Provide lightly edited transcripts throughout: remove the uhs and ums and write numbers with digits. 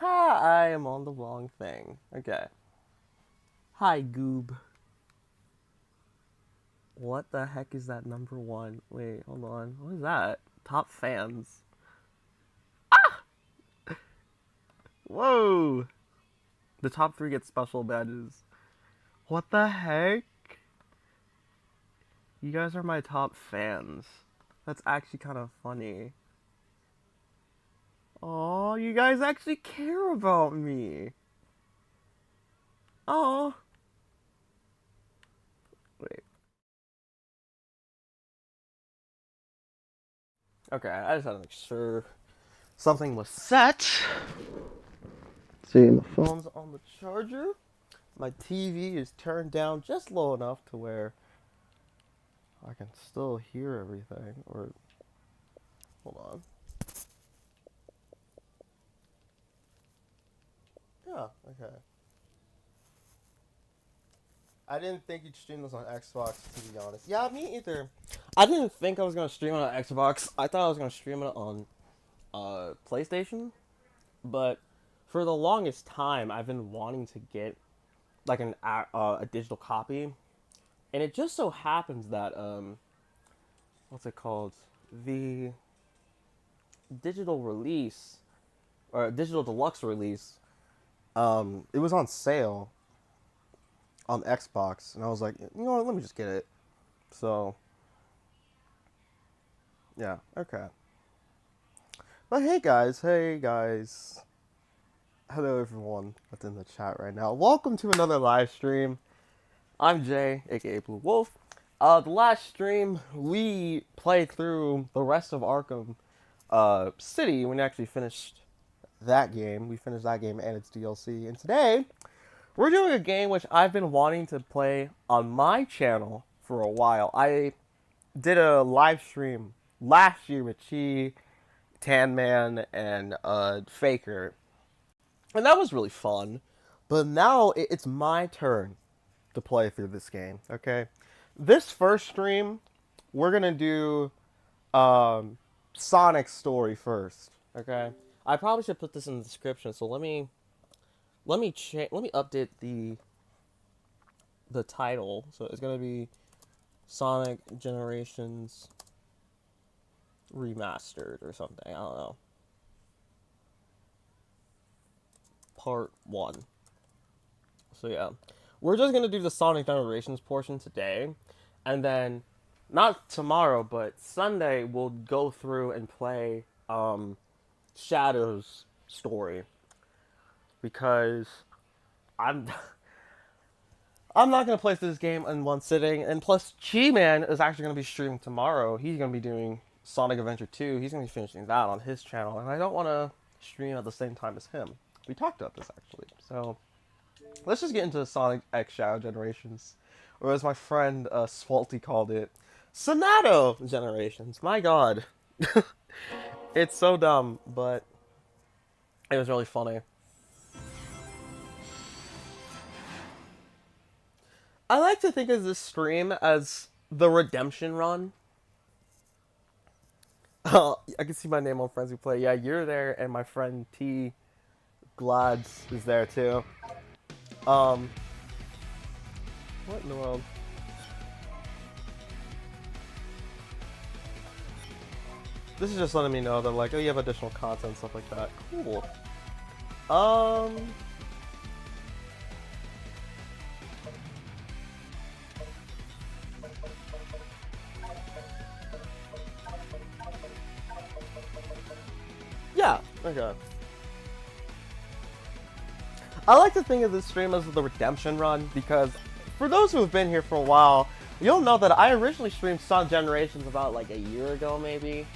Hi, I am on the wrong thing. Okay. Hi, Goob. What the heck is that number one? Wait, hold on. What is that? Top fans. Whoa! The top three get special badges. What the heck? You guys are my top fans. That's actually kind of funny. Oh, you guys actually care about me. Oh. Wait. Okay, I just had to make sure something was set. See, my phone's on the charger. My TV is turned down just low enough to where I can still hear everything. Or, hold on. Yeah, okay. I didn't think you'd stream this on Xbox, to be honest. Yeah, me either. I didn't think I was going to stream it on Xbox. I thought I was going to stream it on PlayStation. But for the longest time, I've been wanting to get like a digital copy. And it just so happens that, what's it called? The digital release, or digital deluxe release, it was on sale on Xbox, and I was like, you know what, let me just get it. So, yeah, okay. But hey guys, hello everyone that's in the chat right now. Welcome to another live stream. I'm Jay, aka Blue Wolf. The last stream we played through the rest of Arkham City. We actually finished that game. We finished that game and its DLC. And today we're doing a game which I've been wanting to play on my channel for a while. I did a live stream last year with Chi, Tan Man, and Faker, and that was really fun. But now it's my turn to play through this game. Okay, this first stream we're gonna do Sonic's story first. Okay, I probably should put this in the description. So let me update the title. So it's gonna be Sonic Generations Remastered or something. I don't know. Part 1. So yeah. We're just gonna do the Sonic Generations portion today. And then not tomorrow, but Sunday we'll go through and play Shadow's story. Because I'm I'm not gonna play through this game in one sitting, and plus Chi Man is actually gonna be streaming tomorrow. He's gonna be doing Sonic Adventure 2. He's gonna be finishing that on his channel, and I don't wanna stream at the same time as him. We talked about this actually. So let's just get into Sonic X Shadow Generations. Or as my friend Swalty called it, Sonato Generations. My god. It's so dumb, but it was really funny. I like to think of this stream as the redemption run. I can see my name on Friends Who Play. Yeah, you're there, and my friend T Glads is there too. Um, what in the world? This is just letting me know that, like, oh, you have additional content, stuff like that. Cool. Um, yeah, okay. I like to think of this stream as the redemption run, because for those who have been here for a while, you'll know that I originally streamed Sonic Generations about like a year ago, maybe.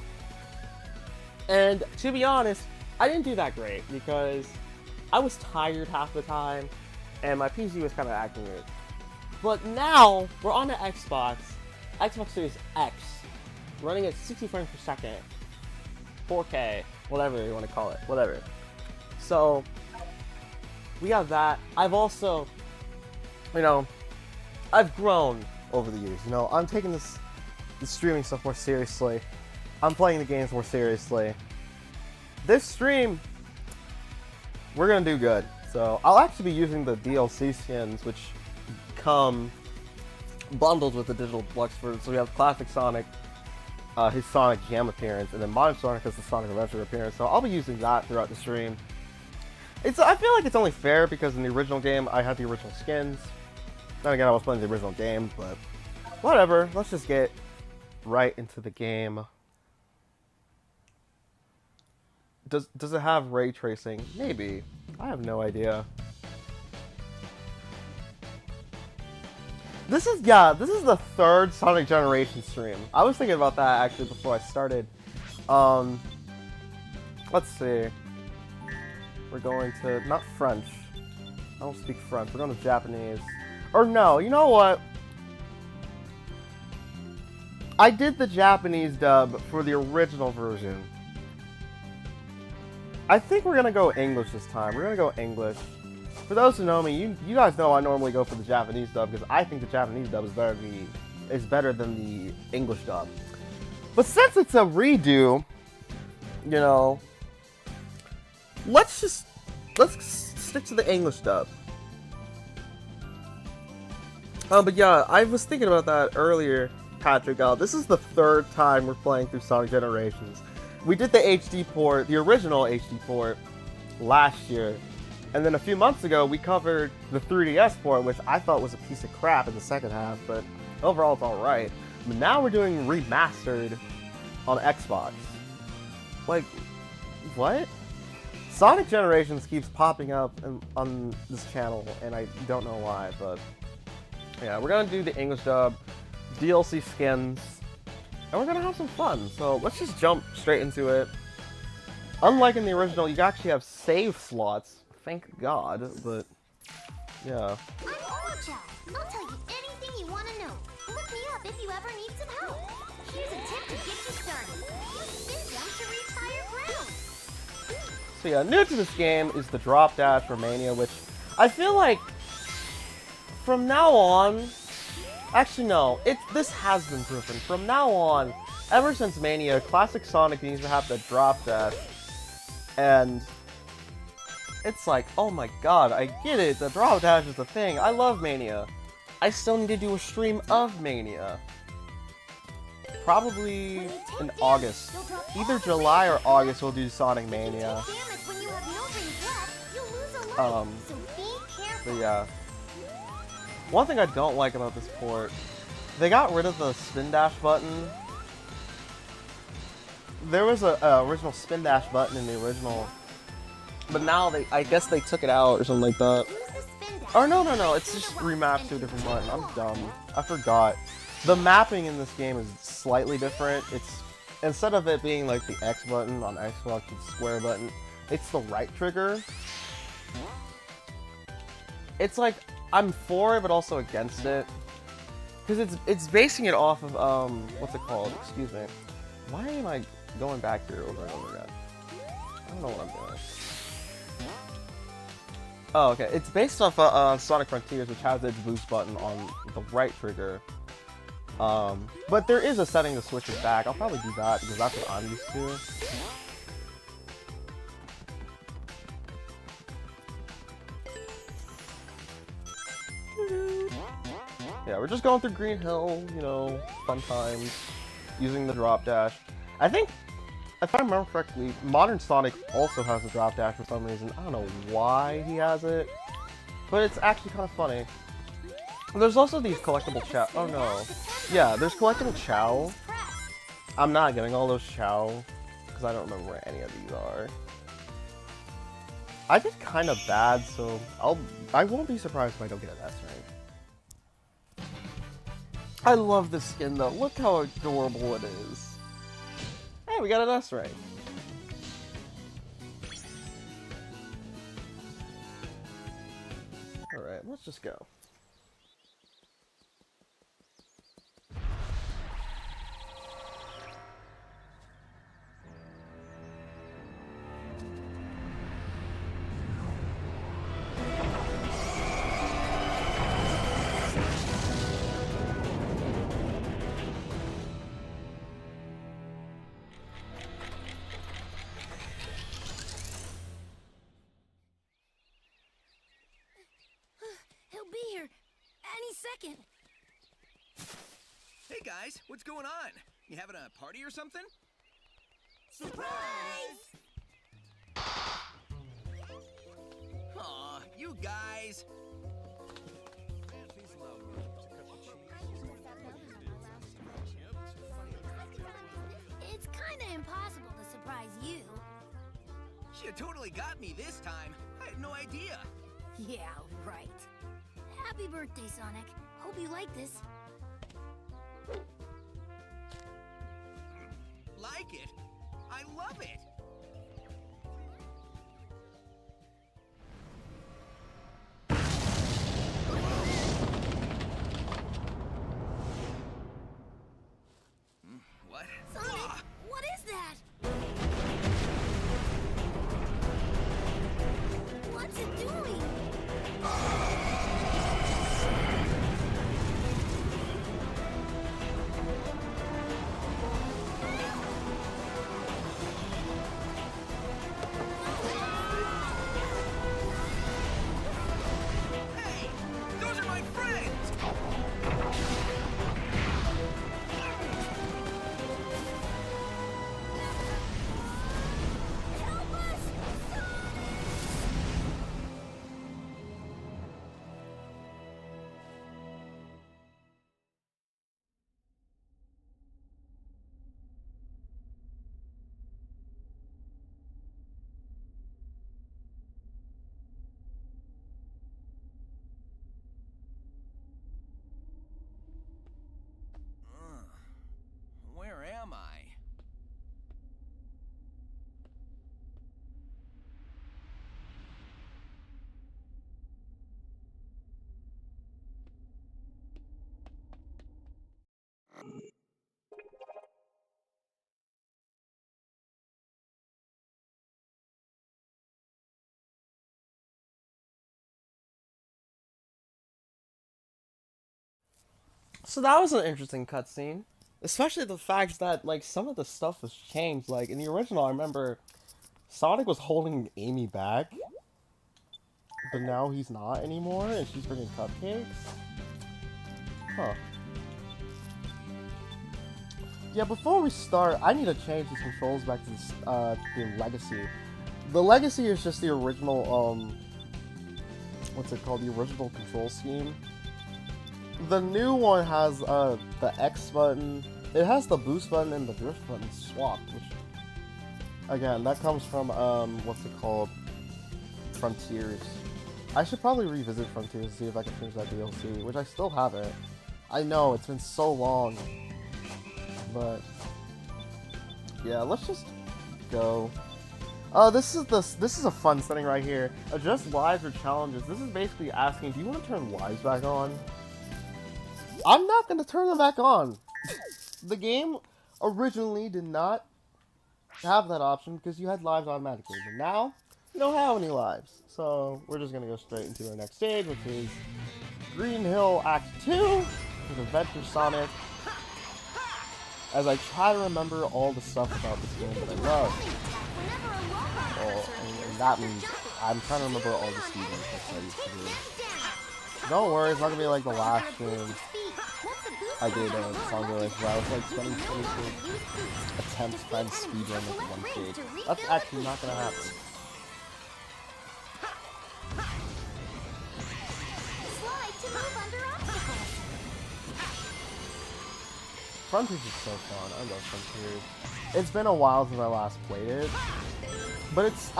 And to be honest, I didn't do that great because I was tired half the time, and my PC was kind of acting weird. But now, we're on the Xbox Series X, running at 60 frames per second, 4K, whatever you want to call it, whatever. So, we have that. I've also, I've grown over the years, I'm taking this streaming stuff more seriously. I'm playing the games more seriously. This stream, we're gonna do good. So, I'll actually be using the DLC skins, which come bundled with the digital deluxe version. So we have Classic Sonic, his Sonic Jam appearance, and then Modern Sonic has the Sonic Adventure appearance. So I'll be using that throughout the stream. I feel like it's only fair because in the original game I had the original skins. Then again, I was playing the original game, but whatever. Let's just get right into the game. Does it have ray tracing? Maybe. I have no idea. This is the third Sonic Generation stream. I was thinking about that actually before I started. Let's see. We're going to, not French. I don't speak French. We're going to Japanese. Or no, you know what? I did the Japanese dub for the original version. I think we're going to go English this time. We're going to go English. For those who know me, you guys know I normally go for the Japanese dub because I think the Japanese dub is better than the English dub. But since it's a redo, let's stick to the English dub. But yeah, I was thinking about that earlier, Patrick. This is the third time we're playing through Sonic Generations. We did the HD port, the original HD port, last year. And then a few months ago, we covered the 3DS port, which I thought was a piece of crap in the second half, but overall it's alright. But now we're doing remastered on Xbox. Like, what? Sonic Generations keeps popping up on this channel, and I don't know why, but yeah, we're gonna do the English dub, DLC skins, and we're gonna have some fun. So let's just jump straight into it. Unlike in the original, you actually have save slots. Thank God, but yeah. I'm Omocha. I'll tell you anything you want to know. Look me up if you ever need some help. Here's a tip to get you started. Use spin jump to reach higher ground. So yeah, new to this game is the drop dash for Mania, which I feel like from now on, actually no, this has been proven. From now on, ever since Mania, Classic Sonic needs to have the drop dash, and it's like, oh my god, I get it, the drop dash is a thing, I love Mania. I still need to do a stream of Mania. Probably in August. Either July or August we'll do Sonic Mania. But yeah. One thing I don't like about this port, they got rid of the spin dash button. There was a original spin dash button in the original, but now I guess they took it out or something like that. Or no, it's just remapped to a different button. I'm dumb. I forgot. The mapping in this game is slightly different. It's, instead of it being like the X button on Xbox, the square button, it's the right trigger. It's like, I'm for it, but also against it. Because it's basing it off of, what's it called? Excuse me. Why am I going back here over and over again? I don't know what I'm doing. Oh, okay. It's based off Sonic Frontiers, which has its boost button on the right trigger. But there is a setting to switch it back. I'll probably do that because that's what I'm used to. Yeah, we're just going through Green Hill, fun times, using the drop dash. I think, if I remember correctly, Modern Sonic also has a drop dash for some reason. I don't know why he has it, but it's actually kind of funny. There's also these collectible chow. Oh no. Yeah, there's collectible chow. I'm not getting all those chow, because I don't remember where any of these are. I did kind of bad, so I won't be surprised if I don't get an S rank. I love this skin though. Look how adorable it is. Hey, we got an S rank. All right, let's just go. He'll be here any second. Hey guys, what's going on? You having a party or something? Surprise! Aw, you guys. It's kinda impossible to surprise you. You totally got me this time. I had no idea. Yeah, right. Happy birthday, Sonic. Hope you like this. Like it? I love it. What? Sonic, Ah! what is that? What's it doing? Hey, those are my friends. Help us! Where am I? So that was an interesting cutscene, especially the fact that like some of the stuff was changed. Like in the original, I remember Sonic was holding Amy back, but now he's not anymore, and she's bringing cupcakes. Huh. Yeah, before we start, I need to change these controls back to the Legacy. The Legacy is just the original, what's it called? The original control scheme. The new one has, the X button. It has the boost button and the drift button swapped, which, again, that comes from, what's it called? Frontiers. I should probably revisit Frontiers to see if I can finish that DLC, which I still haven't. I know, it's been so long. But yeah, let's just go. Oh, this is a fun setting right here. Adjust lives or challenges. This is basically asking, do you want to turn lives back on? I'm not gonna turn them back on. The game originally did not have that option because you had lives automatically, but now you don't have any lives. So we're just gonna go straight into our next stage, which is Green Hill Act 2 with Adventure Sonic. As I try to remember all the stuff about this game that I love. Well, and that means I'm trying to remember all the speed tricks I used to do. Don't worry, it's not gonna be like the last stream I did Song Village, where I was like 22 attempts trying to speedrun with one stage. That's actually not gonna happen. Frontiers is so fun. I love Frontiers. It's been a while since I last played it, but it's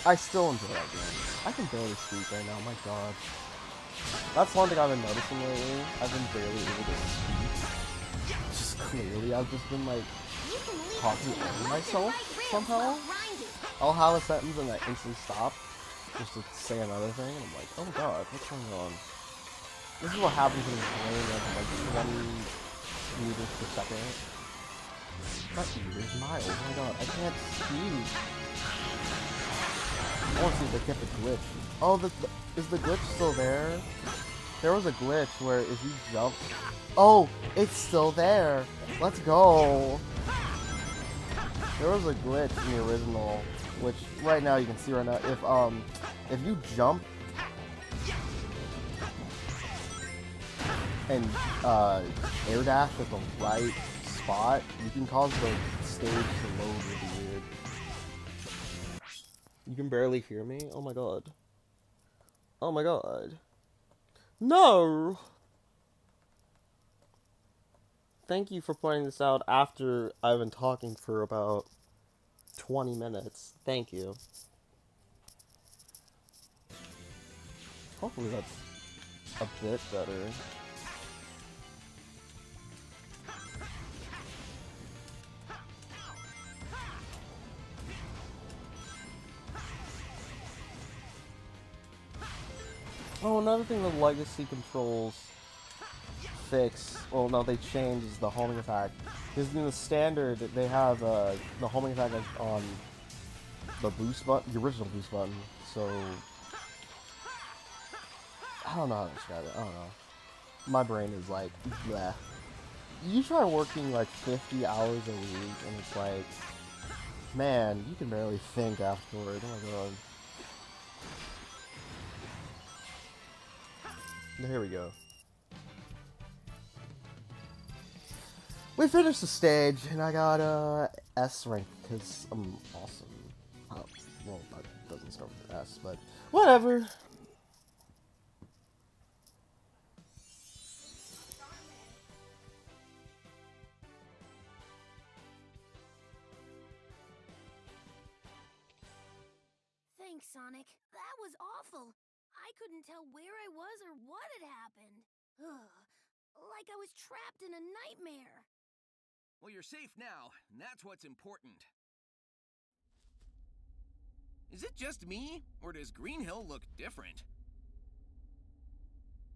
I still enjoy that game. I can barely speak right now, my god. That's one thing I've been noticing lately. I've been barely able to speak. Just clearly, I've just been like You can leap talking between the over left and myself right rails somehow. while grinding. I'll have a sentence and I instantly stop just to say another thing, and I'm like, oh god, what's going on? This is what happens when you're playing like 20 meters per second. Not meters, miles. Oh my god, I can't speak. I want to see if they kept the glitch. Oh, is the glitch still there? There was a glitch where if you jump... Oh, it's still there. Let's go. There was a glitch in the original, which right now you can see right now. If you jump and air dash at the right spot, you can cause the stage to load really weird. You can barely hear me? Oh my god. Oh my god. No! Thank you for pointing this out after I've been talking for about 20 minutes. Thank you. Hopefully that's a bit better. Oh, another thing the legacy controls fix, well no, they changed is the homing attack. Because in the standard, they have the homing attack on the boost button, the original boost button, so... I don't know how to describe it, I don't know. My brain is like, bleh. You try working like 50 hours a week, and it's like, man, you can barely think afterward, oh my god. Here we go. We finished the stage, and I got S rank because I'm awesome. Oh, well, that doesn't start with an S, but whatever. Thanks, Sonic. That was awful. I couldn't tell where I was or what had happened. Ugh. Like I was trapped in a nightmare. Well, you're safe now, and that's what's important. Is it just me, or does Green Hill look different?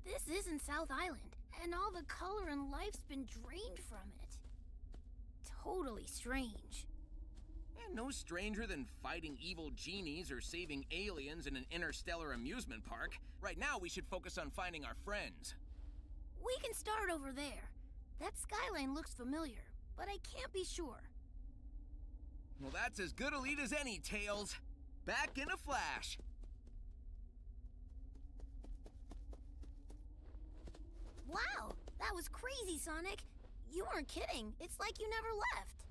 This isn't South Island, and all the color and life's been drained from it. Totally strange. And no stranger than fighting evil genies or saving aliens in an interstellar amusement park. Right now, we should focus on finding our friends. We can start over there. That skyline looks familiar, but I can't be sure. Well, that's as good a lead as any, Tails. Back in a flash. Wow, that was crazy, Sonic. You weren't kidding. It's like you never left.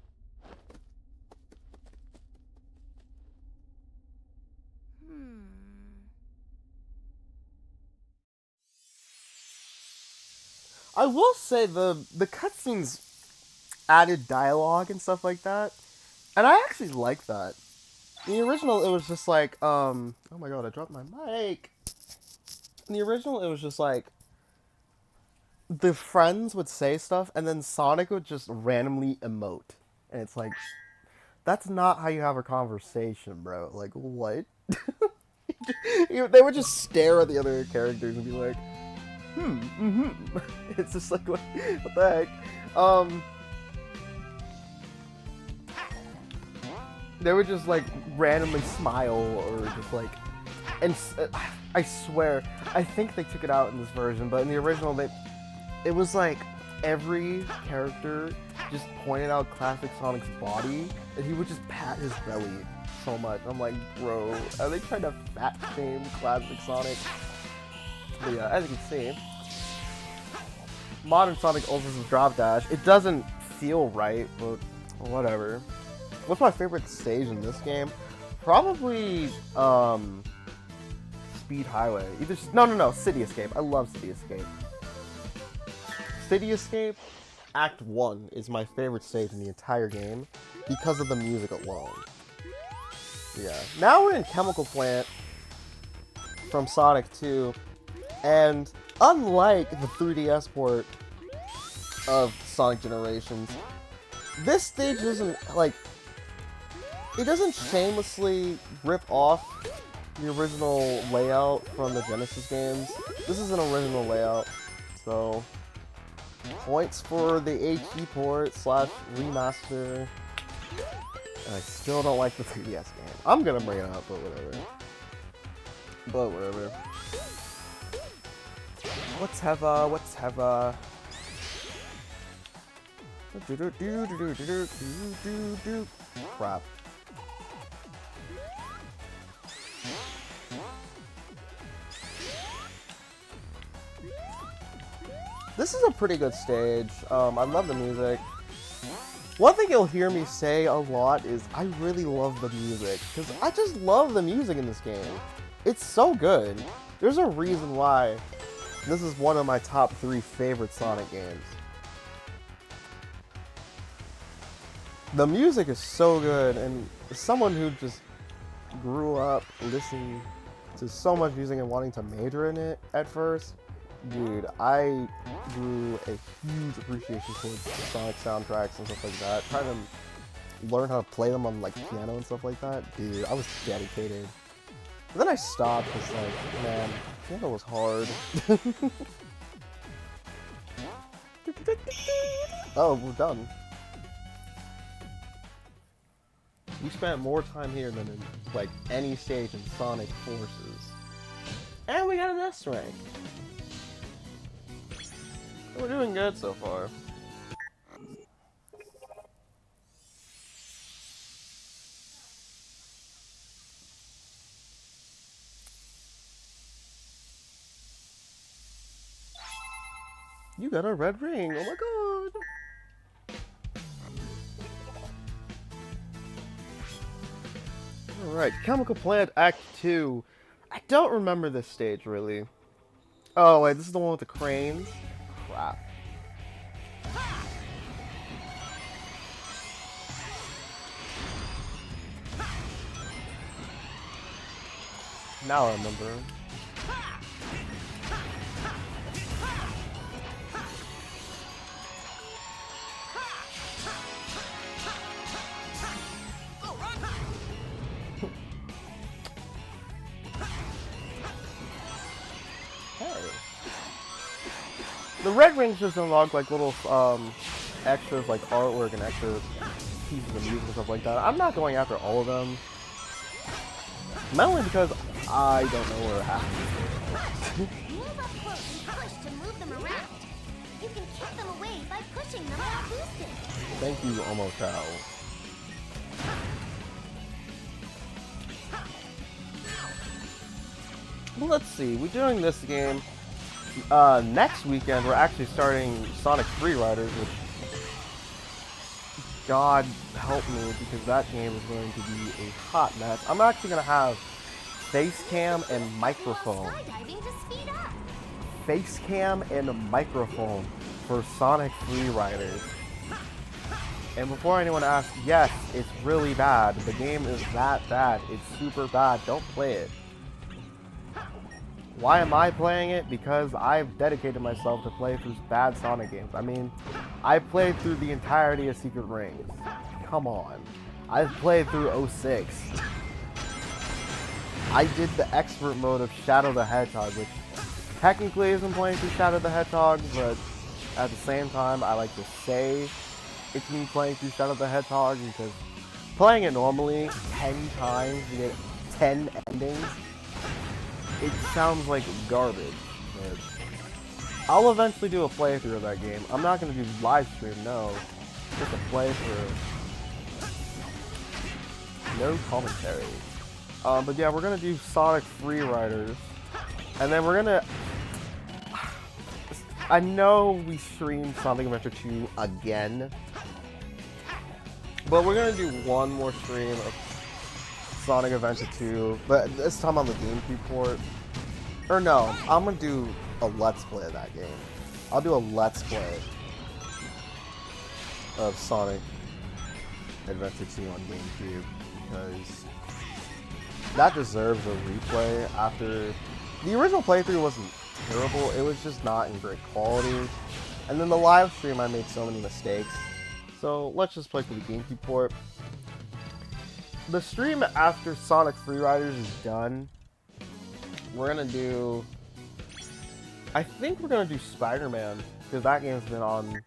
I will say the cutscenes added dialogue and stuff like that, and I actually like that. In the original, it was just like, oh my god, I dropped my mic. In the original, it was just like, the friends would say stuff, and then Sonic would just randomly emote. And it's like, that's not how you have a conversation, bro. Like, what? They would just stare at the other characters and be like, It's just like, what the heck? They would just like randomly smile or just like, and I swear, I think they took it out in this version, but in the original, it was like every character just pointed out classic Sonic's body, and he would just pat his belly so much. I'm like, bro, are they trying to fat shame classic Sonic? But yeah, as you can see, modern Sonic Ultra's drop dash, it doesn't feel right, but whatever. What's my favorite stage in this game? Probably, Speed Highway. No, City Escape. I love City Escape. City Escape Act 1 is my favorite stage in the entire game because of the music alone. Yeah. Now we're in Chemical Plant from Sonic 2, and unlike the 3DS port of Sonic Generations, this stage doesn't, like, it doesn't shamelessly rip off the original layout from the Genesis games. This is an original layout, so points for the HD port / remaster. And I still don't like the 3DS game. I'm gonna bring it up, but whatever. What's Heva? Crap. This is a pretty good stage. I love the music. One thing you'll hear me say a lot is I really love the music, because I just love the music in this game. It's so good. There's a reason why this is one of my top 3 favorite Sonic games. The music is so good, and as someone who just grew up listening to so much music and wanting to major in it at first, dude, I grew a huge appreciation towards the Sonic soundtracks and stuff like that. Trying to learn how to play them on like piano and stuff like that, dude, I was dedicated. But then I stopped because, like, man, piano was hard. Oh, we're done. We spent more time here than in, like, any stage in Sonic Forces. And we got an S rank. We're doing good so far. You got a red ring, oh my god! Alright, Chemical Plant Act 2. I don't remember this stage, really. Oh, wait, this is the one with the cranes? Crap. Now I remember. The red rings just unlock like little extras like artwork and extra pieces of music and stuff like that. I'm not going after all of them. Mainly because I don't know where half of Move up close and push to move them around. You can kick them away by pushing them while boosting. Thank you, Almost Cow. Well, let's see. We're doing this game. Next weekend, we're actually starting Sonic Free Riders, which, God help me, because that game is going to be a hot mess. I'm actually going to have face cam and microphone. Skydiving to speed up. Face cam and a microphone for Sonic Free Riders. And before anyone asks, yes, it's really bad. The game is that bad. It's super bad. Don't play it. Why am I playing it? Because I've dedicated myself to play through bad Sonic games. I mean, I played through the entirety of Secret Rings. Come on. I've played through 06. I did the expert mode of Shadow the Hedgehog, which technically isn't playing through Shadow the Hedgehog, but at the same time, I like to say it's me playing through Shadow the Hedgehog, because playing it normally 10 times, you get 10 endings. It sounds like garbage, but I'll eventually do a playthrough of that game. I'm not going to do live stream, no. Just a playthrough. No commentary. But yeah, we're going to do Sonic Free Riders. And then we're going to... I know we streamed Sonic Adventure 2 again. But we're going to do one more stream of Sonic Adventure 2, but this time on the GameCube port. Or no, I'm gonna do a Let's Play of that game. I'll do a Let's Play of Sonic Adventure 2 on GameCube, because that deserves a replay. After the original playthrough wasn't terrible, it was just not in great quality. And then the live stream, I made so many mistakes. So let's just play through the GameCube port. The stream after Sonic Freeriders is done, we're gonna do, I think we're gonna do Spider-Man, because that game's been on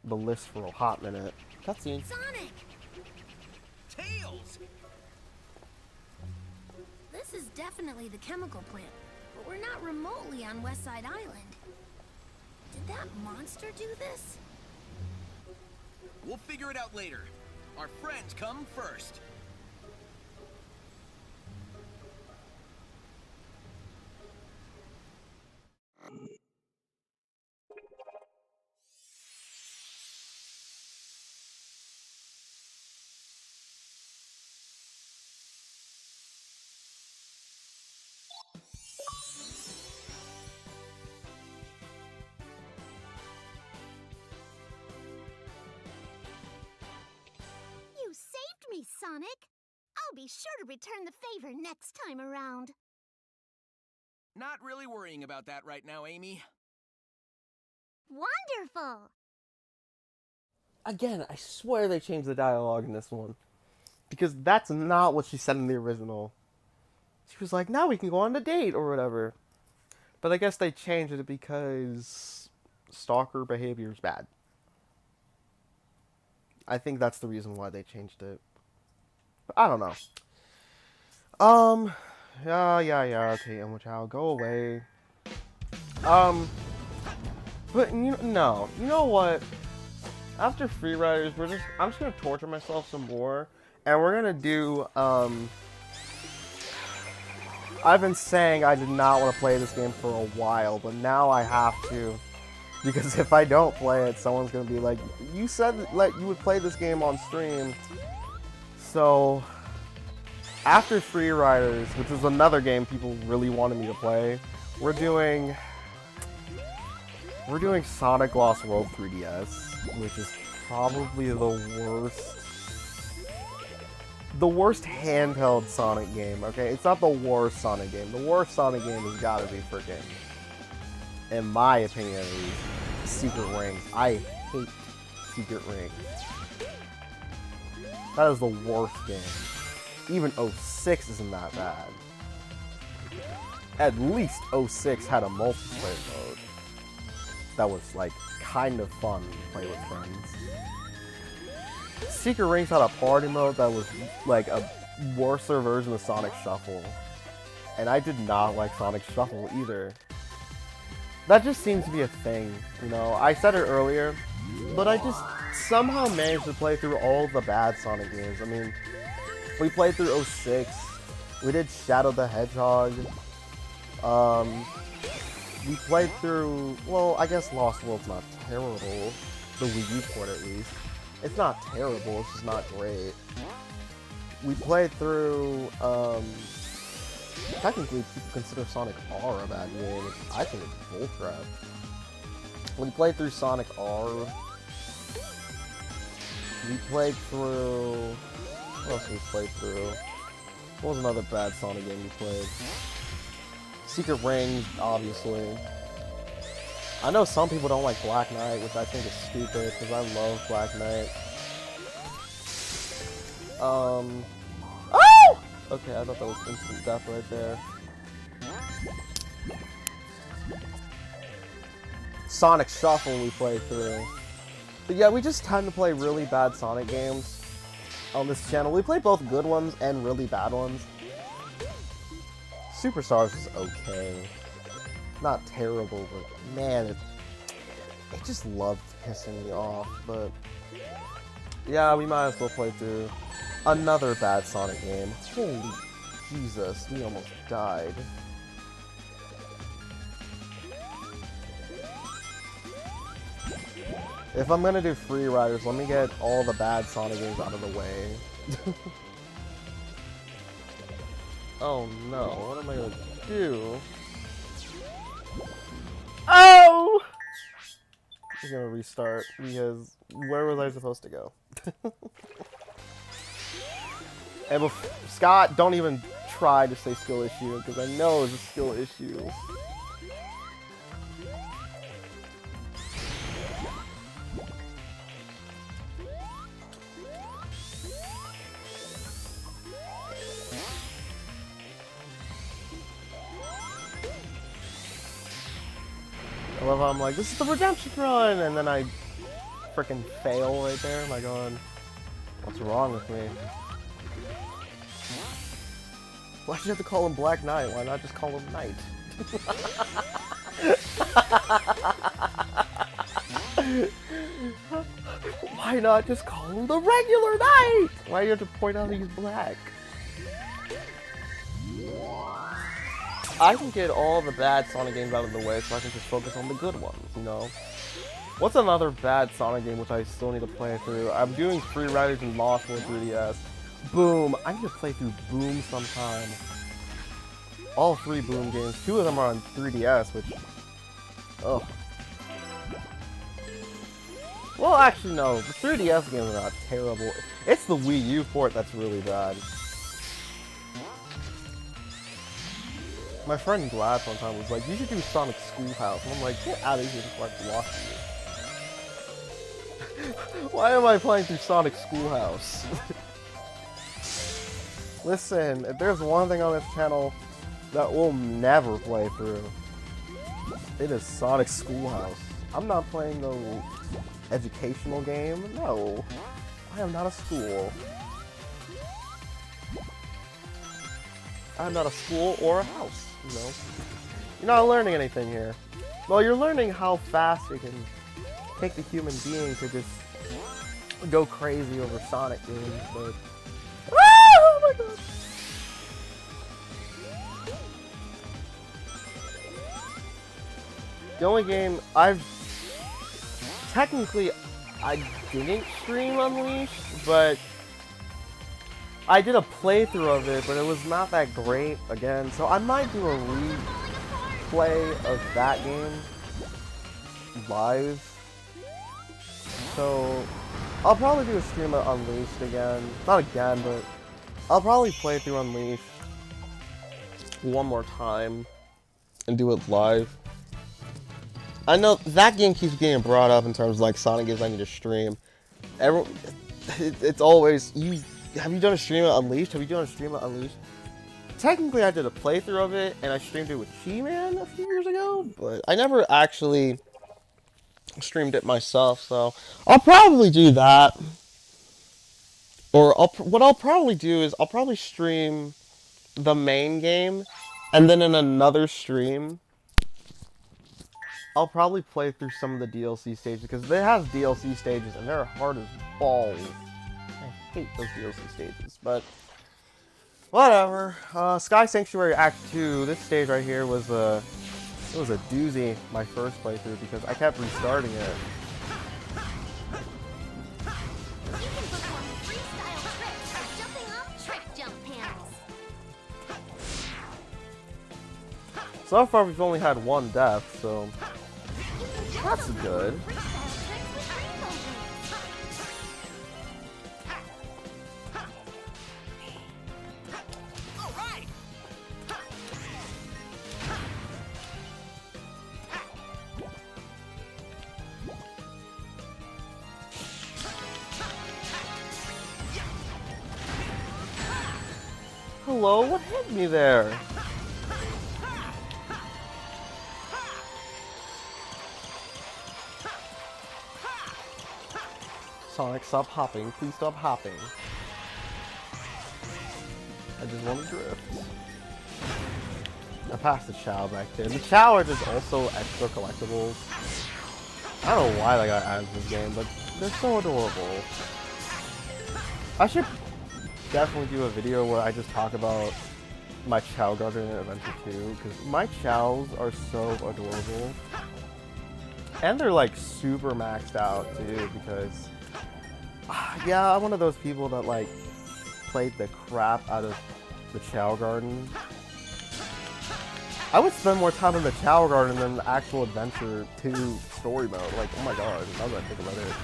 the list for a hot minute. Cutscene. Sonic! Tails! This is definitely the chemical plant, but we're not remotely on West Side Island. Did that monster do this? We'll figure it out later. Our friends come first. You saved me, Sonic! I'll be sure to return the favor next time around. Not really worrying about that right now, Amy. Wonderful! Again, I swear they changed the dialogue in this one. Because that's not what she said in the original. She was like, now we can go on a date or whatever. But I guess they changed it because stalker behavior is bad. I think that's the reason why they changed it. But I don't know. Yeah, okay, Imochao, go away. But you know what? After Free Riders, I'm just gonna torture myself some more, and we're gonna do, I've been saying I did not want to play this game for a while, but now I have to. Because if I don't play it, someone's going to be like, you said that you would play this game on stream. So, after Free Riders, which was another game people really wanted me to play, we're doing Sonic Lost World 3DS, which is probably the worst handheld Sonic game, okay? It's not the worst Sonic game. The worst Sonic game has got to be freaking, in my opinion at least, Secret Rings. I hate Secret Rings. That is the worst game. Even 06 isn't that bad. At least 06 had a multiplayer mode that was like kind of fun to play with friends. Secret Rings had a party mode that was like a worser version of Sonic Shuffle. And I did not like Sonic Shuffle either. That just seems to be a thing, you know. I said it earlier, but I just somehow managed to play through all the bad Sonic games. I mean, we played through 06, we did Shadow the Hedgehog, we played through, well, I guess Lost World's not terrible, the Wii U port at least. It's not terrible, it's just not great. We played through, technically people consider Sonic R a bad game, which I think it's bullcrap. We played through Sonic R. We played through, what else did we play through? What was another bad Sonic game we played? Secret Rings, obviously. I know some people don't like Black Knight, which I think is stupid, because I love Black Knight. Oh! Okay, I thought that was instant death right there. Sonic Shuffle we played through. But yeah, we just tend to play really bad Sonic games on this channel. We play both good ones and really bad ones. Superstars is okay. Not terrible, but man, it just loved pissing me off. But yeah, we might as well play through another bad Sonic game. Holy Jesus, we almost died. If I'm gonna do Free Riders, let me get all the bad Sonic games out of the way. Oh no, what am I gonna do? Oh! We're gonna restart, because where was I supposed to go? And Scott, don't even try to say skill issue because I know it's a skill issue. I love how I'm like, this is the redemption run, and then I freaking fail right there. My God, what's wrong with me? Why did you have to call him Black Knight? Why not just call him Knight? Why not just call him the regular Knight? Why do you have to point out he's black? I can get all the bad Sonic games out of the way so I can just focus on the good ones, you know? What's another bad Sonic game which I still need to play through? I'm doing Free Riders and Lost on 3DS. Boom! I need to play through Boom sometime. All 3 Boom games. 2 of them are on 3DS, which... Ugh. Well, actually, no. The 3DS games are not terrible. It's the Wii U port that's really bad. My friend Glad one time was like, you should do Sonic Schoolhouse. And I'm like, get out of here before I block you. Why am I playing through Sonic Schoolhouse? Listen, if there's one thing on this channel that we'll never play through, it is Sonic Schoolhouse. I'm not playing no educational game. No. I am not a school. I'm not a school or a house, you know? You're not learning anything here. Well, you're learning how fast it can take the human being to just go crazy over Sonic games, but... Oh my God! The only game I've... Technically, I didn't stream Unleashed, but... I did a playthrough of it, but it was not that great, again, so I might do a replay of that game live. So, I'll probably do a stream of Unleashed again. Not again, but I'll probably play through Unleashed one more time and do it live. I know that game keeps getting brought up in terms of like Sonic games I need to stream. It's always, have you done a stream of Unleashed? Have you done a stream of Unleashed? Technically, I did a playthrough of it, and I streamed it with She-Man a few years ago, but I never actually streamed it myself, so I'll probably do that. Or what I'll probably do is I'll probably stream the main game, and then in another stream, I'll probably play through some of the DLC stages, because it has DLC stages, and they're hard as balls. I hate those DLC stages, but whatever. Sky Sanctuary Act 2, this stage right here was it was a doozy, my first playthrough, because I kept restarting it. You can perform freestyle tricks by jumping off track jump panels. So far we've only had 1 death, so that's good. Hello, what hit me there? Sonic, stop hopping. Please stop hopping. I just want to drift. I passed the Chow back there. The Chow are just also extra collectibles. I don't know why they got added to this game, but they're so adorable. I should definitely do a video where I just talk about my Chow Garden in Adventure 2, because my Chows are so adorable. And they're like super maxed out too, because yeah, I'm one of those people that like played the crap out of the Chow Garden. I would spend more time in the Chow Garden than the actual Adventure 2 story mode. Like, oh my god, now that I think about it.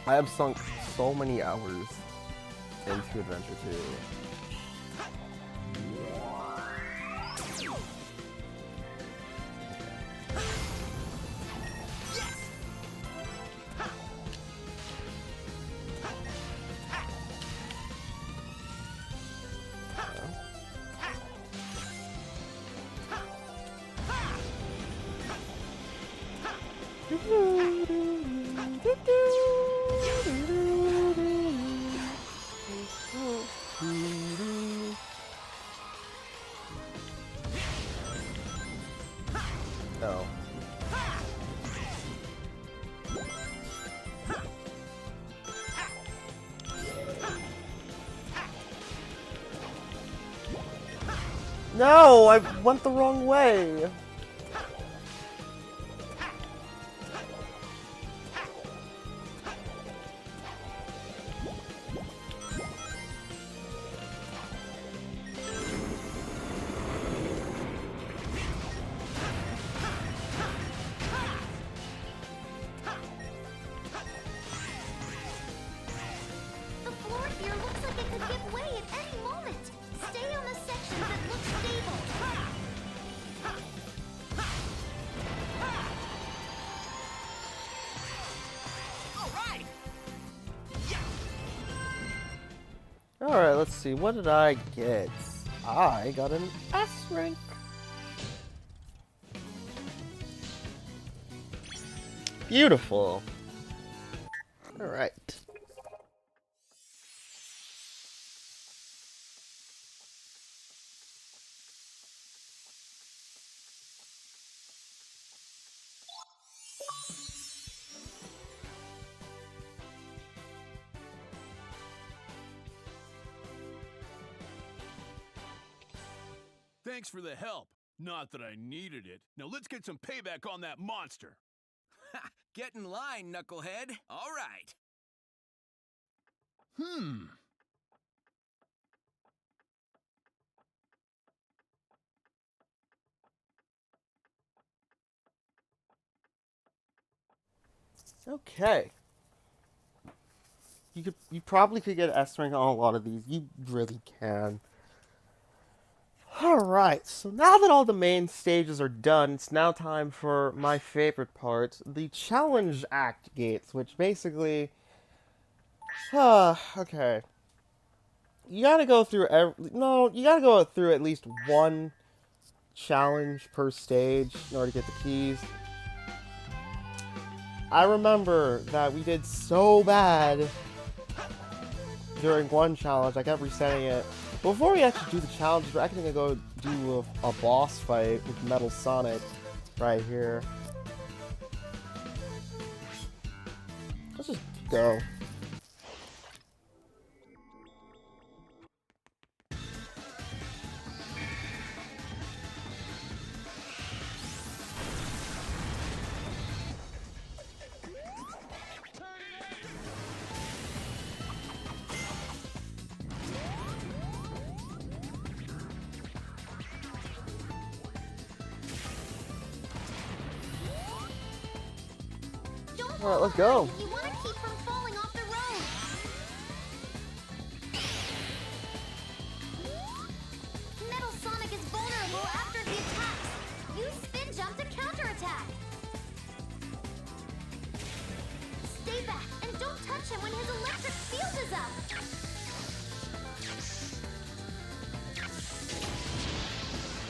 I have sunk so many hours into Adventure 2. No, I went the wrong way. The floor here looks like it could give way at any moment. Stay on the section that looks stable. All right. Alright, let's see. What did I get? I got an S rank. Beautiful. Alright. Thanks for the help. Not that I needed it. Now let's get some payback on that monster. Ha! Get in line, knucklehead. All right. Okay. You probably could get S rank on a lot of these. You really can. Alright, so now that all the main stages are done, it's now time for my favorite part, the challenge act gates, which basically... okay. You gotta go through you gotta go through at least one challenge per stage in order to get the keys. I remember that we did so bad during one challenge, I kept resetting it. Before we actually do the challenge, we're actually gonna go do a boss fight with Metal Sonic right here. Let's just go. Alright, let's go. You want to keep from falling off the road. Metal Sonic is vulnerable after he attacks. Use spin jump to counterattack. Stay back and don't touch him when his electric field is up.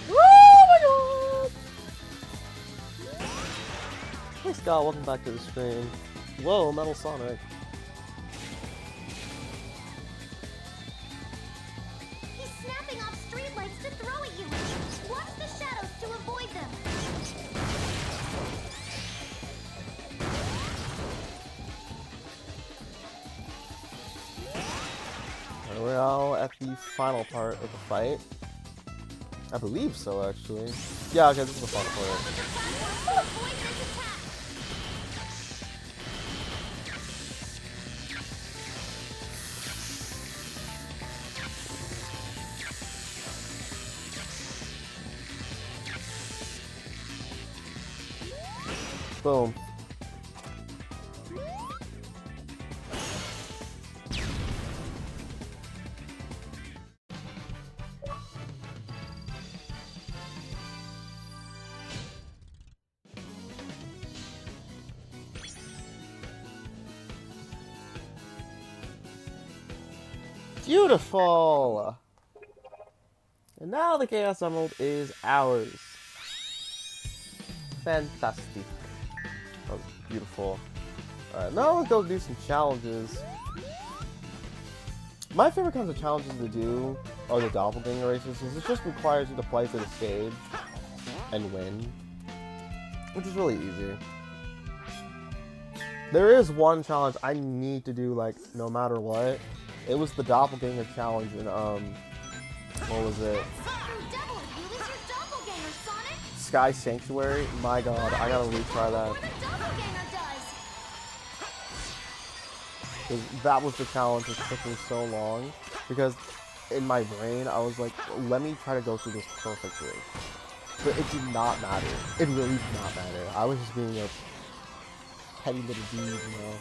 Oh my god! Hey Scott, welcome back to the stream. Whoa, Metal Sonic. He's snapping off streetlights to throw at you. Watch the shadows to avoid them. We're now at the final part of the fight. I believe so, actually. Yeah, okay, this is the final part. Avoid this attack. Boom. Beautiful! And now the Chaos Emerald is ours. Fantastic. Oh, beautiful. Alright, now let's go do some challenges. My favorite kinds of challenges to do are the doppelganger races, because it just requires you to play through the stage and win, which is really easy. There is one challenge I need to do, like, no matter what. It was the doppelganger challenge in, what was it? Double Sky Sanctuary. My God, I gotta retry that. Before the doppelganger does. 'Cause that was the challenge that took me so long. Because in my brain, I was like, let me try to go through this perfectly. But it did not matter. It really did not matter. I was just being a petty little dude, you know.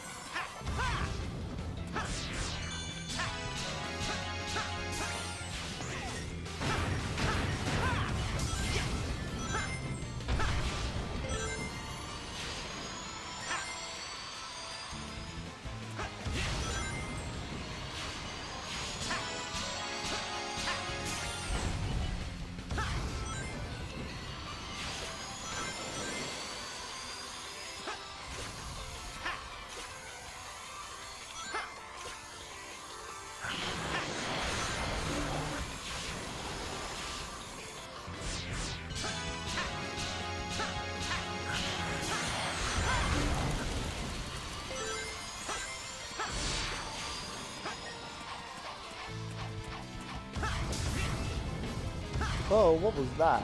Oh, what was that?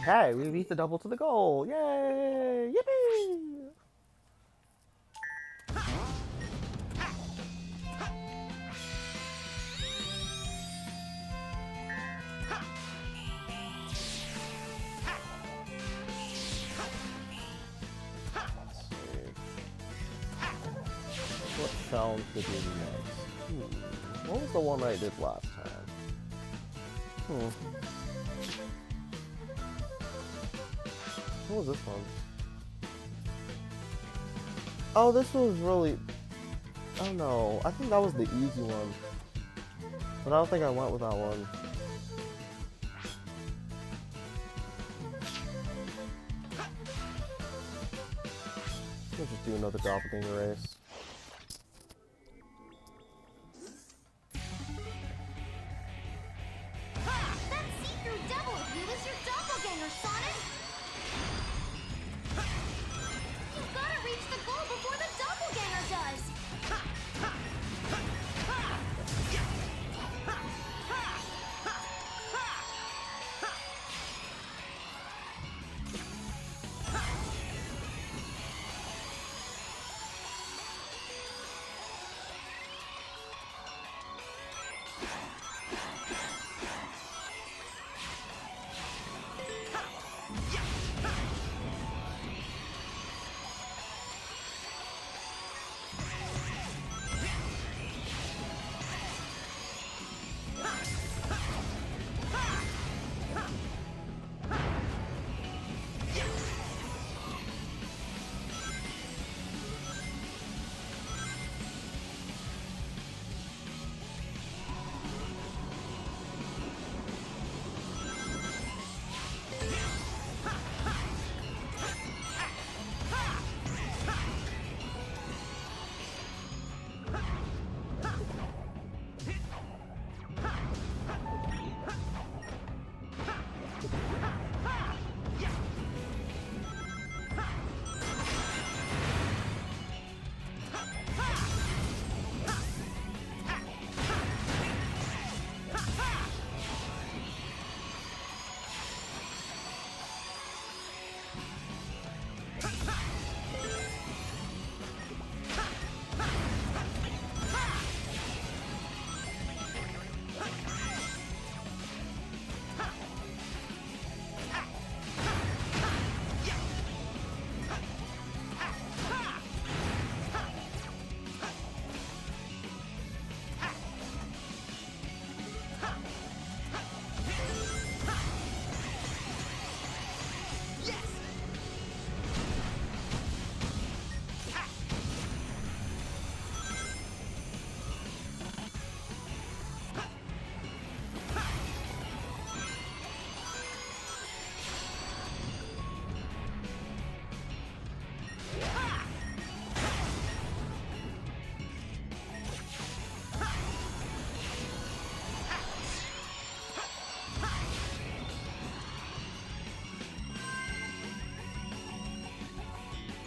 Okay, we beat the double to the goal. Yay! Yippee! What challenge did we do next? What was the one I did last time? What was this one? Oh, this was really... Oh no, I think that was the easy one. But I don't think I went with that one. Let's just do another doppelganger race. That see-through devil of you is your doppelganger, Sonic! You've gotta reach the goal before the doppelganger does!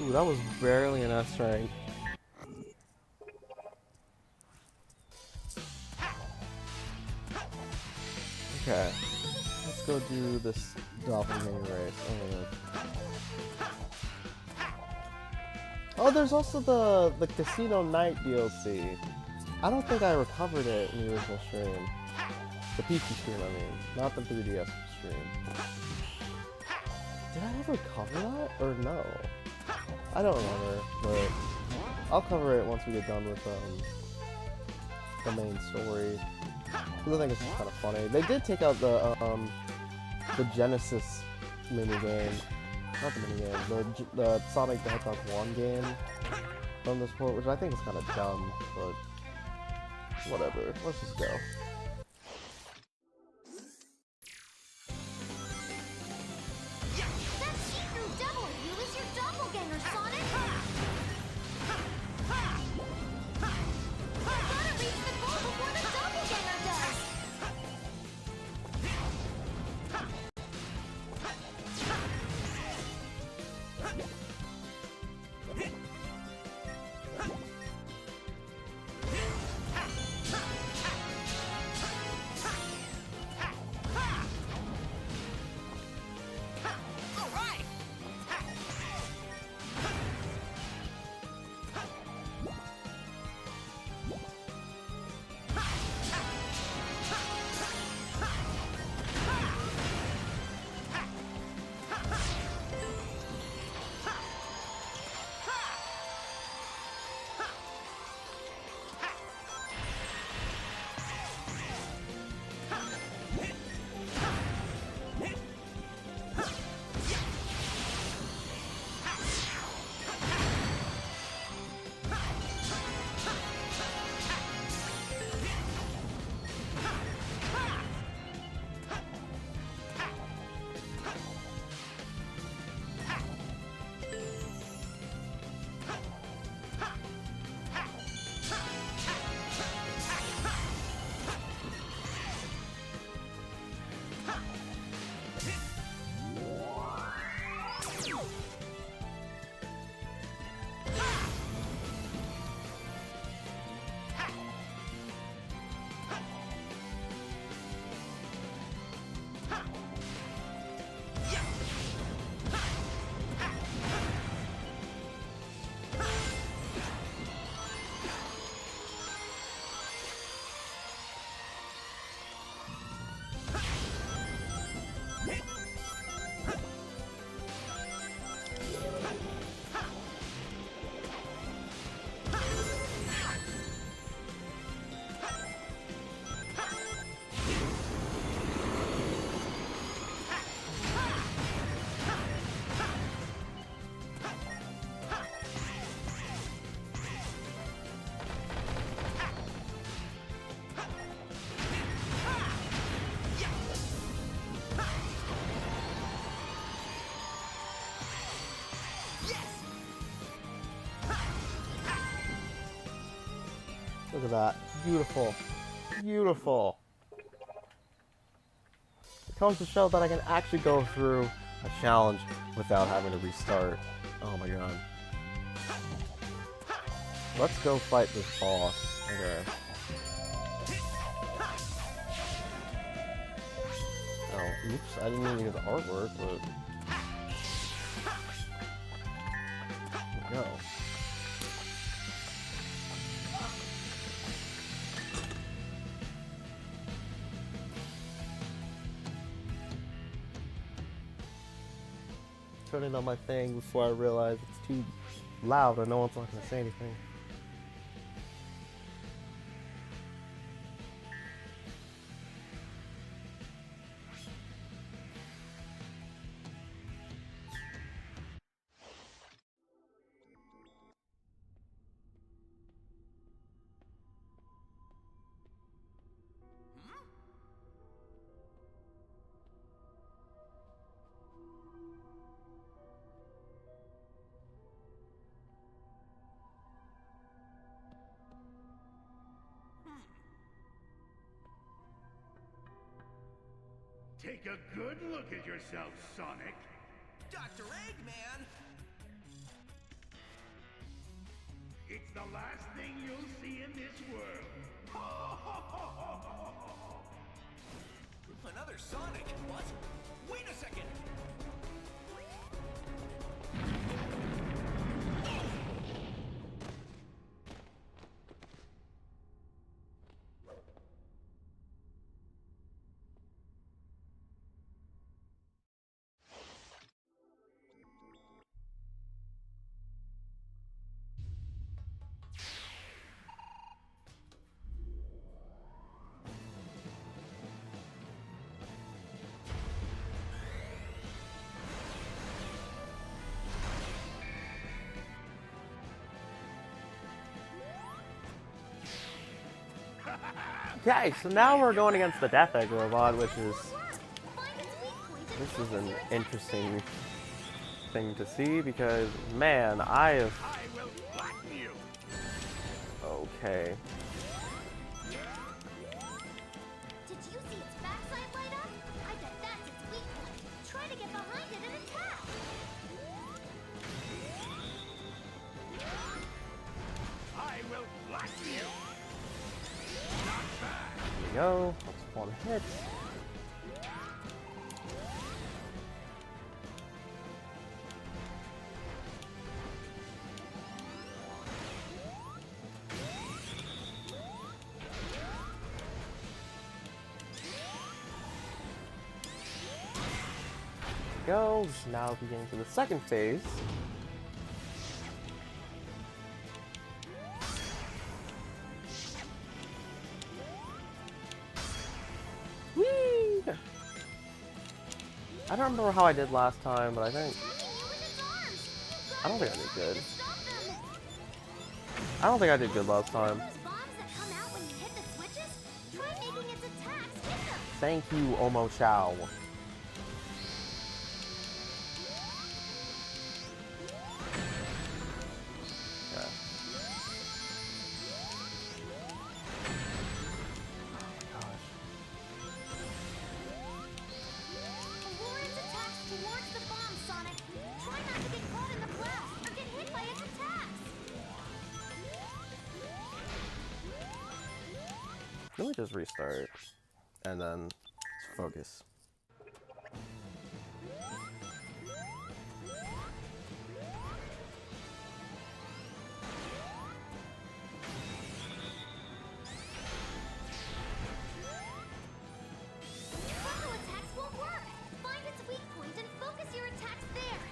Ooh, that was barely an S rank. Okay. Let's go do this doppelganger race. Oh, there's also the Casino Night DLC. I don't think I recovered it in the original stream. The PC stream, I mean. Not the 3DS stream. Did I ever cover that? Or no? I don't remember, but I'll cover it once we get done with the main story. Because I think it's just kind of funny. They did take out the Genesis minigame. Not the minigame, the Sonic the Hedgehog 1 game from this port, which I think is kind of dumb, but whatever. Let's just go. That see-through devil of you is your doppelganger, Sonic! You gotta reach the goal before the doppelganger does! Look at that. Beautiful. Beautiful. It comes to show that I can actually go through a challenge without having to restart. Oh my god. Let's go fight this boss. Okay. Oh, oops. I didn't mean to get the artwork, but... There we go. Turning on my thing before I realize it's too loud and no one's not going to say anything. Take a good look at yourself, Sonic. Dr. Eggman! It's the last thing you'll see in this world. Another Sonic? What? Wait a second! Okay, so now we're going against the Death Egg robot, which is... Find its weak point and This is focus an your attacks interesting thing to see because, man, I have... I will flatten you. Okay. Did you see its backside light up? I bet that's its weak point. Try to get behind it and attack. I will flatten you. Not bad. There we go. That's one hit. Go. Now beginning to the second phase. Whee! I don't remember how I did last time, but I think Attacking you with its arms. I don't think I did good. Stop them. I don't think I did good last time. Those bombs that come out when you hit the switches? Try making its attacks hit them. Thank you, Omo Chow. Yeah. Gosh. Lure its attacks towards the bomb, Sonic. Try not to get caught in the blast or get hit by its attacks. Let me just restart and then focus. Combo attacks won't work. Find its weak point and focus your attacks there.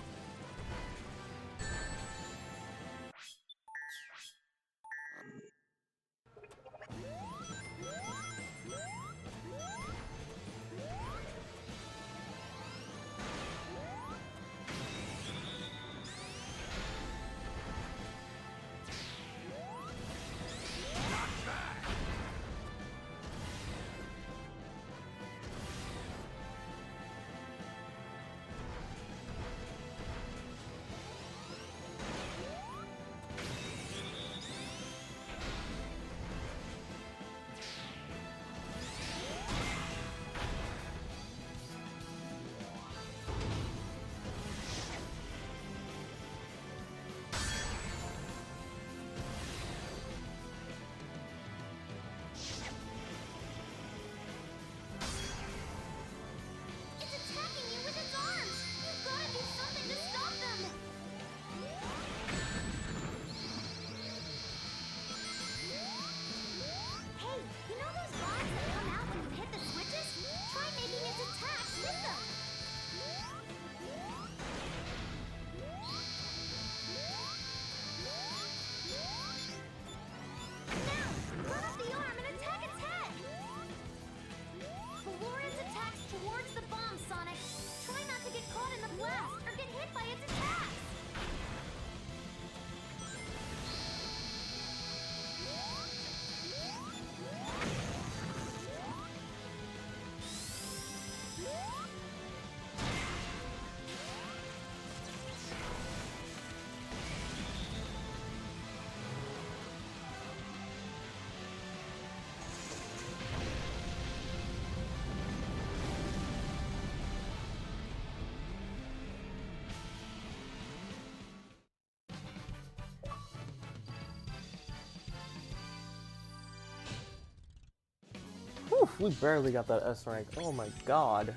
We barely got that S rank. Oh my god.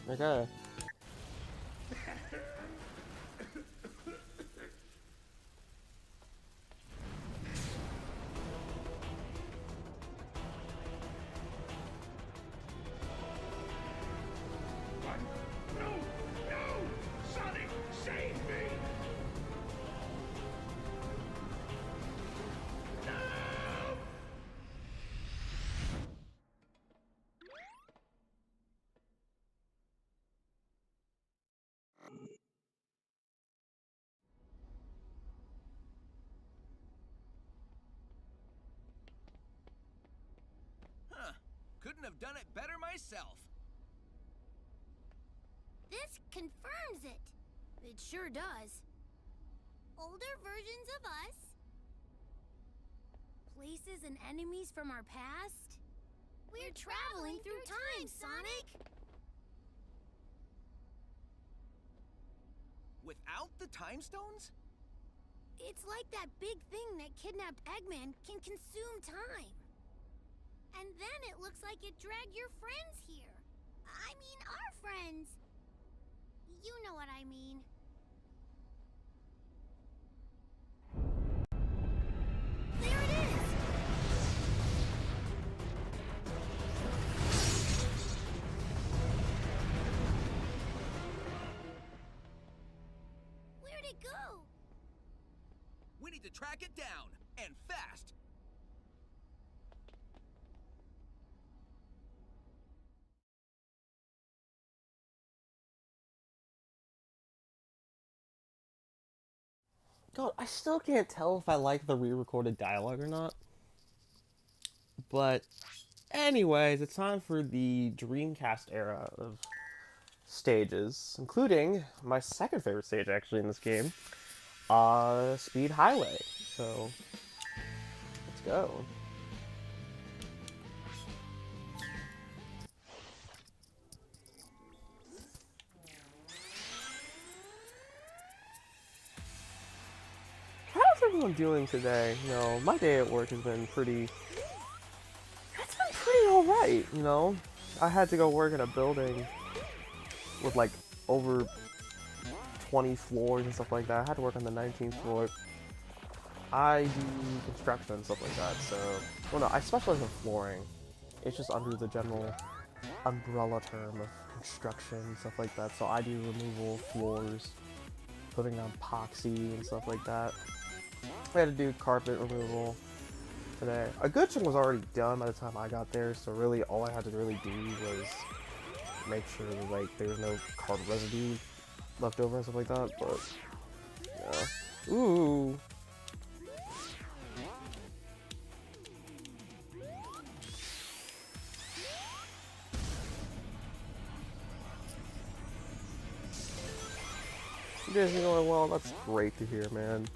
Okay. What? No! No! Sonic, save me! No! Huh. Couldn't have done it better myself. This confirms it. It sure does. Older versions of us. Places and enemies from our past. We're traveling through time, Sonic! Without the time stones? It's like that big thing that kidnapped Eggman can consume time. And then it looks like it dragged your friends here. I mean, our friends. You know what I mean. There it is! Where'd it go? We need to track it down, and fast. God, I still can't tell if I like the re-recorded dialogue or not. But anyways, it's time for the Dreamcast era of stages, including my second favorite stage actually in this game, Speed Highway. So let's go. How's everyone doing today? You know, my day at work has been pretty. It's been pretty alright, you know? I had to go work in a building with like over 20 floors and stuff like that. I had to work on the 19th floor. I do construction and stuff like that, so... Well, no, I specialize in flooring. It's just under the general umbrella term of construction and stuff like that. So I do removal of floors, putting on epoxy and stuff like that. I had to do carpet removal today. A good chunk was already done by the time I got there, so really all I had to really do was make sure that like there was no carpet residue left over and stuff like that, but yeah. Ooh. You guys are going well, that's great to hear, man.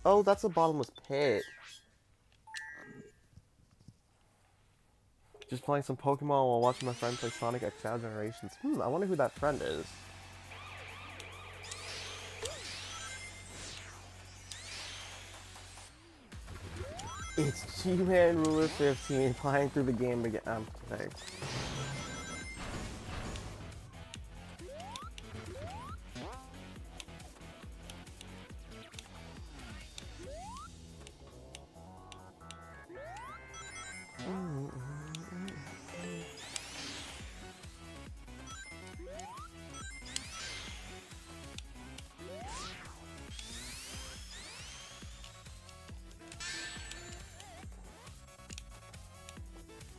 Oh, that's a bottomless pit. Just playing some Pokemon while watching my friend play Sonic X Generations. I wonder who that friend is. It's G-Man Ruler 15 playing through the game again. I'm kidding.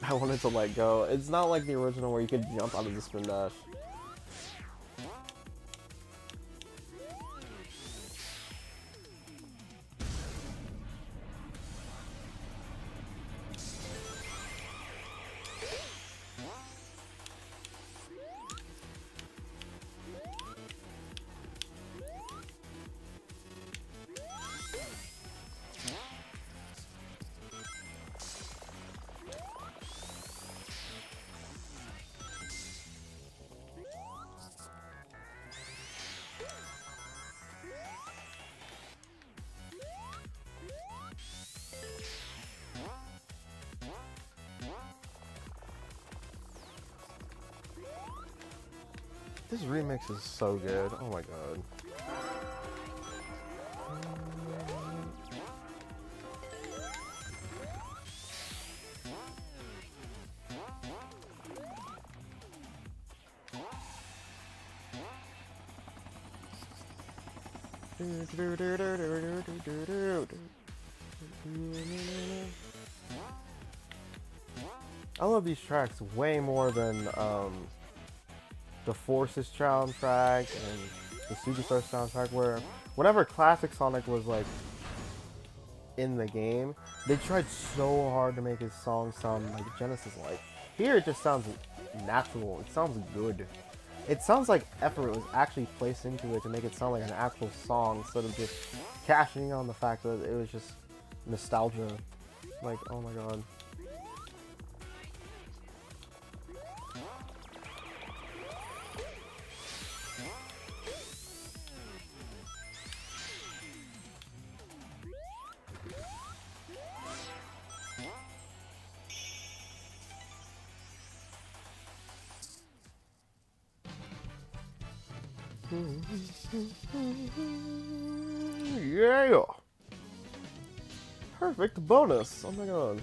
I wanted to let go. It's not like the original where you could jump out of the spin dash. This remix is so good. Oh my god. I love these tracks way more than the Forces soundtrack and the Superstar soundtrack, where whenever classic Sonic was like in the game, they tried so hard to make his song sound like Genesis-like. Here it just sounds natural. It sounds good. It sounds like effort was actually placed into it to make it sound like an actual song instead of just cashing in on the fact that it was just nostalgia. Like, oh my god. Yeah! Perfect bonus! Oh my god.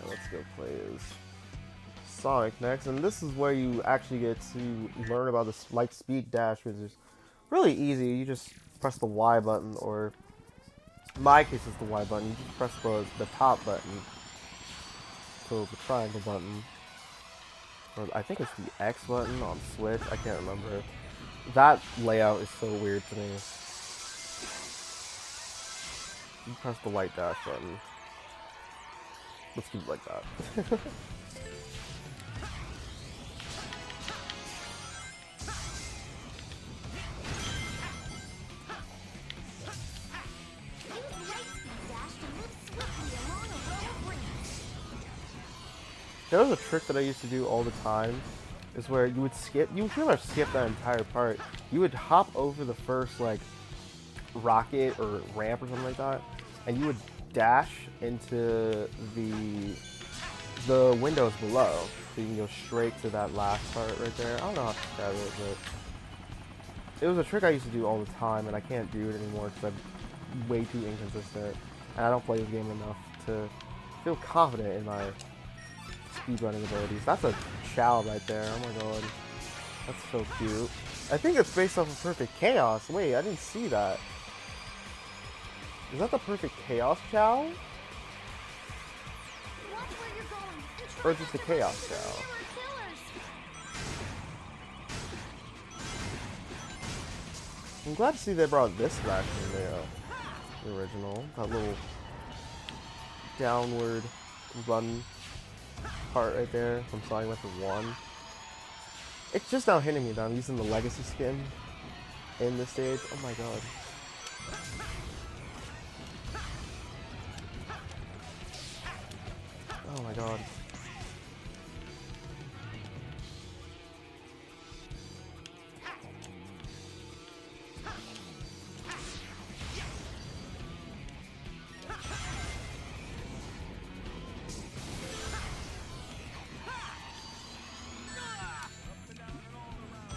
Let's go play as Sonic next, and this is where you actually get to learn about the light speed dash, which is really easy. You just press the Y button, or in my case it's the Y button. You just press the top button, so the triangle button, or I think it's the X button on Switch. I can't remember. That layout is so weird to me. You press the light dash button. Let's keep it like that. There was a trick that I used to do all the time, is where you would pretty much skip that entire part. You would hop over the first, like, rocket or ramp or something like that, and you would dash into the windows below, so you can go straight to that last part right there. I don't know how to describe it, but it was a trick I used to do all the time, and I can't do it anymore because I'm way too inconsistent, and I don't play this game enough to feel confident in my speedrunning abilities. That's a Chow right there. Oh my god. That's so cute. I think it's based off of Perfect Chaos. Wait, I didn't see that. Is that the Perfect Chaos Chow? Or just the Chaos Chow? I'm glad to see they brought this back from the original. That little downward run part right there from Sonic Method 1. It's just now hitting me that I'm using the Legacy skin in this stage. Oh my god. Oh my god.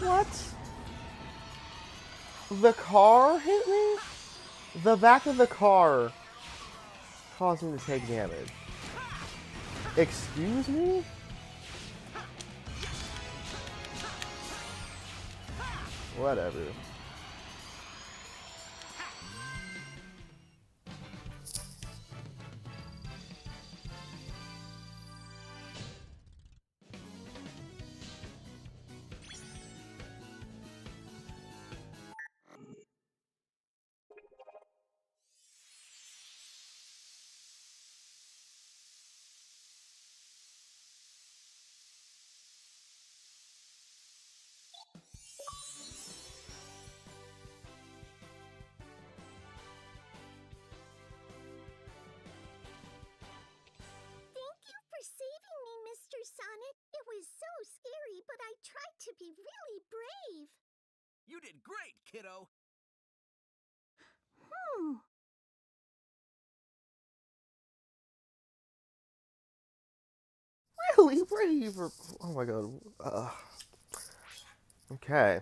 What? The car hit me? The back of the car caused me to take damage. Excuse me? Whatever. kiddo. Really brave. Oh my god. Okay.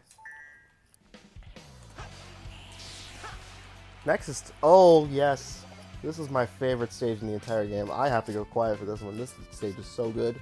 Next is... Oh, yes. This is my favorite stage in the entire game. I have to go quiet for this one. This stage is so good.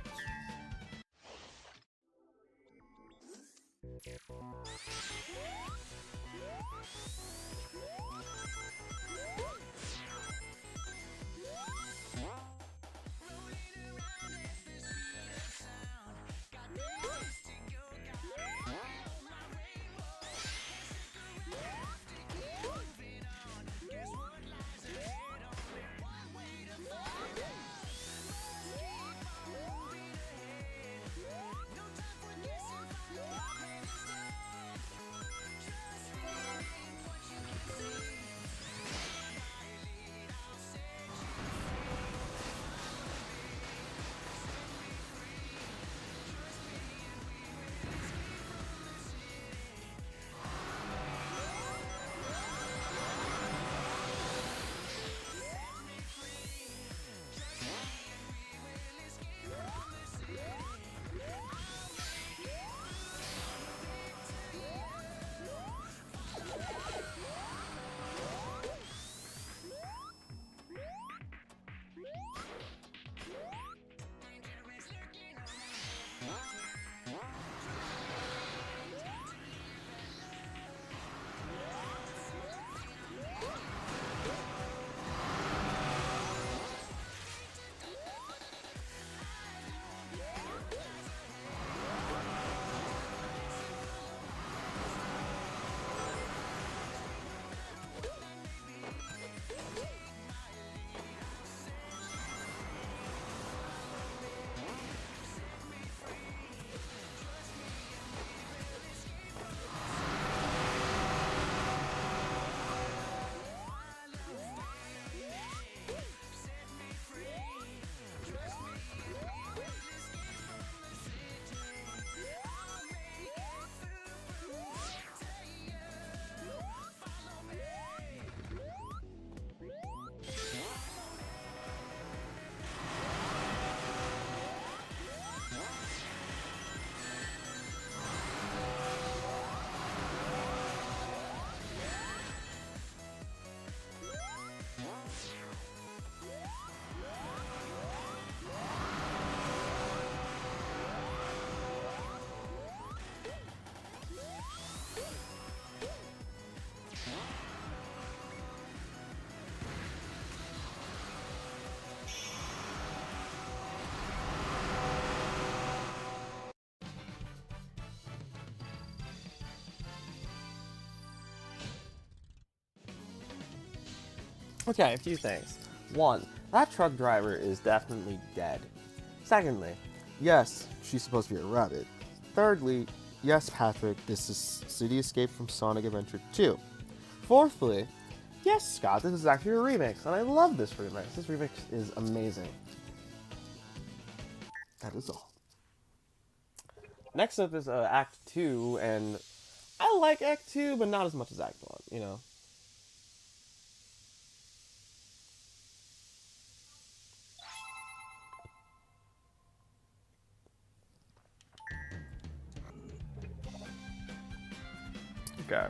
Okay, a few things. One, that truck driver is definitely dead. Secondly, yes, she's supposed to be a rabbit. Thirdly, yes, Patrick, this is City Escape from Sonic Adventure 2. Fourthly, yes, Scott, this is actually a remix, and I love this remix. This remix is amazing. That is all. Next up is Act 2, and I like Act 2, but not as much as Act 1, you know? Okay.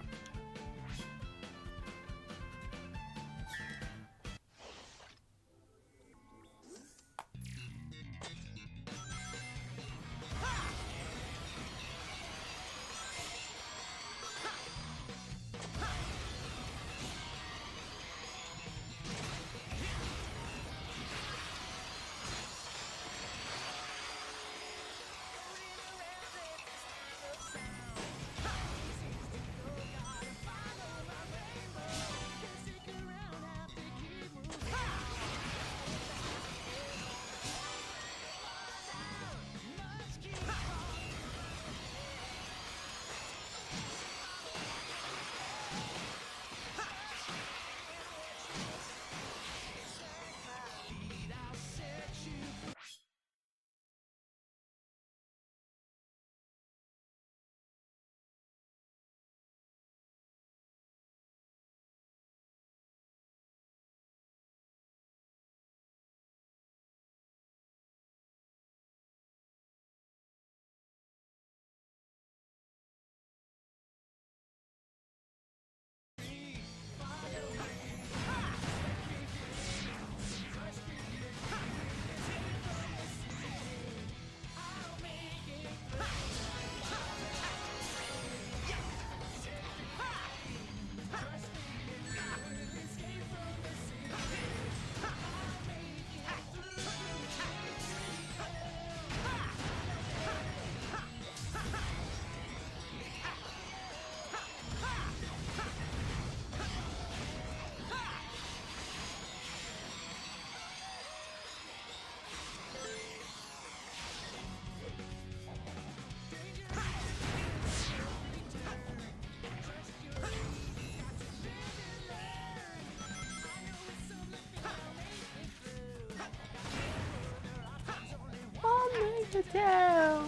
shell.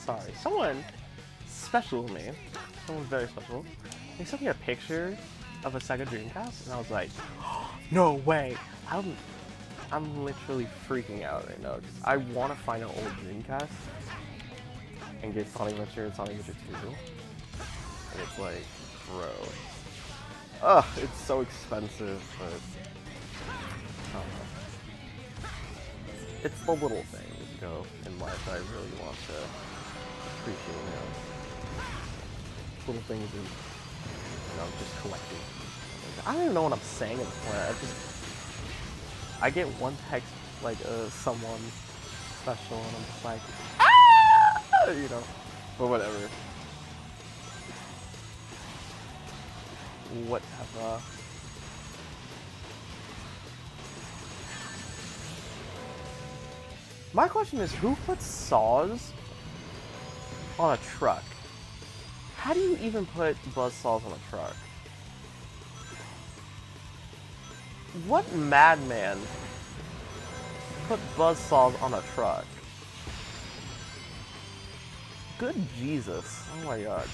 Sorry, someone special to me. Someone very special. They sent me a picture of a Sega Dreamcast, and I was like, no way. I'm literally freaking out right now. I want to find an old Dreamcast and get Sonic Adventure and Sonic Adventure 2. And it's like, bro. Ugh, it's so expensive, but I don't know. It's the little things, you know, in life that I really want to appreciate, you know. Little things in, you know, just collecting. I don't even know what I'm saying at this point. I get one text, like, someone special, and I'm just like, ah! You know, but whatever. Whatever. My question is, who puts saws on a truck? How do you even put buzzsaws on a truck? What madman put buzzsaws on a truck? Good Jesus. Oh my god.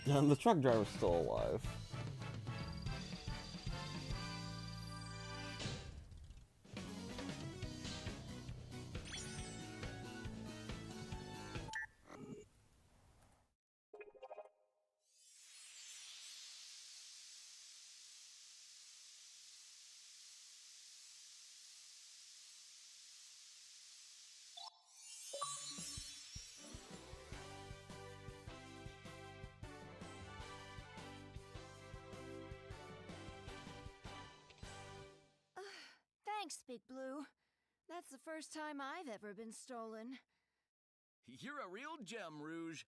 Yeah, and the truck driver's still alive. Thanks, Big Blue. That's the first time I've ever been stolen. You're a real gem, Rouge.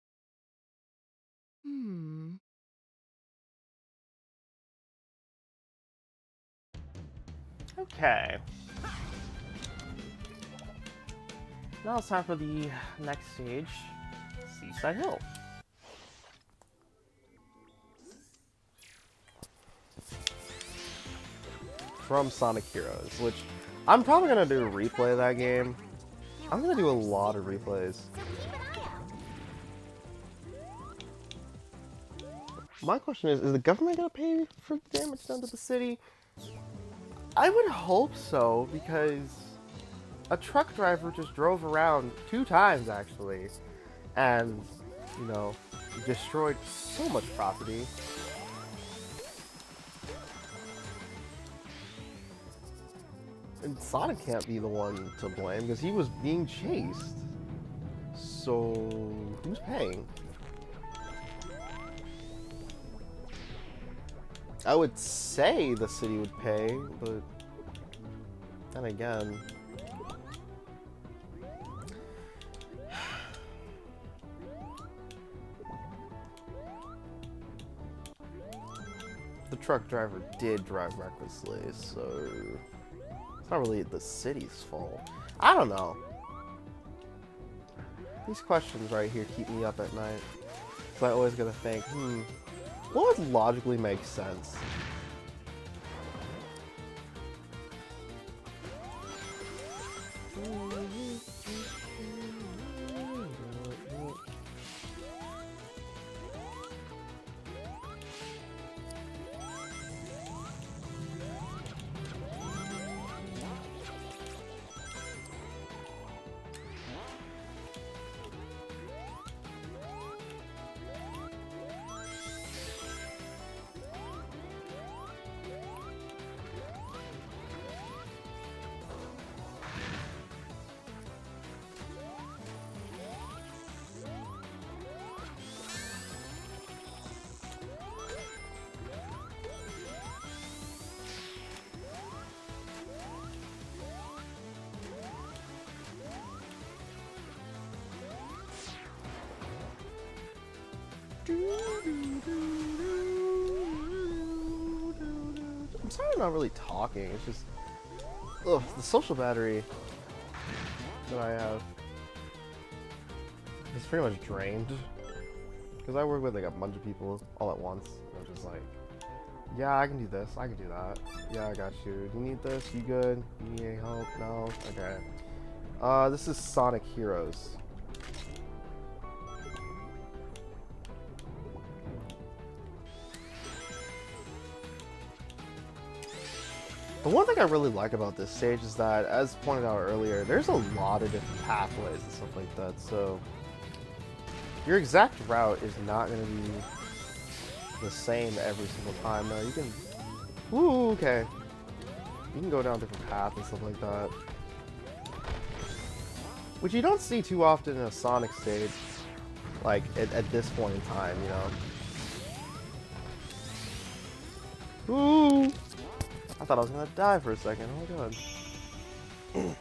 Okay. Now it's time for the next stage, Seaside Hill. From Sonic Heroes, which I'm probably gonna do a replay of that game. I'm gonna do a lot of replays. So keep an eye out. My question is the government gonna pay for the damage done to the city? I would hope so, because a truck driver just drove around 2 times actually, and, you know, destroyed so much property. And Sonic can't be the one to blame because he was being chased. So, who's paying? I would say the city would pay, but then again, the truck driver did drive recklessly, so it's not really the city's fault. I don't know. These questions right here keep me up at night. So I always gotta think, what would logically make sense? I'm sorry I'm not really talking, it's just, ugh, the social battery that I have. It's pretty much drained. Because I work with like a bunch of people all at once. And I'm just like, yeah, I can do this. I can do that. Yeah, I got you. Do you need this? You good? You need any help? No? Okay. This is Sonic Heroes. The one thing I really like about this stage is that, as pointed out earlier, there's a lot of different pathways and stuff like that, so your exact route is not going to be the same every single time. No, you can... Ooh, okay. You can go down different paths and stuff like that. Which you don't see too often in a Sonic stage, like, at this point in time, you know? Ooh! I thought I was gonna die for a second. Oh my god.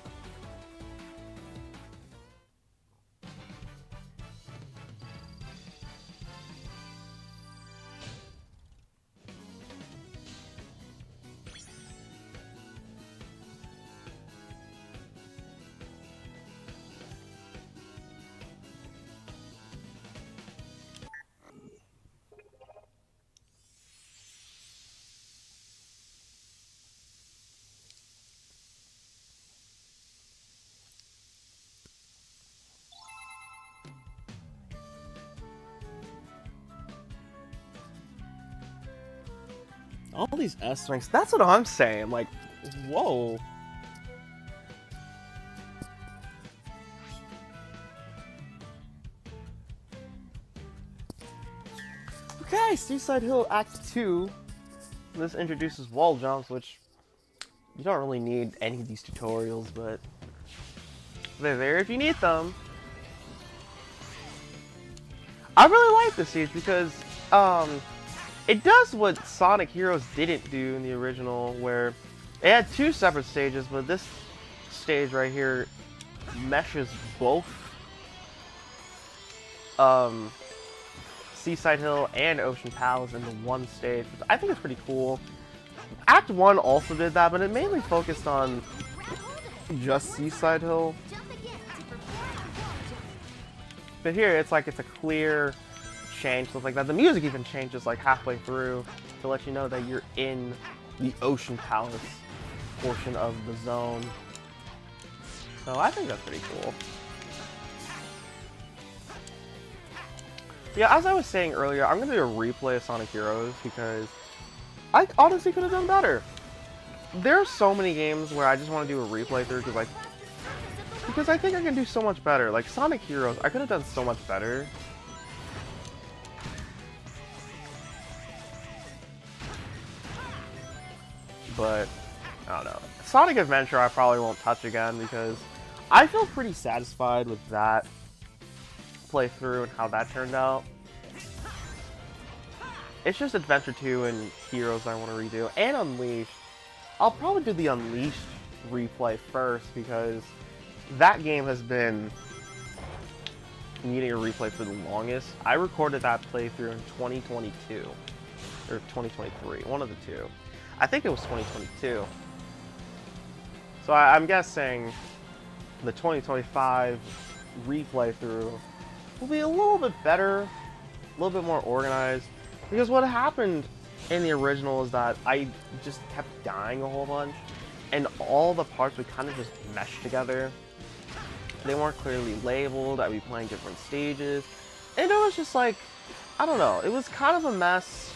All these S ranks, that's what I'm saying, like, whoa. Okay, Seaside Hill Act 2. This introduces wall jumps, which you don't really need any of these tutorials, but they're there if you need them. I really like this stage because, it does what Sonic Heroes didn't do in the original, where it had two separate stages, but this stage right here meshes both Seaside Hill and Ocean Palace into one stage, which I think is pretty cool. Act 1 also did that, but it mainly focused on just Seaside Hill. But here, it's like it's a clear change, stuff like that. The music even changes like halfway through to let you know that you're in the Ocean Palace portion of the zone. So I think that's pretty cool. Yeah, as I was saying earlier, I'm gonna do a replay of Sonic Heroes because I honestly could have done better. There are so many games where I just want to do a replay through because I think I can do so much better. Like Sonic Heroes, I could have done so much better. But I don't know. Sonic Adventure I probably won't touch again because I feel pretty satisfied with that playthrough and how that turned out. It's just Adventure 2 and Heroes I want to redo. And Unleashed. I'll probably do the Unleashed replay first because that game has been needing a replay for the longest. I recorded that playthrough in 2022. Or 2023. One of the two. I think it was 2022. So I'm guessing the 2025 replay through will be a little bit better, a little bit more organized. Because what happened in the original is that I just kept dying a whole bunch, and all the parts would kind of just mesh together. They weren't clearly labeled. I'd be playing different stages, and it was just like, I don't know. It was kind of a mess.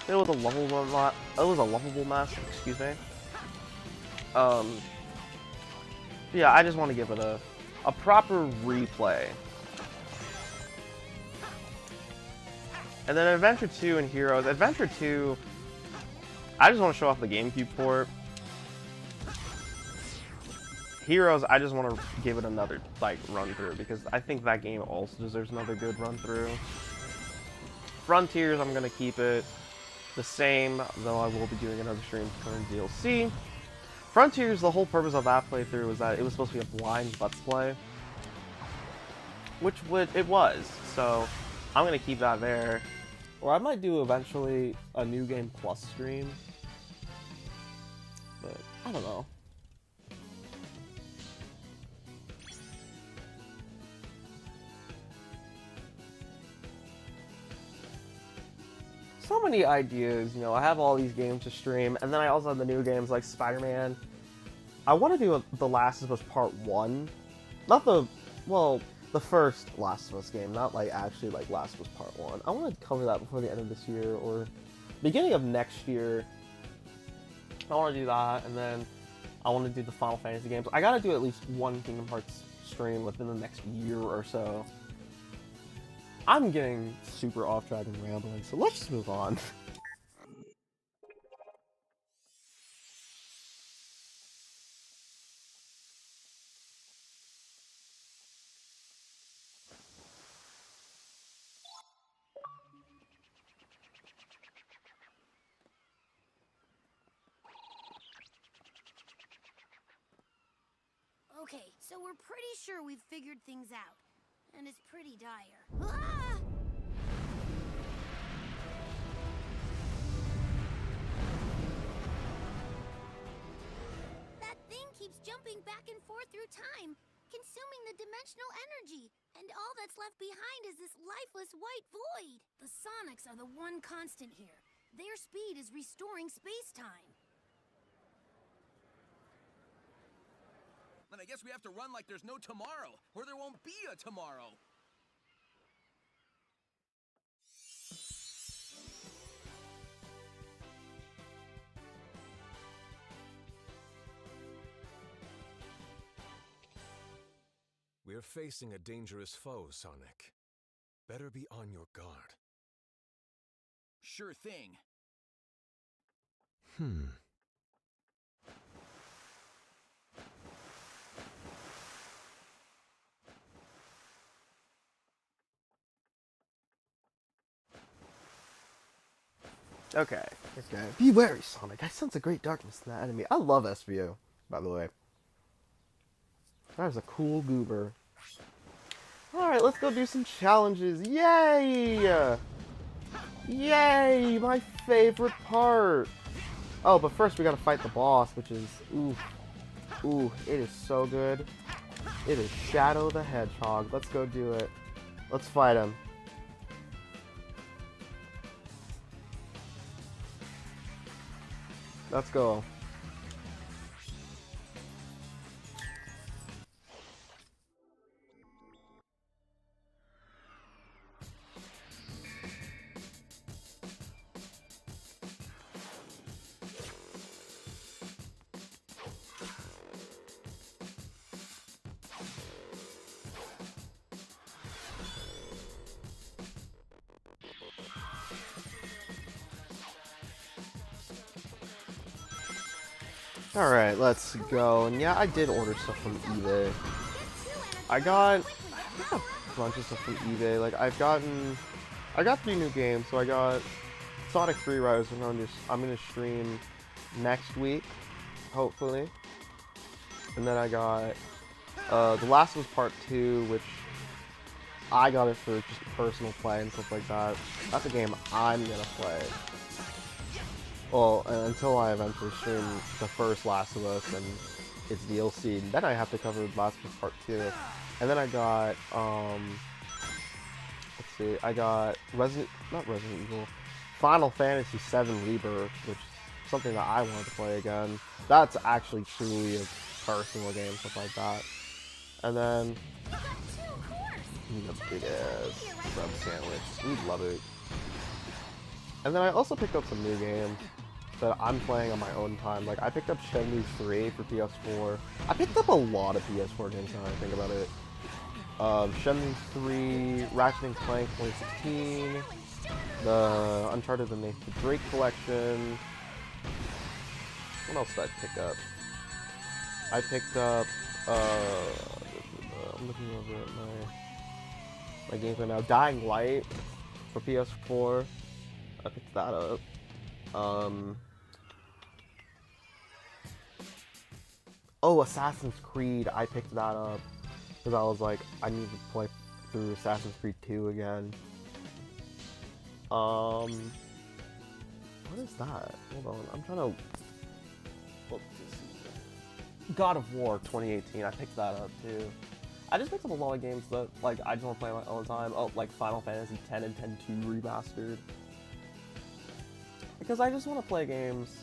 It was a lovable mess. Excuse me. Yeah, I just want to give it a proper replay. And then Adventure 2 and Heroes. Adventure 2, I just want to show off the GameCube port. Heroes, I just want to give it another run through because I think that game also deserves another good run through. Frontiers, I'm gonna keep it the same, though I will be doing another stream covering DLC. Frontiers, the whole purpose of that playthrough was that it was supposed to be a blind Let's Play, which it was. So I'm gonna keep that there. Or I might do eventually a New Game Plus stream. But I don't know. so many ideas. You know, I have all these games to stream, and then I also have the new games like Spider-Man. I want to do The Last of Us Part 1. Not the, well, the first Last of Us game, not like actually like Last of Us Part 1. I want to cover that before the end of this year or beginning of next year. I want to do that, and then I want to do the Final Fantasy games. I gotta do at least one Kingdom Hearts stream within the next year or so. I'm getting super off track and rambling, so let's just move on. Okay, so we're pretty sure we've figured things out. And it's pretty dire. Ah! That thing keeps jumping back and forth through time, consuming the dimensional energy. And all that's left behind is this lifeless white void. The Sonics are the one constant here. Their speed is restoring space-time. Then I guess we have to run like there's no tomorrow, or there won't be a tomorrow. We're facing a dangerous foe, Sonic. Better be on your guard. Sure thing. Okay. Be wary, Sonic. I sense a great darkness in that enemy. I love SVO, by the way. That is a cool goober. Alright, let's go do some challenges. Yay! Yay! My favorite part! Oh, but first we gotta fight the boss, which is... Ooh. Ooh, it is so good. It is Shadow the Hedgehog. Let's go do it. Let's fight him. Let's go. Alright, let's go. And yeah, I did order stuff from eBay. I got a bunch of stuff from eBay. Like, I got 3 new games. So I got Sonic 3 Riders, which I'm gonna stream next week, hopefully. And then I got The Last of Us Part 2, which I got it for just personal play and stuff like that. That's a game I'm gonna play. Well, until I eventually stream the first Last of Us and its DLC, then I have to cover Last of Us Part 2. And then I got, let's see, I got not Resident Evil, Final Fantasy VII Rebirth, which is something that I wanted to play again. That's actually truly a personal game, stuff like that. And then, the big ass sub sandwich, we love it. And then I also picked up some new games that I'm playing on my own time. Like, I picked up Shenmue 3 for PS4. I picked up a lot of PS4 games now I think about it. Shenmue 3, Ratchet & Clank 2016, the Uncharted the Nathan Drake collection. What else did I pick up? I picked up, I'm looking over at my gameplay now. Dying Light for PS4. I picked that up. Oh, Assassin's Creed. I picked that up because I was like, I need to play through Assassin's Creed 2 again. What is that? Hold on, I'm trying to look to see. God of War 2018. I picked that up too. I just picked up a lot of games that like I just want to play on my own time. Oh, like Final Fantasy 10 and 10-2 remastered. because I just want to play games.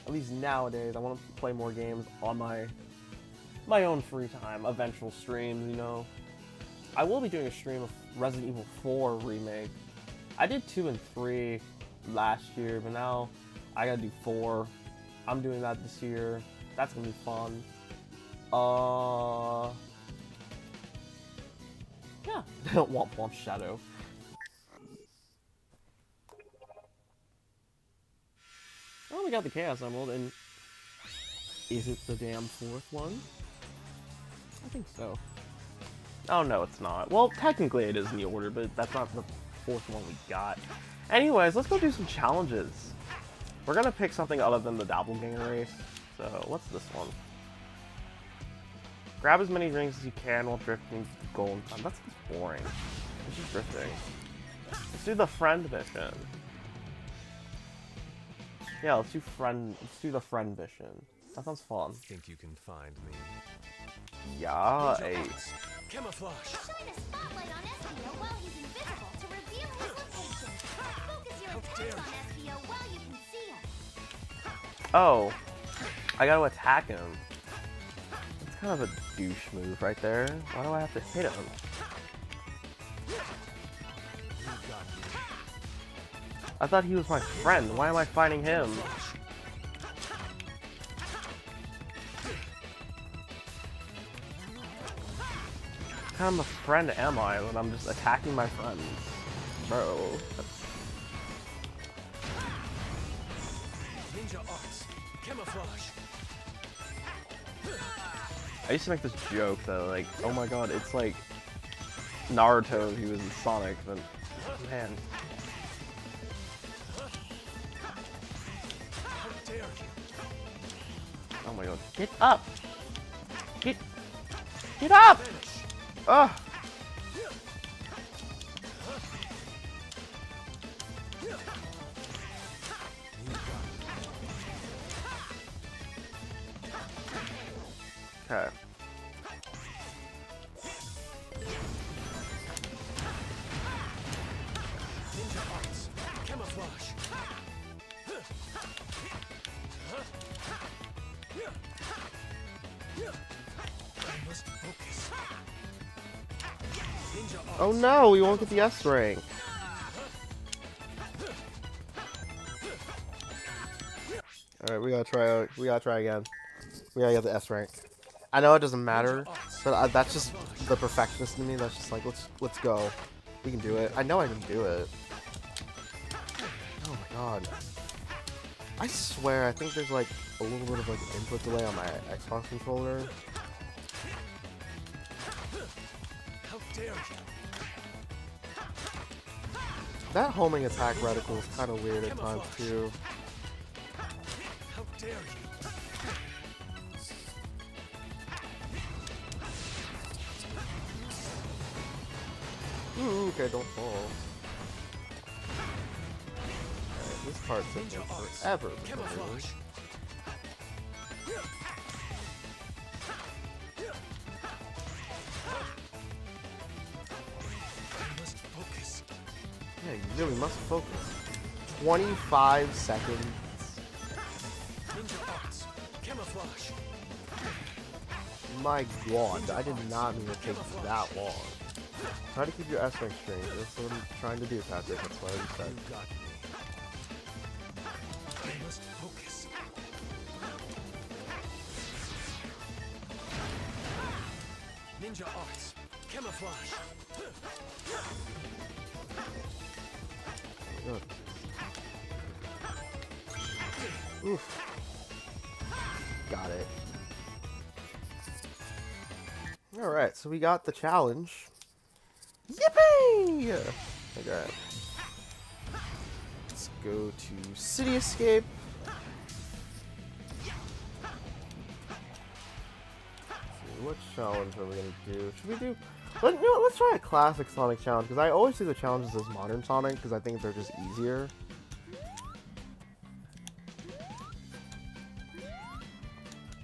At least nowadays, I want to play more games on my own free time, eventual streams, you know. I will be doing a stream of Resident Evil 4 remake. I did 2 and 3 last year, but now I gotta do 4. I'm doing that this year. That's gonna be fun. Yeah. Womp Womp Shadow. Oh, we got the Chaos Emerald, and is it the damn 4th one? I think so. Oh, no, it's not. Well, technically it is in the order, but that's not the 4th one we got. Anyways, let's go do some challenges. We're gonna pick something other than the Doppelganger race. So, what's this one? Grab as many rings as you can while drifting the golden time. That's just boring. It's just drifting. Let's do the friend mission. Yeah, let's do the friend mission. That sounds fun. Think you can find me? Yeah, Camouflage. Shine a spotlight on Espio while he's invisible to reveal his location. Focus your attacks on Espio while you can see him. Oh, I gotta attack him. That's kind of a douche move right there. Why do I have to hit him? I thought he was my friend. Why am I fighting him? What kind of a friend am I when I'm just attacking my friends? Bro. Ninja arts. Camouflage. I used to make this joke that, like, oh my god, it's like Naruto if he was in Sonic, but man. How dare you? Oh my god. Get up! Get up! Ugh! Okay. Ninja arts. Camouflage. I must focus. Ninja arts. Oh no, we won't get the S rank. Alright, we gotta try again. We gotta get the S rank. I know it doesn't matter, but that's just the perfectionist in me. That's just like, let's go. We can do it. I know I can do it. Oh my god. I swear, I think there's like a little bit of like input delay on my Xbox controller. How dare you? That homing attack reticle is kind of weird at times too. How dare you? Ooh, okay, don't fall. Alright, this part took me forever. Camouflage. I must focus. Yeah, you really must focus. 25 seconds. Ninja arts. Camouflage. My god, I did not mean to take that long. Try to keep your S rank straight. That's what I'm trying to do, Patrick. That's why I said. You got me. I must focus. Ninja arts. Camouflage. Good. Oof. Got it. Alright, so we got the challenge. Yippee! Okay. Let's go to City Escape. What challenge are we gonna do? Should we do? Let's try a classic Sonic challenge because I always see the challenges as modern Sonic because I think they're just easier.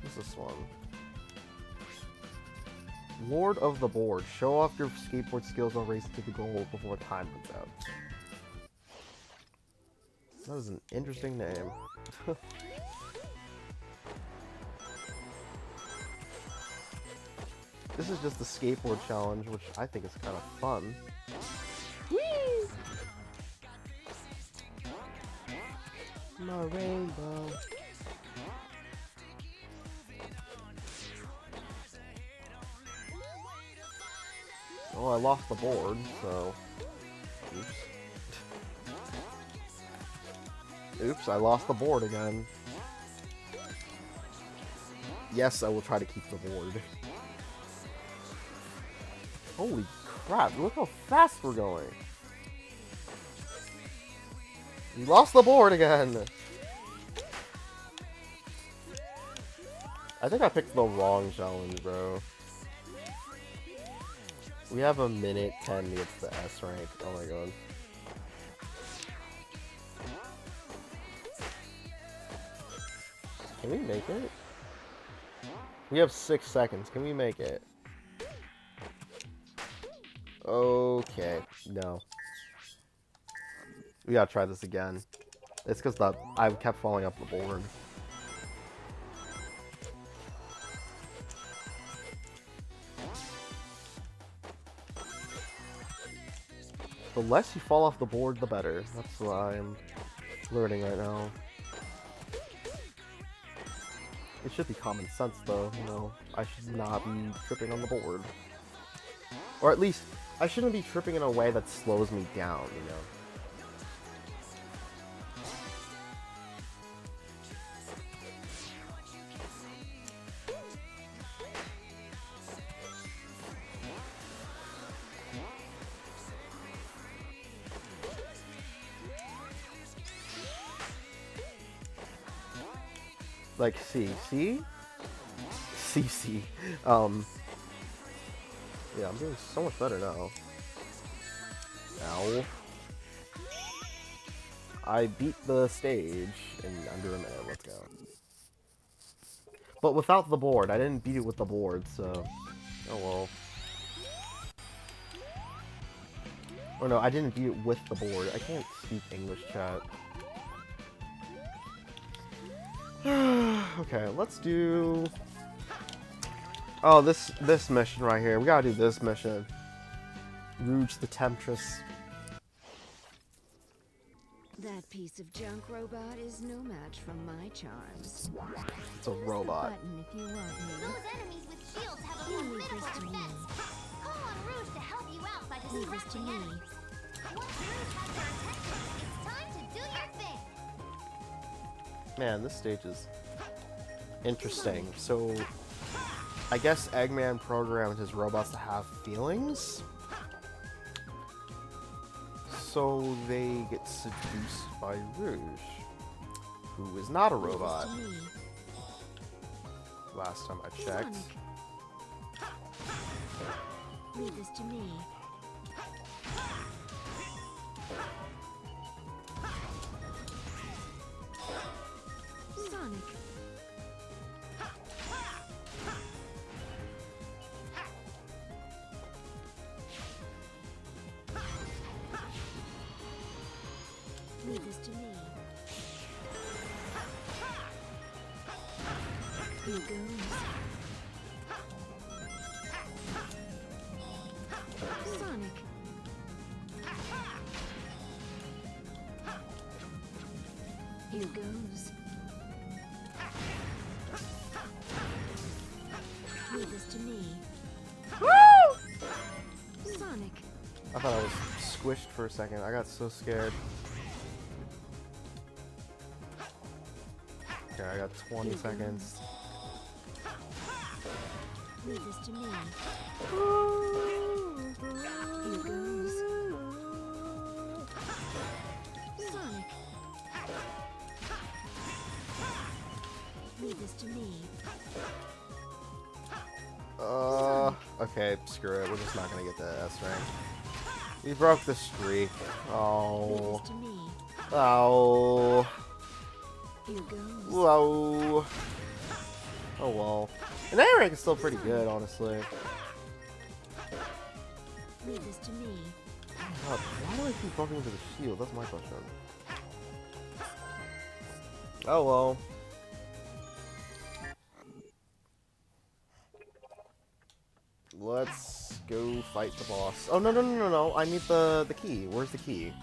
What's this one? Lord of the Board. Show off your skateboard skills while racing to the goal before time runs out. That was an interesting name. This is just the skateboard challenge, which I think is kind of fun. Whee! My rainbow. Oh, I lost the board, so... Oops. Oops, I lost the board again. Yes, I will try to keep the board. Holy crap, look how fast we're going. We lost the board again. I think I picked the wrong challenge, bro. We have a minute 10 to get to the S rank. Oh my god. Can we make it? We have 6 seconds. Can we make it? Okay. No. We gotta try this again. It's because I kept falling off the board. The less you fall off the board, the better. That's what I'm learning right now. It should be common sense, though. You know, I should not be tripping on the board. Or at least, I shouldn't be tripping in a way that slows me down, you know? Like, C. Yeah, I'm doing so much better now. Ow. I beat the stage in under a minute. Let's go. But without the board. I didn't beat it with the board, so... Oh well. Or no, I didn't beat it with the board. I can't speak English, chat. Okay, let's do... Oh, this mission right here. We gotta do this mission. Rouge the Temptress. That piece of junk robot is no match for my charms. It's a robot. Button if you want me. Those enemies with shields have a Leave formidable this to me. defense. Call on Rouge to help you out by Leave this to distracting me. enemies. Once Rouge has your attention, it's time to do your thing. Man, this stage is interesting. So, I guess Eggman programmed his robots to have feelings? So they get seduced by Rouge, who is not a robot. Leave this to me. Last time I checked. Sonic. Leave this to me. Sonic. Leave this to me. Here goes. Sonic. Here goes. Leave this to me. Sonic. I thought I was squished for a second. I got so scared. Okay, I got 20 seconds. Leave this to me. Here goes. Sonic. Leave this to me. Okay, screw it. We're just not gonna get the S rank. We broke the streak. Leave Oh. this to me. Oh. Here goes. Whoa. Oh well. And A rank is still pretty good, honestly. Leave this to me. God, why do I keep bumping into the shield? That's my question. Oh well. Let's go fight the boss. Oh, no, no, no, no, no. I need the key. Where's the key?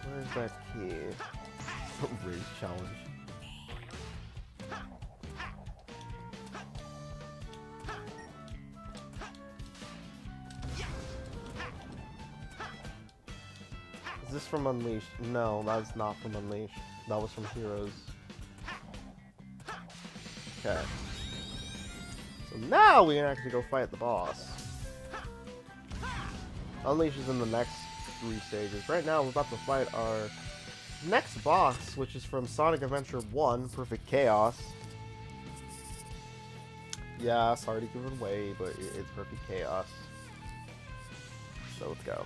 Where's that key? Rage challenge. Is this from Unleashed? No, that's not from Unleashed. That was from Heroes. Okay. So now we can actually go fight the boss. Unleashed is in the next 3 stages. Right now, we're about to fight our next boss, which is from Sonic Adventure 1, Perfect Chaos. Yeah, sorry to give it away, but it's Perfect Chaos. So let's go.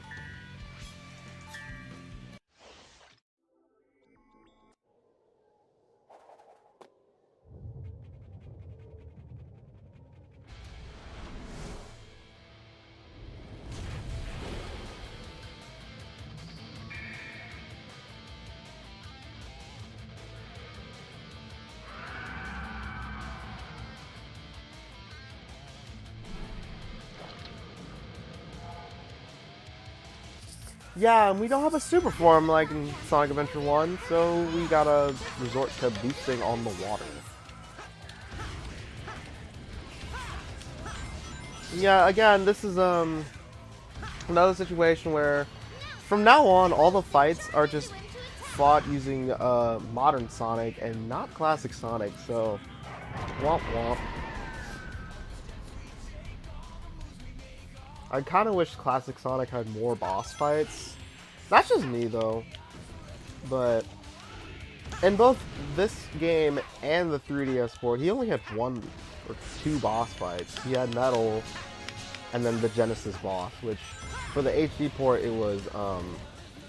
Yeah, and we don't have a super form like in Sonic Adventure 1, so we gotta resort to boosting on the water. Yeah, again, this is another situation where from now on all the fights are just fought using modern Sonic and not classic Sonic, so womp womp. I kind of wish classic Sonic had more boss fights. That's just me though. But in both this game and the 3DS port, he only had 1 or 2 boss fights. He had Metal and then the Genesis boss, which for the HD port it was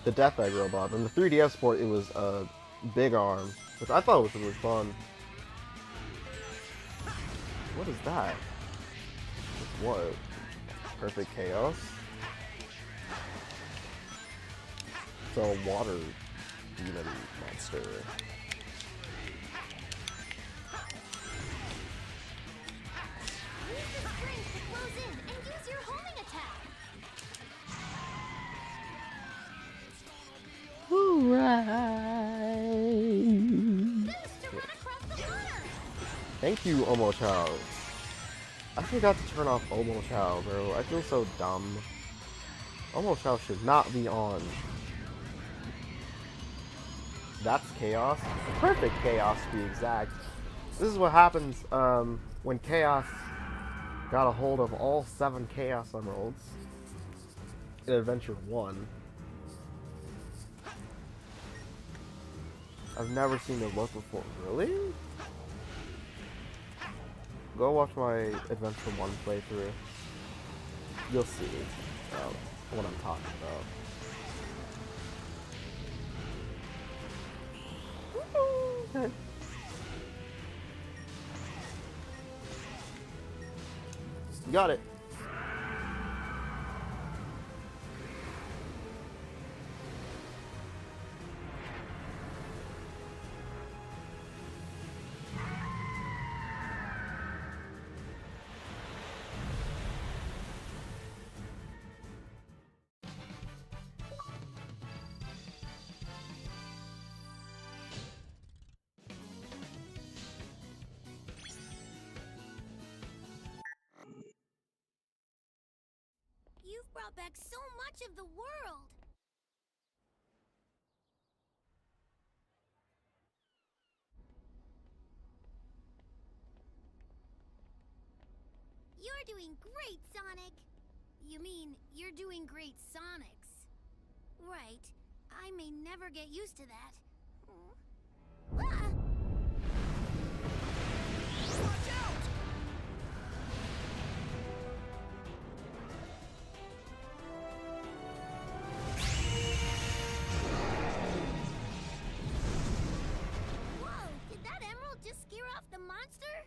the Death Egg robot, and the 3DS port it was Big Arm, which I thought was really fun. What is that? It's what? Perfect Chaos? It's a water demon monster. Use the strength to close in and use your homing attack. Hooray! Boost to run across the water. Thank you, Omo Chow. I forgot to turn off Omo Chow, bro. I feel so dumb. Omo Chow should not be on. That's chaos. Perfect chaos, to be exact. This is what happens when Chaos got a hold of all 7 Chaos Emeralds in Adventure 1. I've never seen it look before. Really? Go watch my Adventure 1 playthrough. You'll see what I'm talking about. Okay. Got it. You've brought back so much of the world. You're doing great, Sonic. You mean you're doing great, Sonics. Right. I may never get used to that. Ah! Watch out! Whoa! Did that emerald just scare off the monster?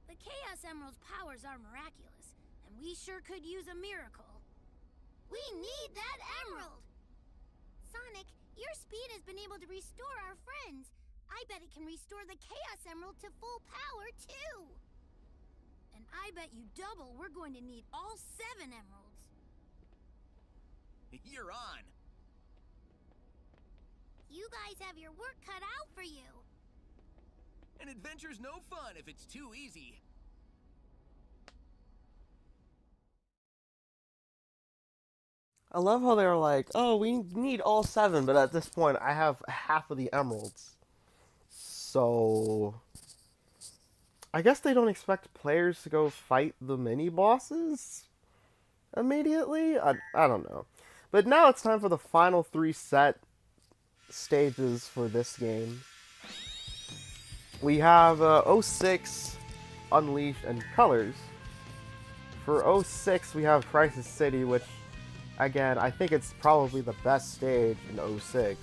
The Chaos Emerald's powers are miraculous, and we sure could use a miracle. We need that emerald! Sonic, Your speed has been able to restore our friends. I bet it can restore the Chaos Emerald to full power, too. And I bet you double we're going to need all 7 emeralds. You're on. You guys have your work cut out for you. An adventure's no fun if it's too easy. I love how they're like, oh, we need all 7, but at this point, I have half of the emeralds. So, I guess they don't expect players to go fight the mini-bosses immediately? I don't know. But now it's time for the final 3 set stages for this game. We have 06, Unleashed, and Colors. For 06, we have Crisis City, which, again, I think it's probably the best stage in 06.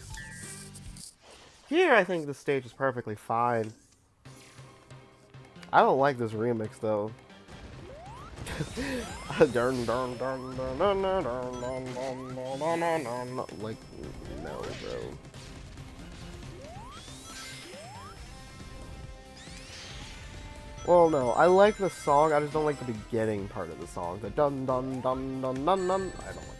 Here, I think the stage is perfectly fine. I don't like this remix, though. Like, no, bro. Well, no, I like the song, I just don't like the beginning part of the song. The dun dun dun dun dun dun. I don't like that.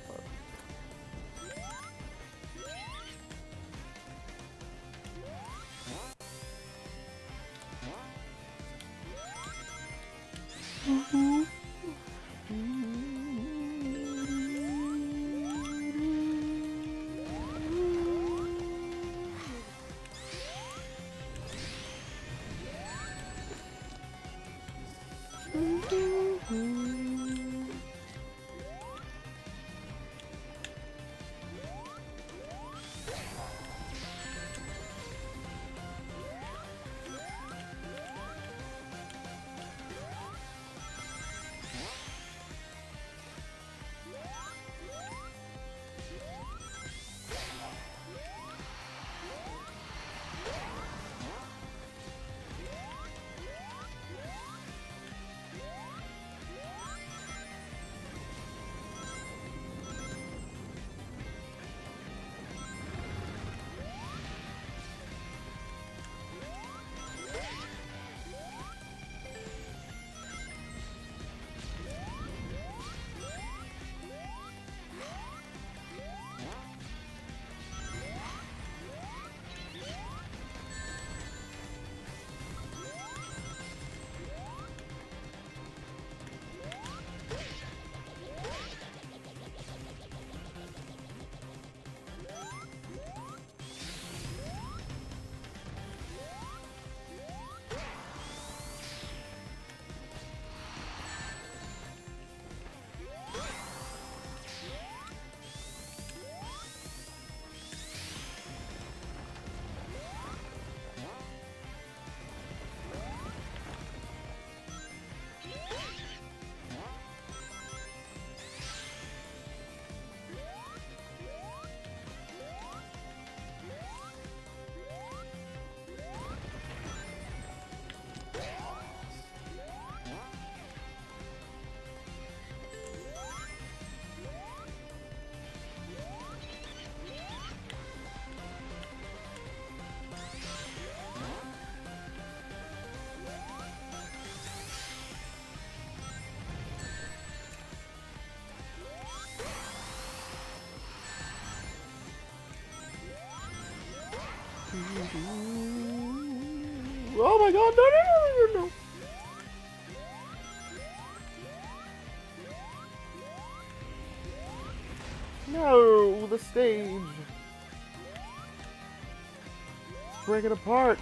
Oh my god, no, no, no, no, no. No, the stage. Break it apart.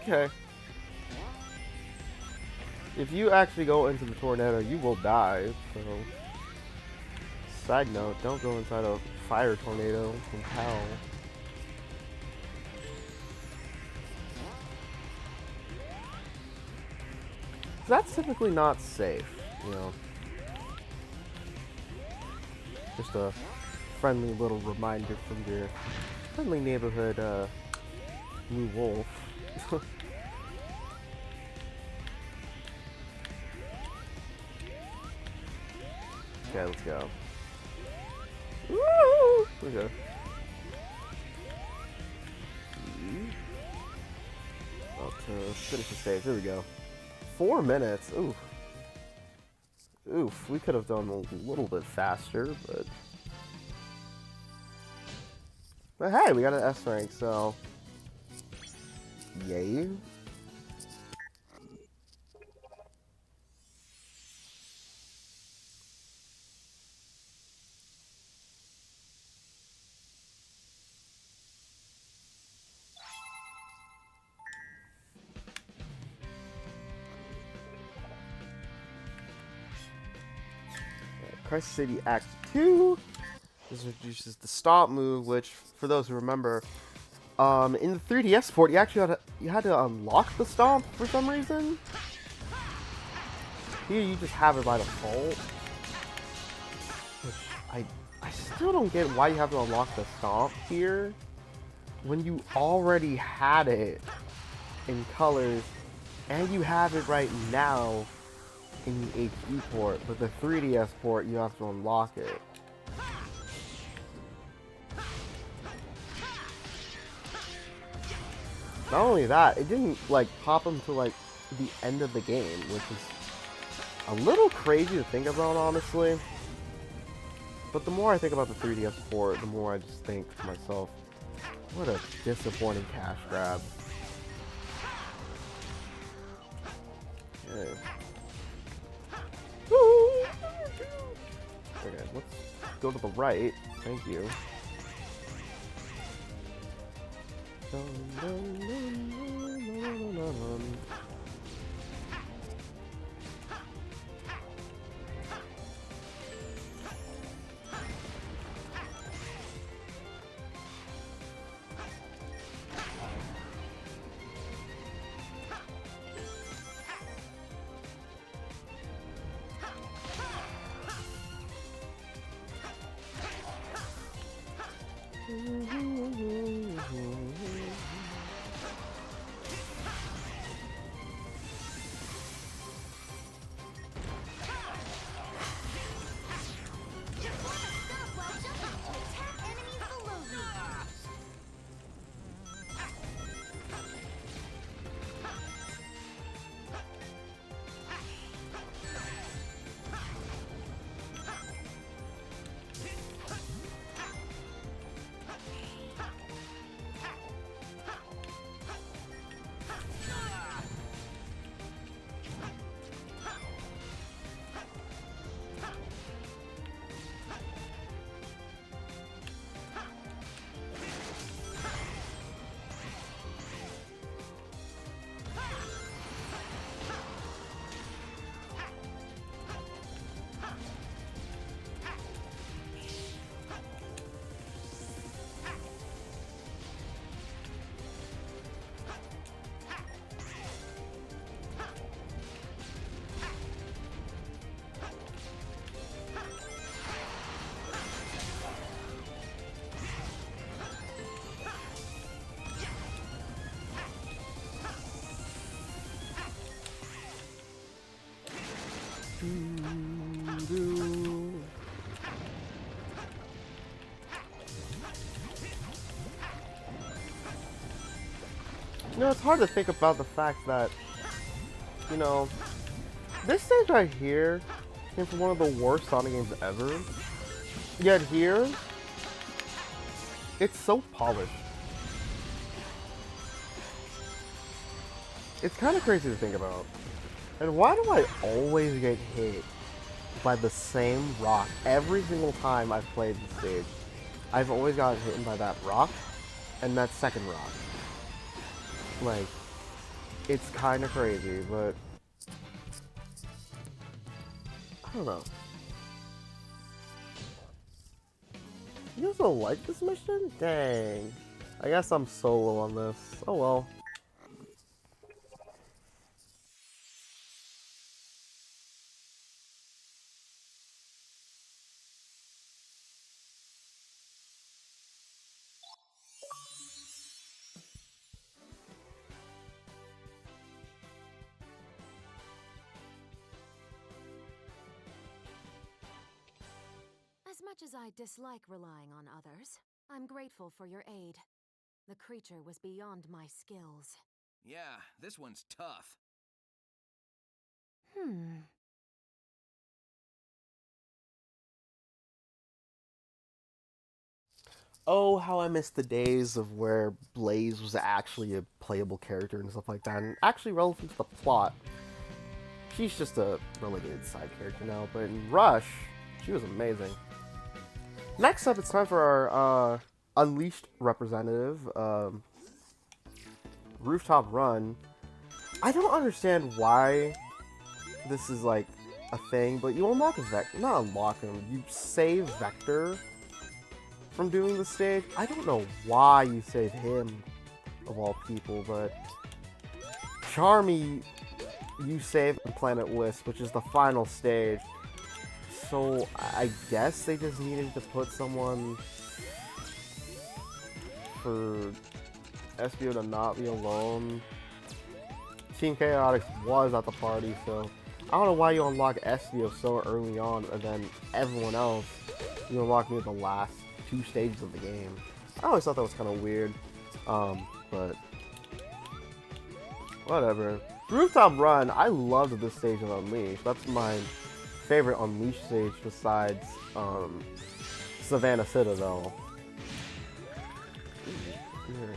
Okay. If you actually go into the tornado, you will die, so... Side note, don't go inside a fire tornado from hell. That's typically not safe, you know. Just a friendly little reminder from your friendly neighborhood, Blue Wolf. Okay, let's go. Woo! Okay. About to finish the stage. There we go. 4 minutes. Oof. Oof. We could have done a little bit faster, but. But hey, we got an S rank, so. Yay. Crisis City Act 2. This introduces the stomp move, which, for those who remember, in the 3DS port, you had to unlock the stomp for some reason. Here, you just have it by default. Which I still don't get why you have to unlock the stomp here when you already had it in colors, and you have it right now in the HD port, but the 3DS port, you have to unlock it. Not only that, it didn't like pop until like the end of the game, which is a little crazy to think about, honestly. But the more I think about the 3DS port, the more I just think to myself, what a disappointing cash grab. Okay. Okay, let's go to the right. Thank you. You know, it's hard to think about the fact that, you know, this stage right here came from one of the worst Sonic games ever. Yet here, it's so polished. It's kind of crazy to think about. And why do I always get hit by the same rock every single time I've played the stage? I've always gotten hit by that rock and that second rock. Like, it's kind of crazy, but I don't know. You guys don't like this mission? Dang. I guess I'm solo on this. Oh well. much as I dislike relying on others, I'm grateful for your aid. The creature was beyond my skills. Yeah, this one's tough. Oh, how I miss the days of where Blaze was actually a playable character and stuff like that, and actually relevant to the plot. She's just a relegated side character now, but in Rush, she was amazing. Next up, it's time for our Unleashed representative, Rooftop Run. I don't understand why this is like a thing, but you unlock a Vector, not unlock him, you save Vector from doing the stage. I don't know why you save him, of all people, but Charmy, you save on Planet Wisp, which is the final stage. So I guess they just needed to put someone for SBO to not be alone. Team Chaotix was at the party, so I don't know why you unlock SBO so early on, and then everyone else you unlock near the last 2 stages of the game. I always thought that was kind of weird, but whatever. Rooftop Run, I loved this stage in Unleashed. That's my favorite Unleashed stage besides Savannah Citadel. Here.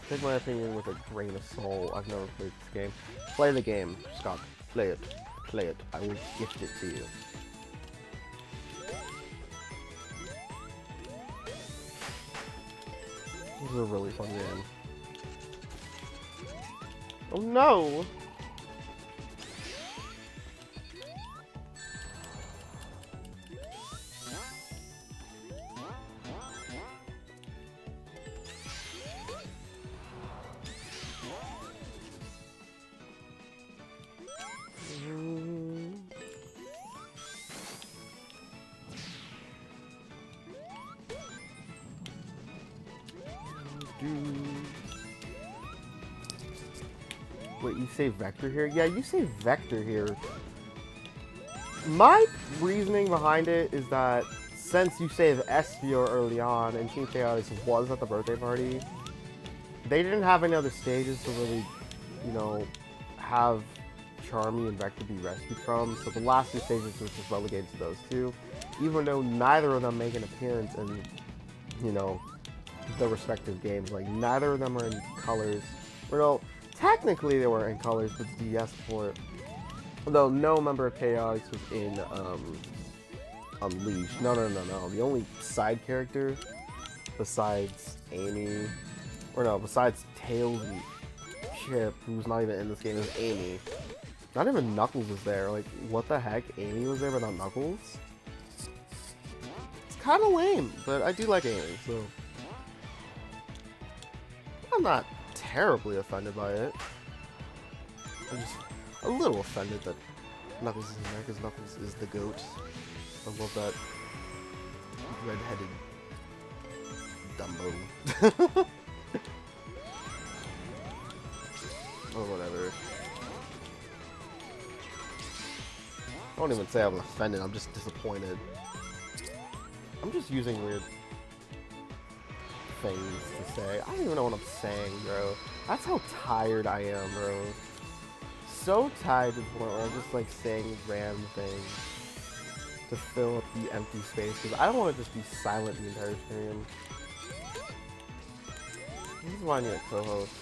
Take my opinion with a grain of salt. I've never played this game. Play the game, Scott. Play it. Play it. I will gift it to you. This is a really fun game. Oh no! Wait, you say Vector here? Yeah, you say Vector here. My reasoning behind it is that since you save Espio early on and Team Chaotix was at the birthday party, they didn't have any other stages to really, you know, have Charmy and Vector be rescued from, so the last 2 stages was just relegated to those 2, even though neither of them make an appearance in, you know, the respective games. Like, neither of them are in colors. Well, technically they were in colors, but DS for it. Although no member of Chaotix was in Unleashed. No. The only side character besides Amy, or no, besides Tails and Chip, who's not even in this game, is Amy. Not even Knuckles was there. Like, what the heck? Amy was there, but not Knuckles? It's kind of lame, but I do like Amy, so I'm not terribly offended by it. I'm just a little offended that Knuckles is in there, because Knuckles is the GOAT. I love that red-headed Dumbo. Or whatever. I won't even say I was offended, I'm just disappointed. I'm just using weird things to say. I don't even know what I'm saying, bro. That's how tired I am, bro. So tired to the point where I'm just like saying random things to fill up the empty space, because I don't want to just be silent the entire stream. This is why I need a co-host.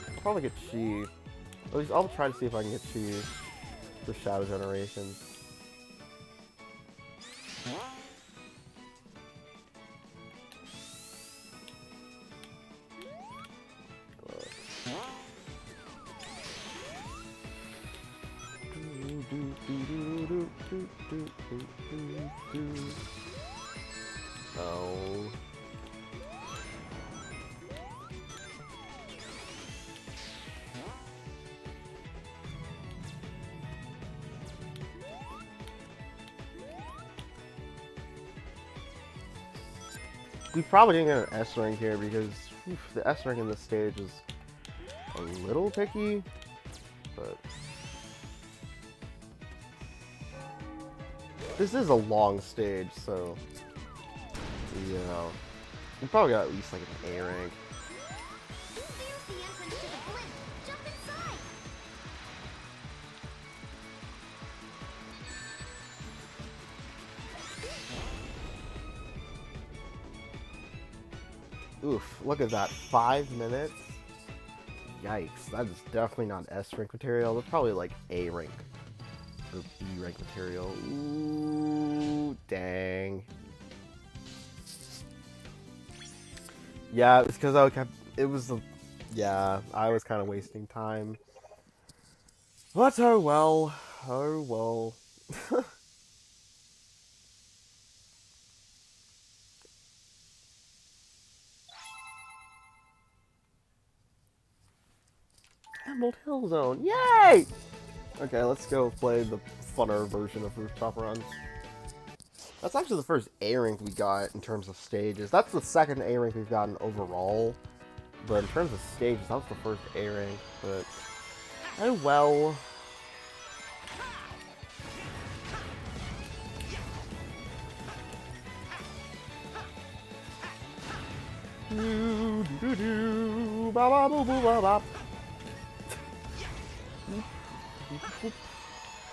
I'll probably get Chi. At least I'll try to see if I can get Chi for Shadow Generations. Oh. We probably didn't get an S rank here because the S rank in this stage is a little picky, but this is a long stage, so you know, we probably got at least like an A rank. There's the entrance to the blimp. Jump inside. Oof, look at that, 5 minutes? Yikes, that is definitely not S rank material. That's probably like A rank or B rank material. Ooh, dang. Yeah, it's because I was kind of wasting time. But oh well, oh well. Emerald Hill Zone, yay! Okay, let's go play the funner version of Rooftop Run. That's actually the first A rank we got in terms of stages. That's the second A rank we've gotten overall. But in terms of stages, that was the first A rank. But oh well. Do do do ba ba boo boo ba ba.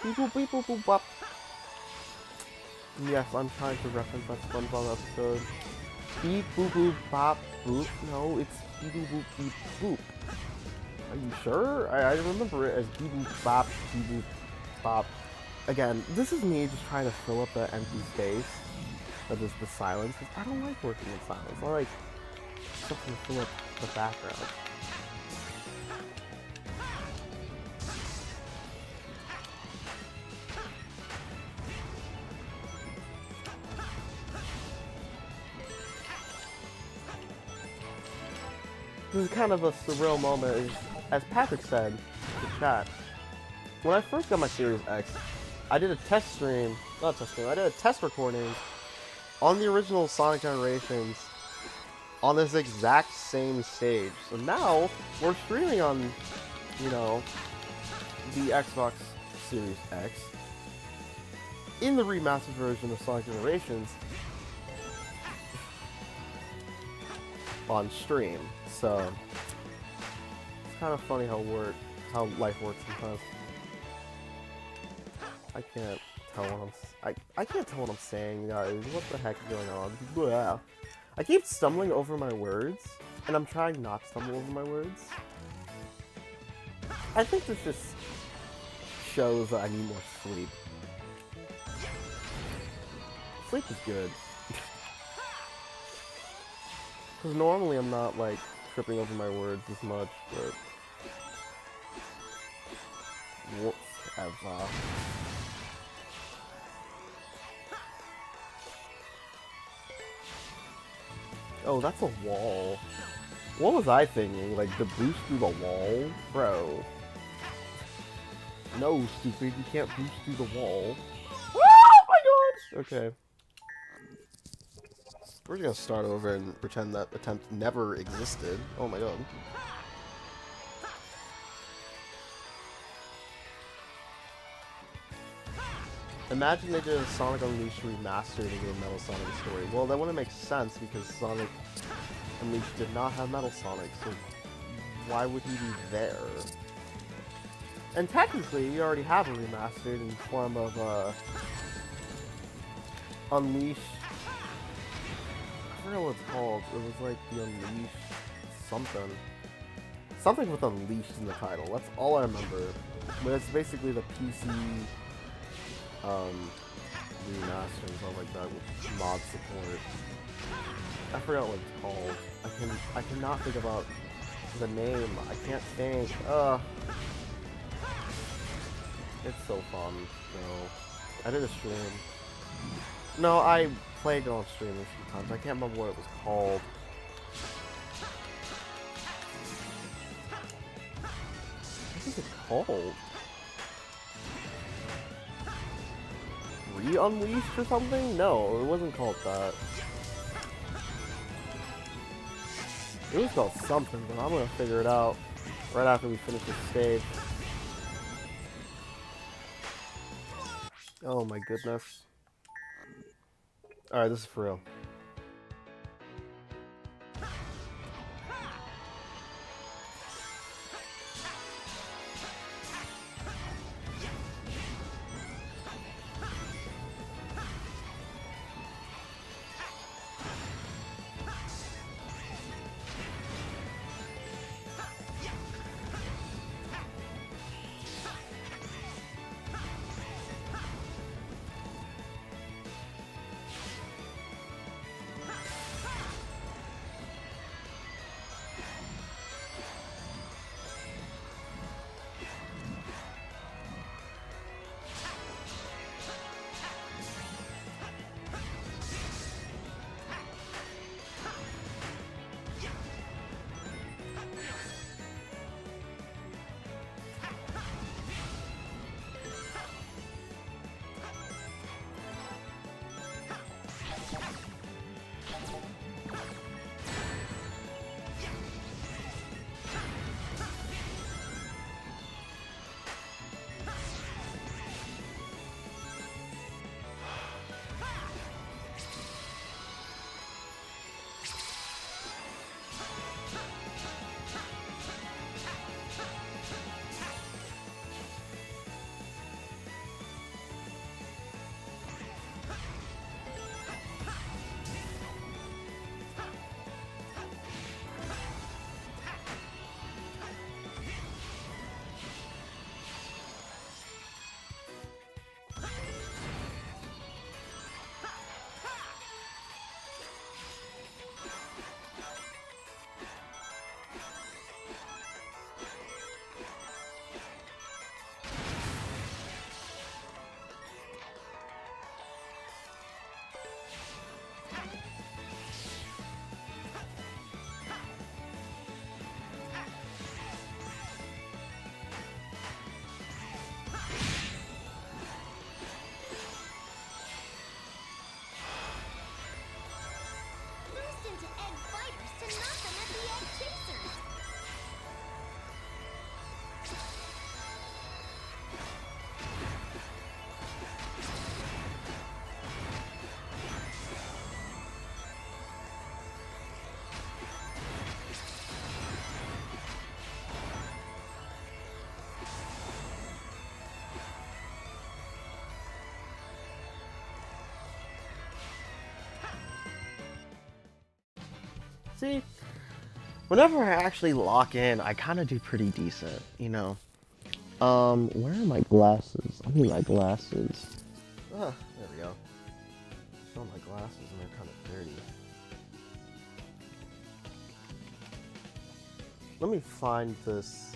Beep boop beep boop boop bop. Yes, I'm trying to reference that SpongeBob episode. Beep boop boop bop boop. No, it's beep boop boop beep boop. Are you sure? I remember it as beep boop bop beep boop bop. Again, this is me just trying to fill up the empty space that is the silence. I don't like working in silence. I like something to fill up the background. This is kind of a surreal moment, as Patrick said in the chat. When I first got my Series X, I did a test stream, not test stream, I did a test recording on the original Sonic Generations on this exact same stage. So now, we're streaming on, you know, the Xbox Series X in the remastered version of Sonic Generations on stream. So it's kind of funny how life works sometimes. I can't tell what I'm saying, guys. What the heck is going on? Blah. I keep stumbling over my words, and I'm trying not to stumble over my words. I think this just shows that I need more sleep. Sleep is good. Because normally I'm not, like, tripping over my words as much, but whatever. Oh, that's a wall. What was I thinking? Like, the boost through the wall? Bro. No, stupid, you can't boost through the wall. Oh my god! Okay. We're just gonna start over and pretend that attempt never existed. Oh my god. Imagine they did a Sonic Unleashed remastered to get a Metal Sonic story. Well, that wouldn't make sense because Sonic Unleashed did not have Metal Sonic, so why would he be there? And technically, you already have a remastered in the form of Unleashed. I forget what it's called. It was like the Unleashed something. Something with Unleashed in the title. That's all I remember. But it's basically the PC remaster and stuff like that with mod support. I forgot what it's called. I cannot think about the name. I can't think. It's so fun. No. I did a stream. No, I played it on stream a few times. I can't remember what it was called. What is it called? Re-Unleashed or something? No, it wasn't called that. It was called something, but I'm gonna figure it out right after we finish this stage. Oh my goodness. Alright, this is for real. Boost into egg fighters to knock them at the egg chasers. See, whenever I actually lock in, I kind of do pretty decent, you know. Where are my glasses? I need my glasses. Ah, there we go. Show my glasses and they're kind of dirty. Let me find this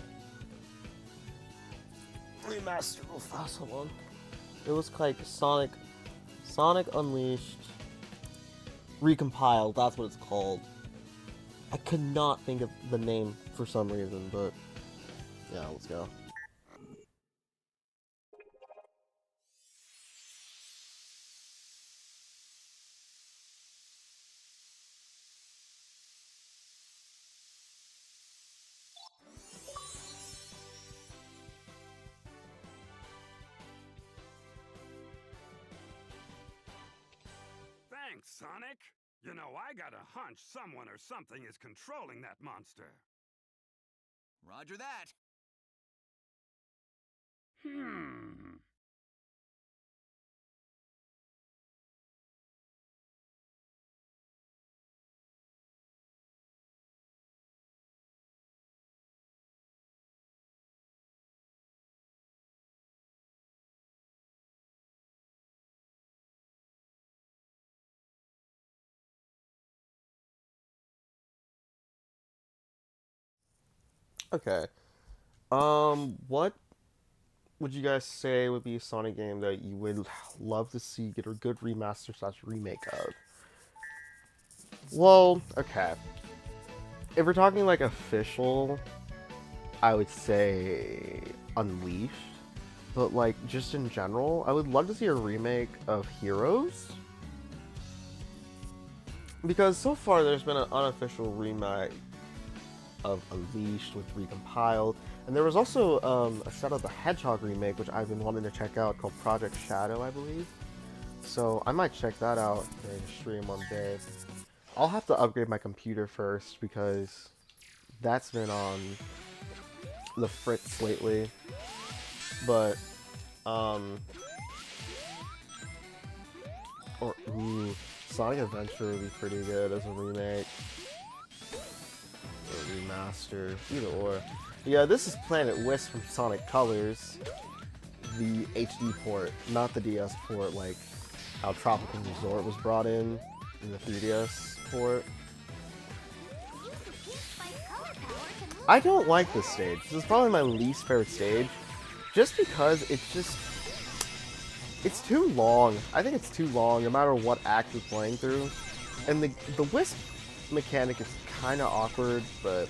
remastered real fast. Hold on. It was like Sonic Unleashed Recompiled. That's what it's called. I could not think of the name for some reason, but yeah, let's go. Thanks, Sonic. You know, I got a hunch someone or something is controlling that monster. Roger that. Okay. What would you guys say would be a Sonic game that you would love to see get a good remaster slash remake of? Well, okay. If we're talking like official, I would say Unleashed. But like just in general, I would love to see a remake of Heroes. Because so far there's been an unofficial remake of Unleashed with Recompiled. And there was also a Shadow the Hedgehog remake, which I've been wanting to check out, called Project Shadow, I believe. So I might check that out during the stream one day. I'll have to upgrade my computer first because that's been on the fritz lately. But, ooh, Sonic Adventure would be pretty good as a remake. Or remaster, either or. Yeah, this is Planet Wisp from Sonic Colors. The HD port, not the DS port, like how Tropical Resort was brought in the 3DS port. I don't like this stage. This is probably my least favorite stage. Just because it's too long. I think it's too long no matter what act you're playing through. And the Wisp mechanic is kind of awkward, but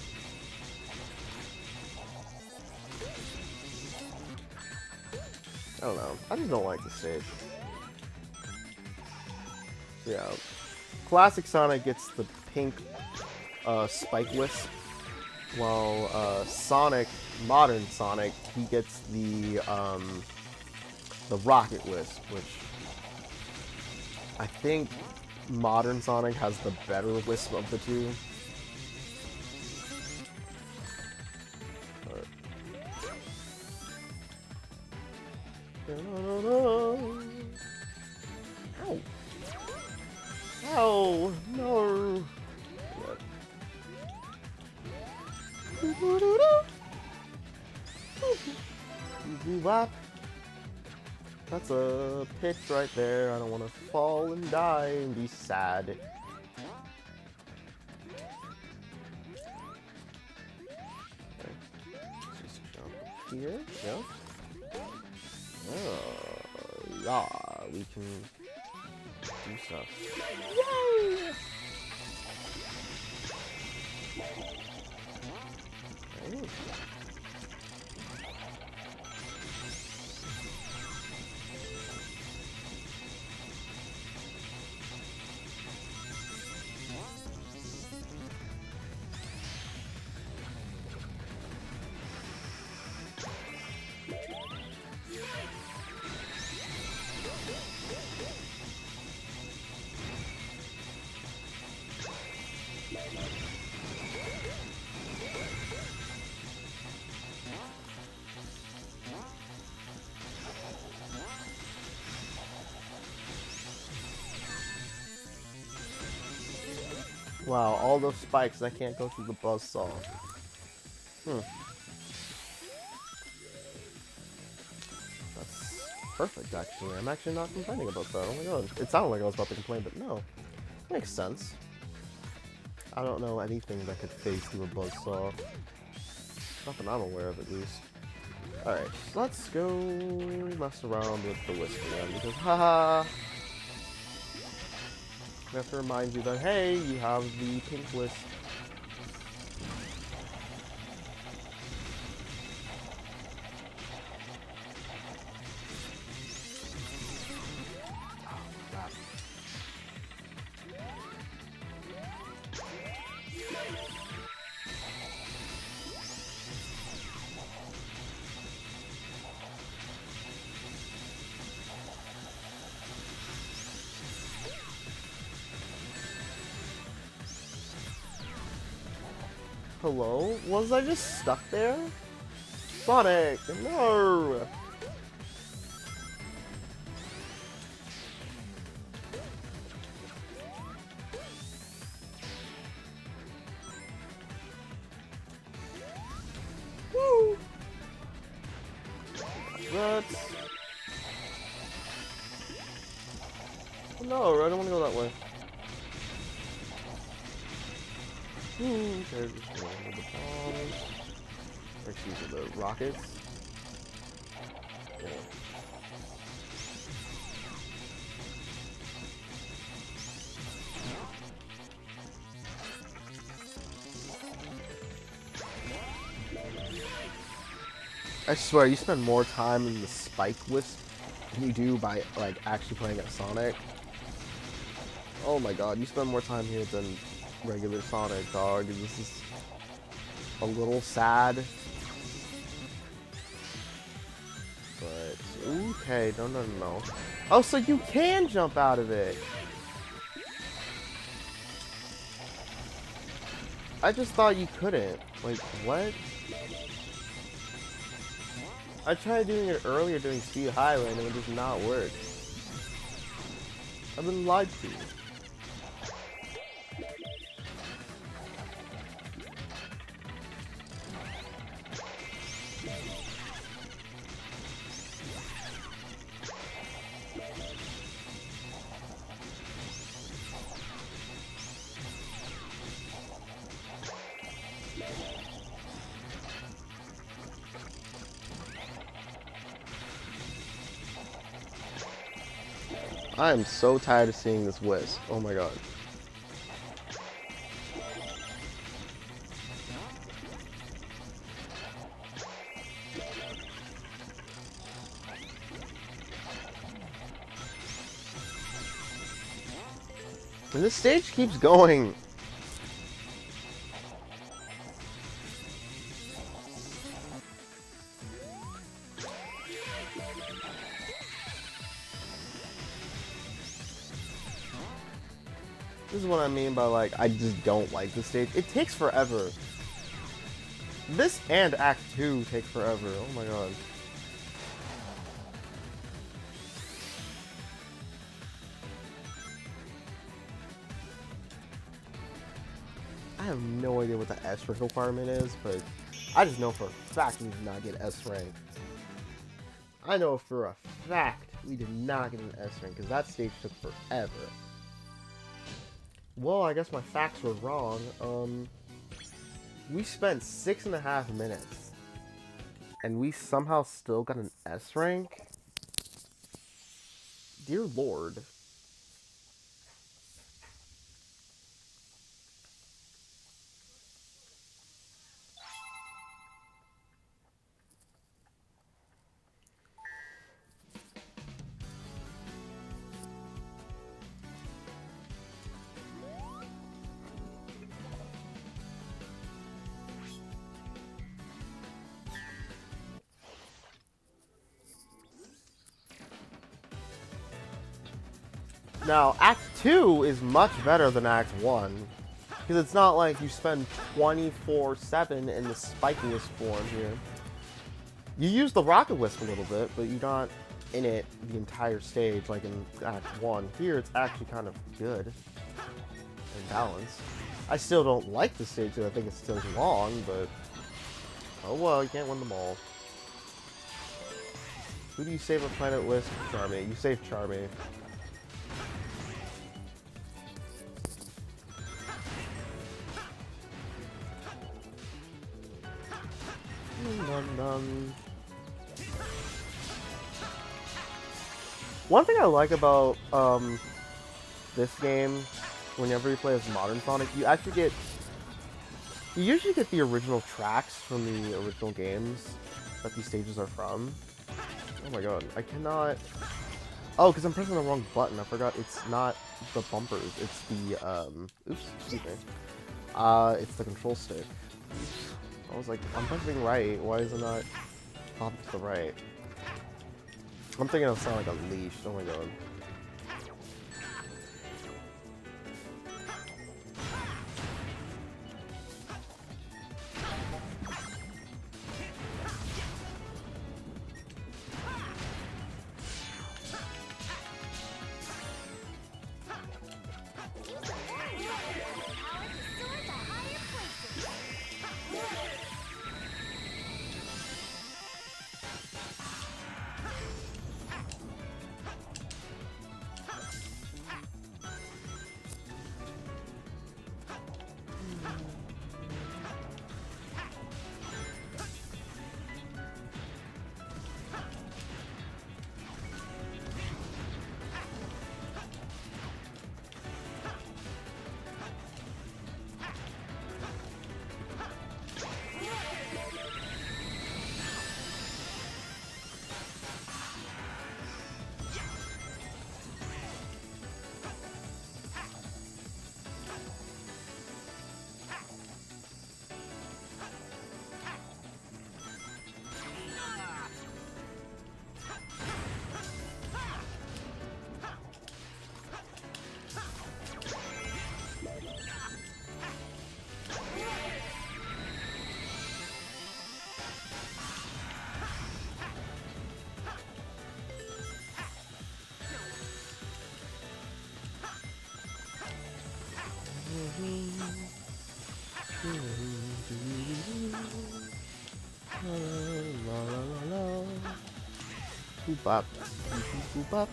I don't know. I just don't like the stage. Yeah. Classic Sonic gets the pink Spike Wisp, while Sonic, modern Sonic, he gets the Rocket Wisp, which I think modern Sonic has the better Wisp of the two. Ow. Ow, no. That's a pitch right there. I don't want to fall and die and be sad. Okay. Just jump here. Yeah. Oh, yeah, we can do stuff. Yay! Okay. Wow, all those spikes, I can't go through the buzzsaw. That's perfect, actually. I'm actually not complaining about that. Oh my god. It sounded like I was about to complain, but no. Makes sense. I don't know anything that could phase through a buzzsaw. Nothing I'm aware of, at least. Alright, let's go mess around with the Wisp again, because haha! I have to remind you that, hey, you have the pink Wisp. Hello? Was I just stuck there? Sonic! No! Woo! That. No, I don't want to go that way. Okay, just go with the bombs. Excuse me, the rockets. Yeah. I swear, you spend more time in the Spike Wisp than you do by, like, actually playing at Sonic. Oh my god, you spend more time here than regular Sonic, dog. This is a little sad. But, okay, no. Oh, so you can jump out of it! I just thought you couldn't. Like, what? I tried doing it earlier doing Speed Highland and it does not work. I've been lied to. I am so tired of seeing this wisp. Oh my god. And this stage keeps going. This is what I mean by, like, I just don't like this stage. It takes forever. This and Act 2 take forever. Oh my god. I have no idea what the S rank requirement is, but I just know for a fact we did not get S rank. I know for a fact we did not get an S rank because that stage took forever. Well, I guess my facts were wrong. We spent 6.5 minutes, and we somehow still got an S rank? Dear Lord. Now, Act 2 is much better than Act 1. Because it's not like you spend 24/7 in the spikiest form here. You use the Rocket Wisp a little bit, but you're not in it the entire stage like in Act 1. Here, it's actually kind of good and balanced. I still don't like the stage because I think it's still long, but oh well, you can't win them all. Who do you save a Planet Wisp? Charmy. You save Charmy. One thing I like about this game, whenever you play as Modern Sonic, you usually get the original tracks from the original games that these stages are from. Oh my god, I cannot. Oh, because I'm pressing the wrong button. I forgot it's not the bumpers. It's the oops, excuse me. It's the control stick. I was like, I'm pressing right. Why is it not pop to the right? I'm thinking of Sonic Unleashed. Oh my god. Boop bop. Boop boop boop bop.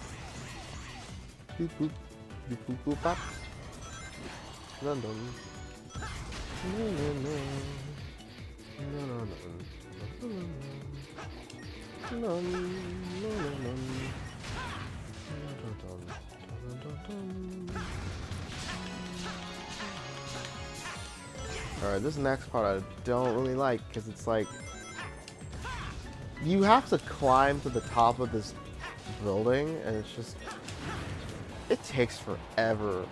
Boop boop. Boop boop boop bop. Dun dun. No no no. No no no. No no no. Alright, this next part I don't really like because it's like you have to climb to the top of this building and it's just it takes forever.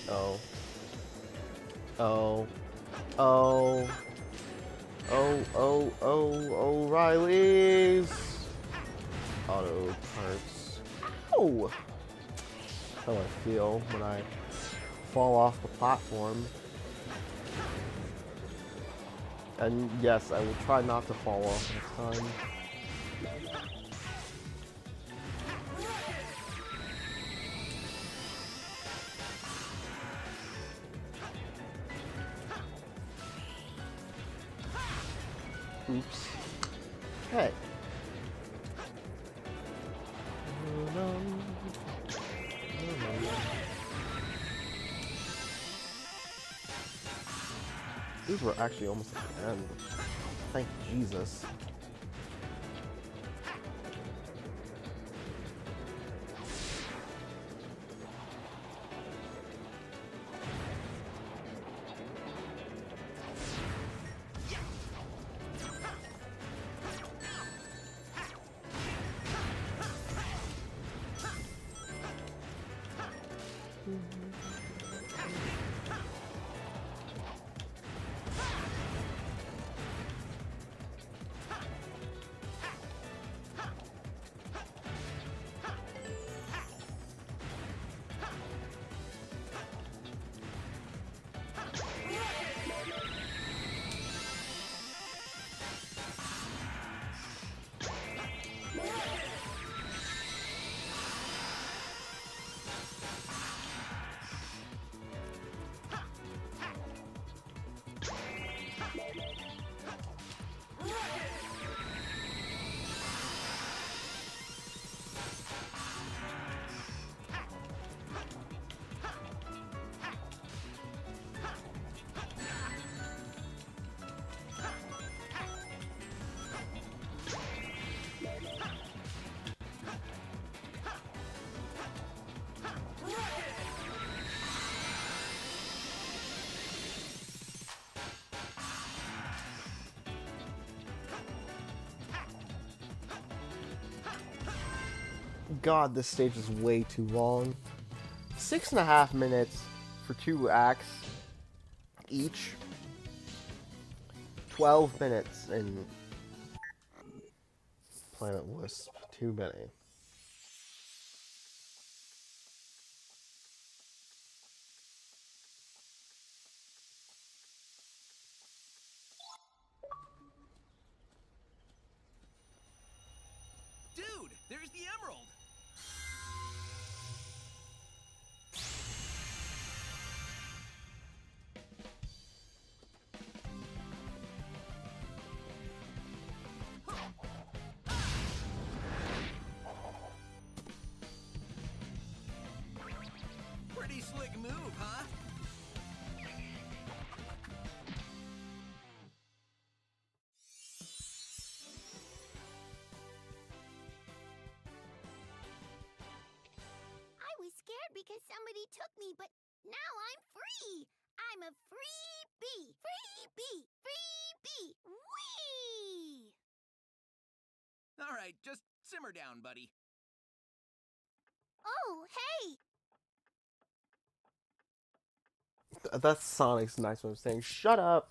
Oh. Oh. Oh. O'Reilly's auto parts. Oh! How I feel when I fall off the platform. And yes, I will try not to fall off next time. Oops. Hey. These were actually almost at the end. Thank Jesus. God, this stage is way too long. 6.5 minutes for 2 acts each. 12 minutes in Planet Wisp. Too many. Dude, there's the emerald. Pretty slick move, huh? I was scared because somebody took me, but now I'm free. I'm a free bee. Free bee. Free bee. Whee! right, just simmer down, buddy. Oh, hey! That's Sonic's nice way of saying shut up.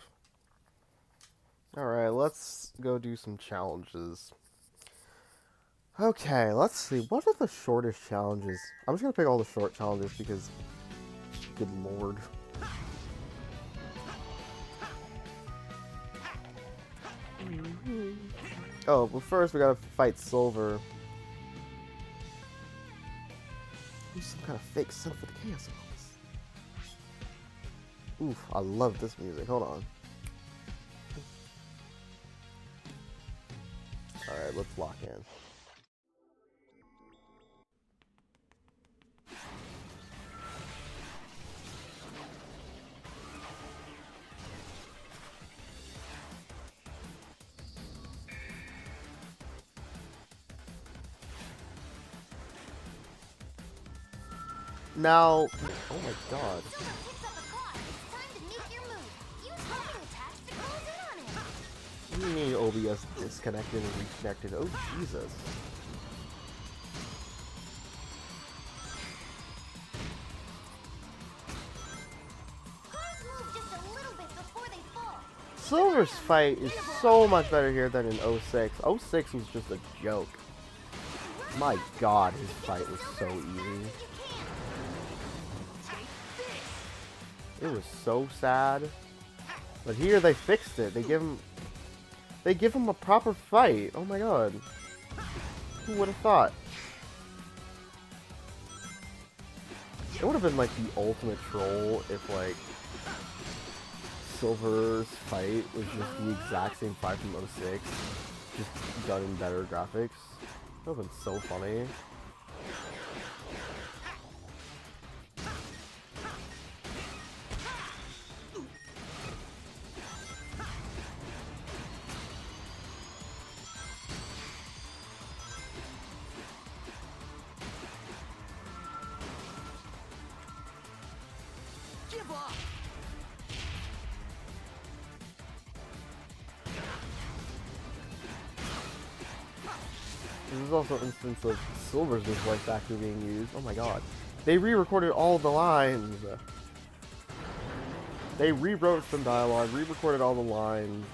Alright, let's go do some challenges. Okay, let's see. What are the shortest challenges? I'm just gonna pick all the short challenges because, good lord. Oh, but first we gotta fight Silver. Use some kind of fake synth for the chaos box. Oof, I love this music. Hold on. Alright, let's lock in. Now, oh my god. Silver picks up a car. It's time to make your move. Use homing attacks to close in on him. What do you mean OBS disconnected and reconnected? Oh, Jesus. Cars move just a little bit before they fall. Silver's fight is so much better here than in 06. 06 was just a joke. My god, his fight was so easy. It was so sad. But here they fixed it. They give him a proper fight. Oh my god. Who would have thought? It would have been like the ultimate troll if like Silver's fight was just the exact same fight from 06, just done in better graphics. That would have been so funny. Give up! This is also an instance of Silver's voice actor being used. Oh my god. They re-recorded all the lines. They rewrote some dialogue, re-recorded all the lines.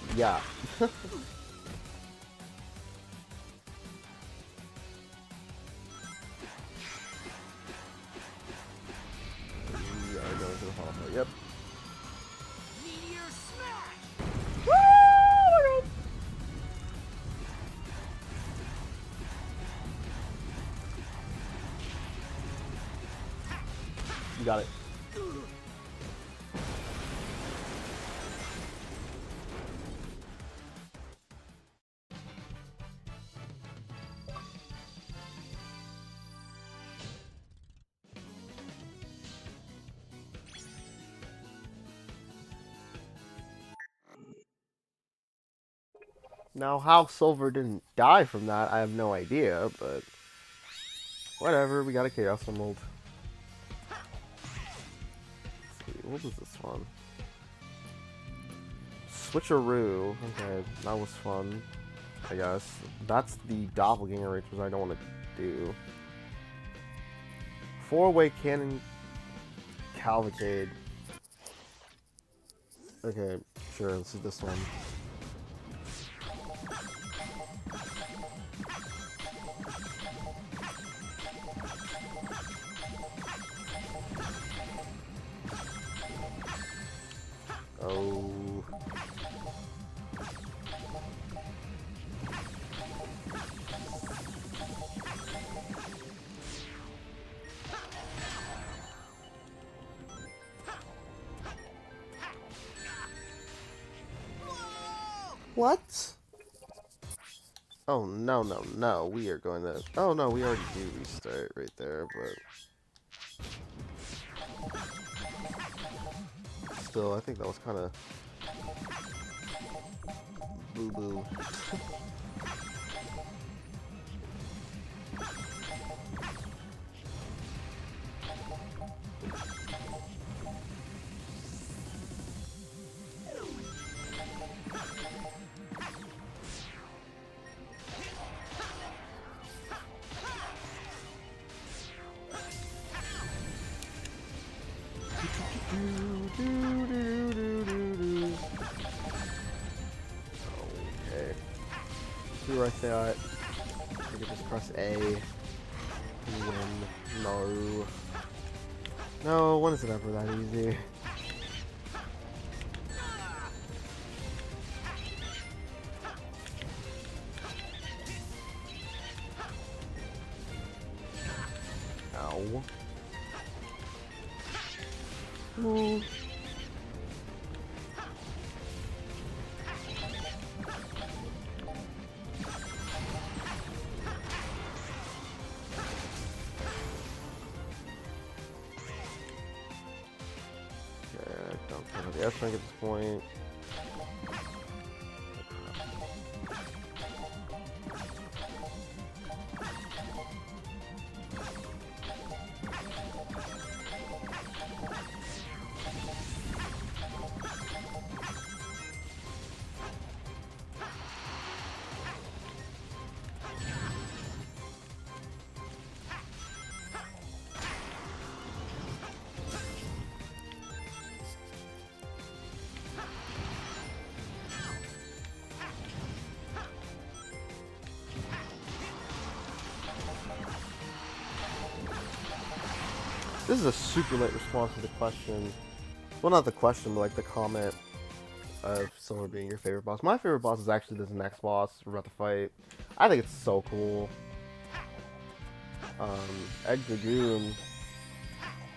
And... yeah. We are going to the hall. Yep. Meteor smash! You got it. Now, how Silver didn't die from that, I have no idea, but whatever, we got a Chaos Emerald. What was this one? Switcheroo. Okay, that was fun, I guess. That's the doppelganger race, which I don't want to do. 4-way cannon cavalcade. Okay, sure, let's do this one. Oh. What? Oh, no, no, no. We are going to... oh, no, we already do restart right there, but... still, I think that was kind of... boo-boo. See where I thought I could just press A and win. No. No, when is it ever that easy? Ow. Ooh. The S rank at this point. This is a super late response to the question. Well, not the question, but like the comment of someone being your favorite boss. My favorite boss is actually this next boss we're about to fight. I think it's so cool. Egg Dragoon.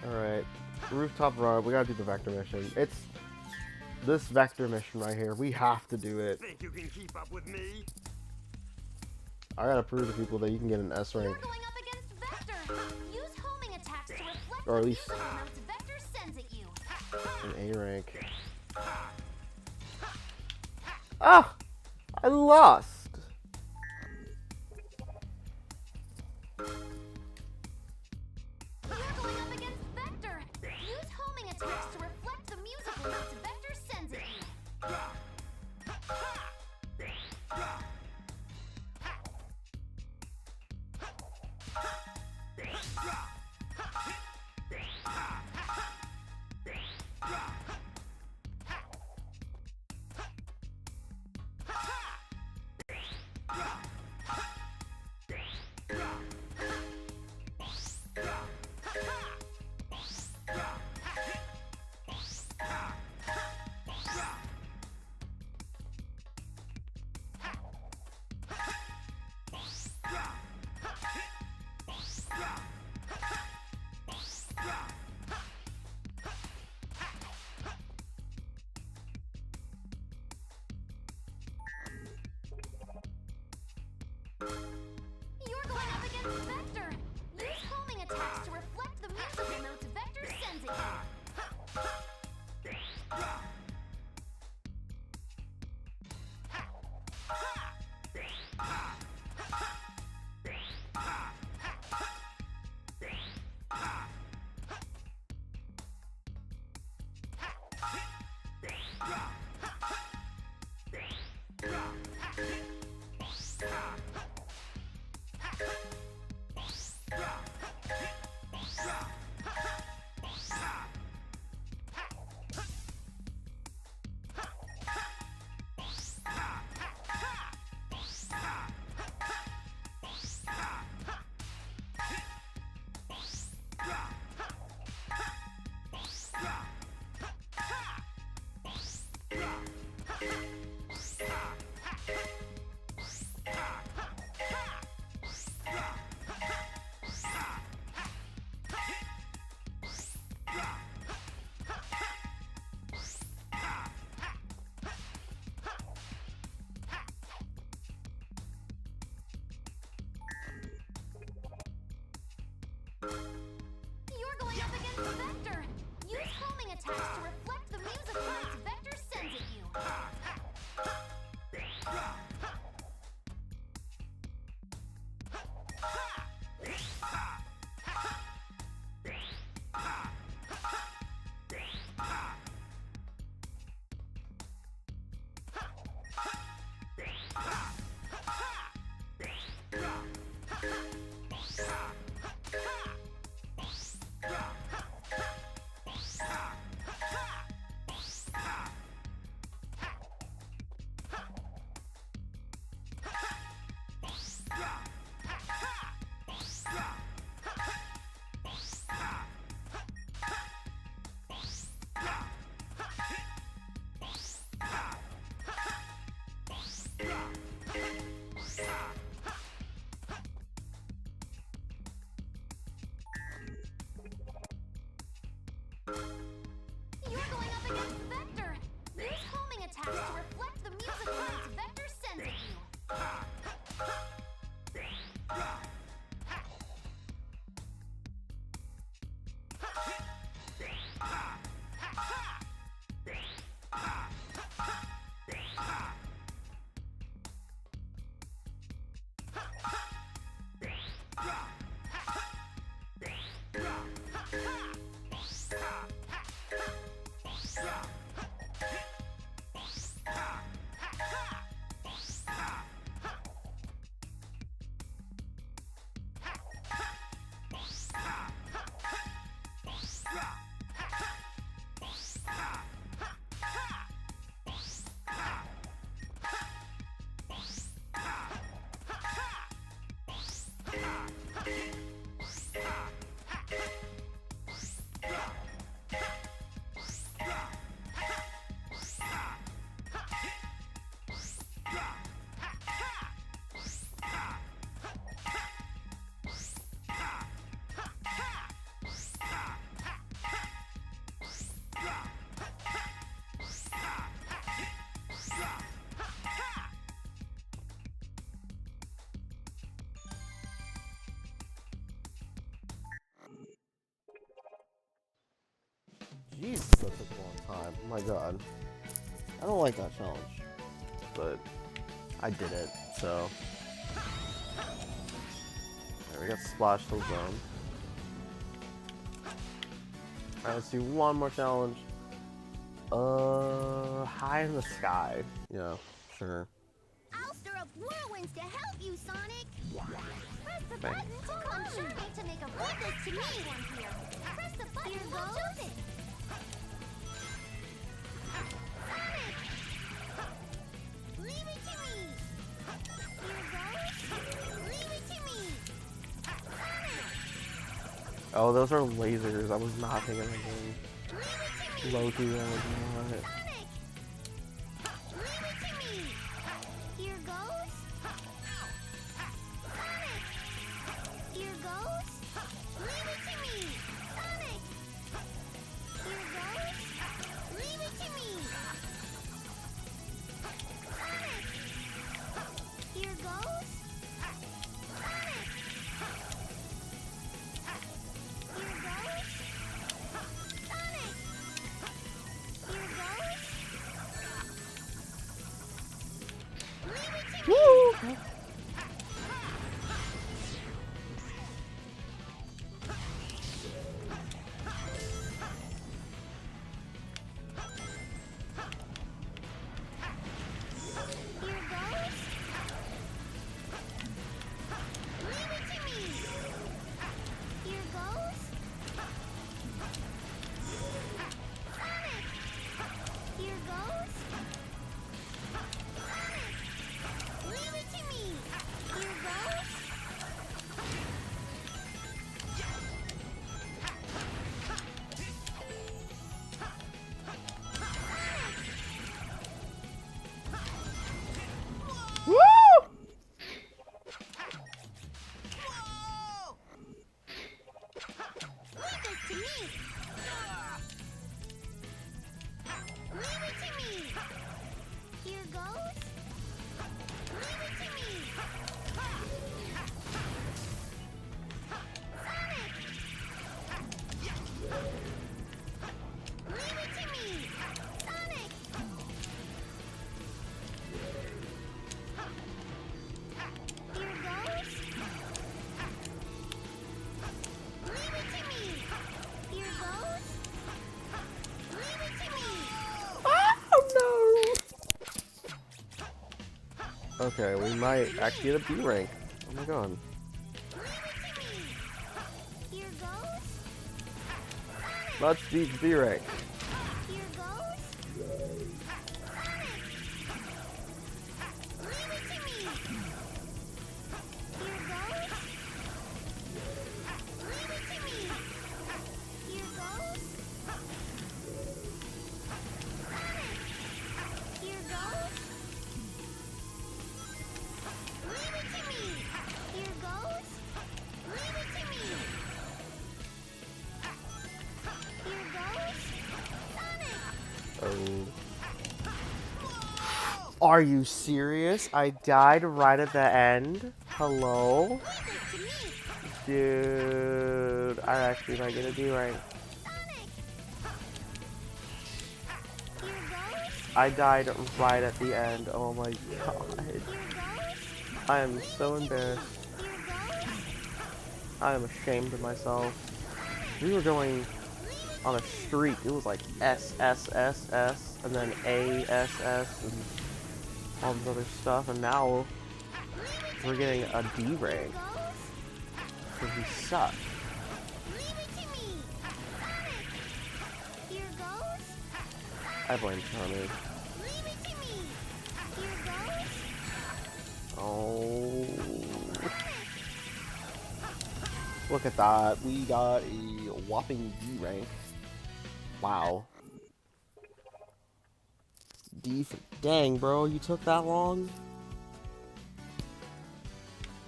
Alright. Rooftop Run. We gotta do the Vector mission. It's this Vector mission right here. We have to do it. Think you can keep up with me? I gotta prove to people that you can get an S rank. You're going up against Vector. Use homing attacks to reflect Or at the least musical notes Vector sends at you. an A rank. Ah! I lost! You're going up against Vector. Use homing attacks to reflect the musical notes Vector sends at you. You're going up against Vector. Use homing attacks to reflect the musical notes Vector sends at you. You're going up against Vector. Use homing attacks to reflect the musical notes Vector sends at you. Jesus, that took a long time. Oh my god. I don't like that challenge. But I did it, so. There, we got Splash Hill Zone. Alright, let's do one more challenge. High in the sky. Yeah, sure. I'll stir up whirlwinds to help you, Sonic. Press the Thanks. button to come to make a breakfast to me one here. Press the button. Here goes. Choose it. Sonic, leave it to me. Here goes. Leave it to me. Sonic, Oh, those are lasers. I was not thinking of anything. leave it to me. Loki, I was not. Sonic, leave it to me. Here goes. Sonic, here goes. Leave it to me. Sonic, here goes. Leave it to me. Sonic, here goes. Sonic, here goes. Sonic, here goes. Leave it to me. Woo! Here goes. Leave it to me. Here goes. Sonic. Here goes. Sonic. Leave it to me. Here goes. Woo! Leave this to me. Leave it to me. Here goes. Leave it to me. Sonic. Leave it to me. Sonic. Here goes. Leave it to me. Here goes. Leave it to me. Oh no! Okay, we might actually get a B rank. Oh my god. Leave it to me. Here goes. Sonic. Let's beat the B rank. Here goes. Sonic. Leave it to me. Here goes. Leave it to me. Here goes. Sonic. Here goes. Leave it to me. Here goes. Leave it to me. Here goes. Sonic. Oh. Are you serious? I died right at the end? Hello? Leave this to me. Dude, I actually might get a B rank. Sonic. Here goes. I died right at the end. Oh my god. Here goes. I am so embarrassed. Here goes. I am ashamed of myself. We were going on a streak. It was like S, S, S, S, and then A, S, S, and all this other stuff. And now we're getting a D rank. Because we suck. Leave it to me. Sonic. Here goes. I blame Tommy. Leave it to me. Here goes. Oh. Look at that. We got a whopping D rank. Wow. D for dang, bro. You took that long?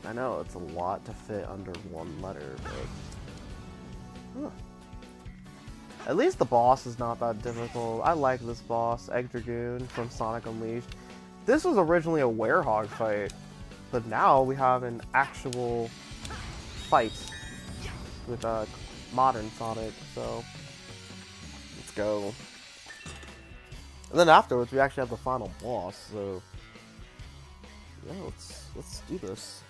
I know, it's a lot to fit under one letter, but... Huh. At least the boss is not that difficult. I like this boss, Egg Dragoon from Sonic Unleashed. This was originally a Werehog fight, but now we have an actual fight with modern Sonic, so let's go. And then afterwards, we actually have the final boss. So yeah, let's do this.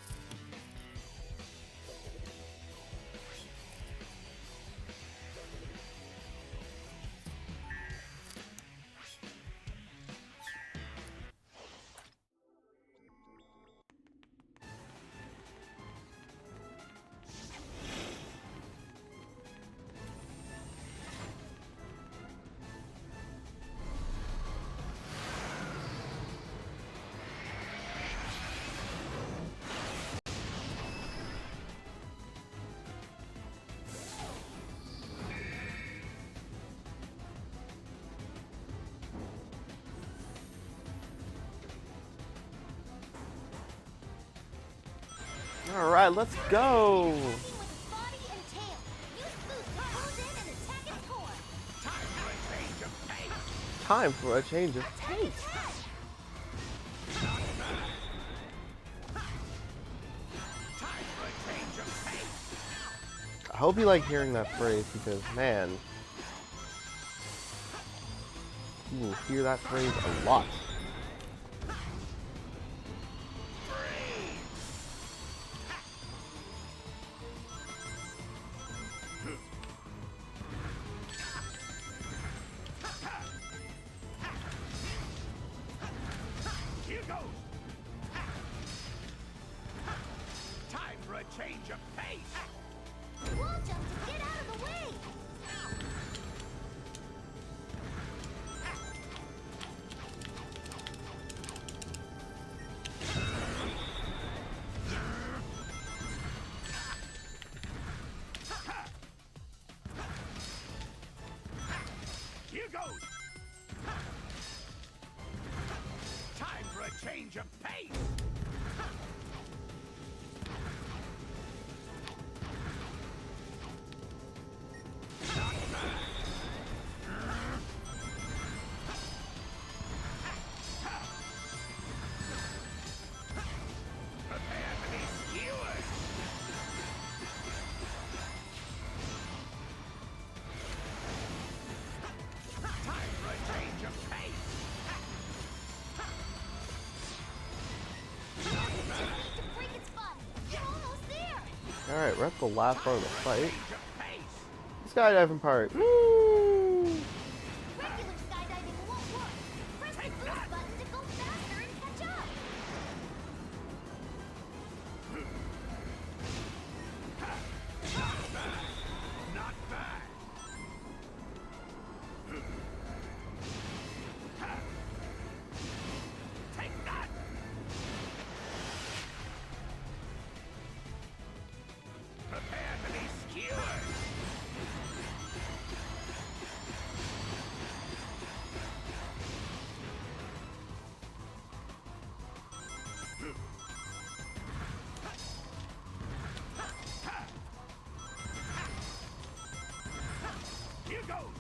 All right, let's go. Time for a change of pace. I hope you like hearing that phrase because, man, you will hear that phrase a lot. Here goes. Time for a change of pace. Wall jump to get out of the way! Here goes. Time for a change of pace. Prepare to be skewered. Time for a change of pace. To break its fun! You're almost there! All right, we're at the last part of the fight. Change of pace. Skydiving part. Woo! Regular skydiving won't work! Press the boost button to go faster and catch up! Not bad. Take that. Prepare to be skewered. Here goes.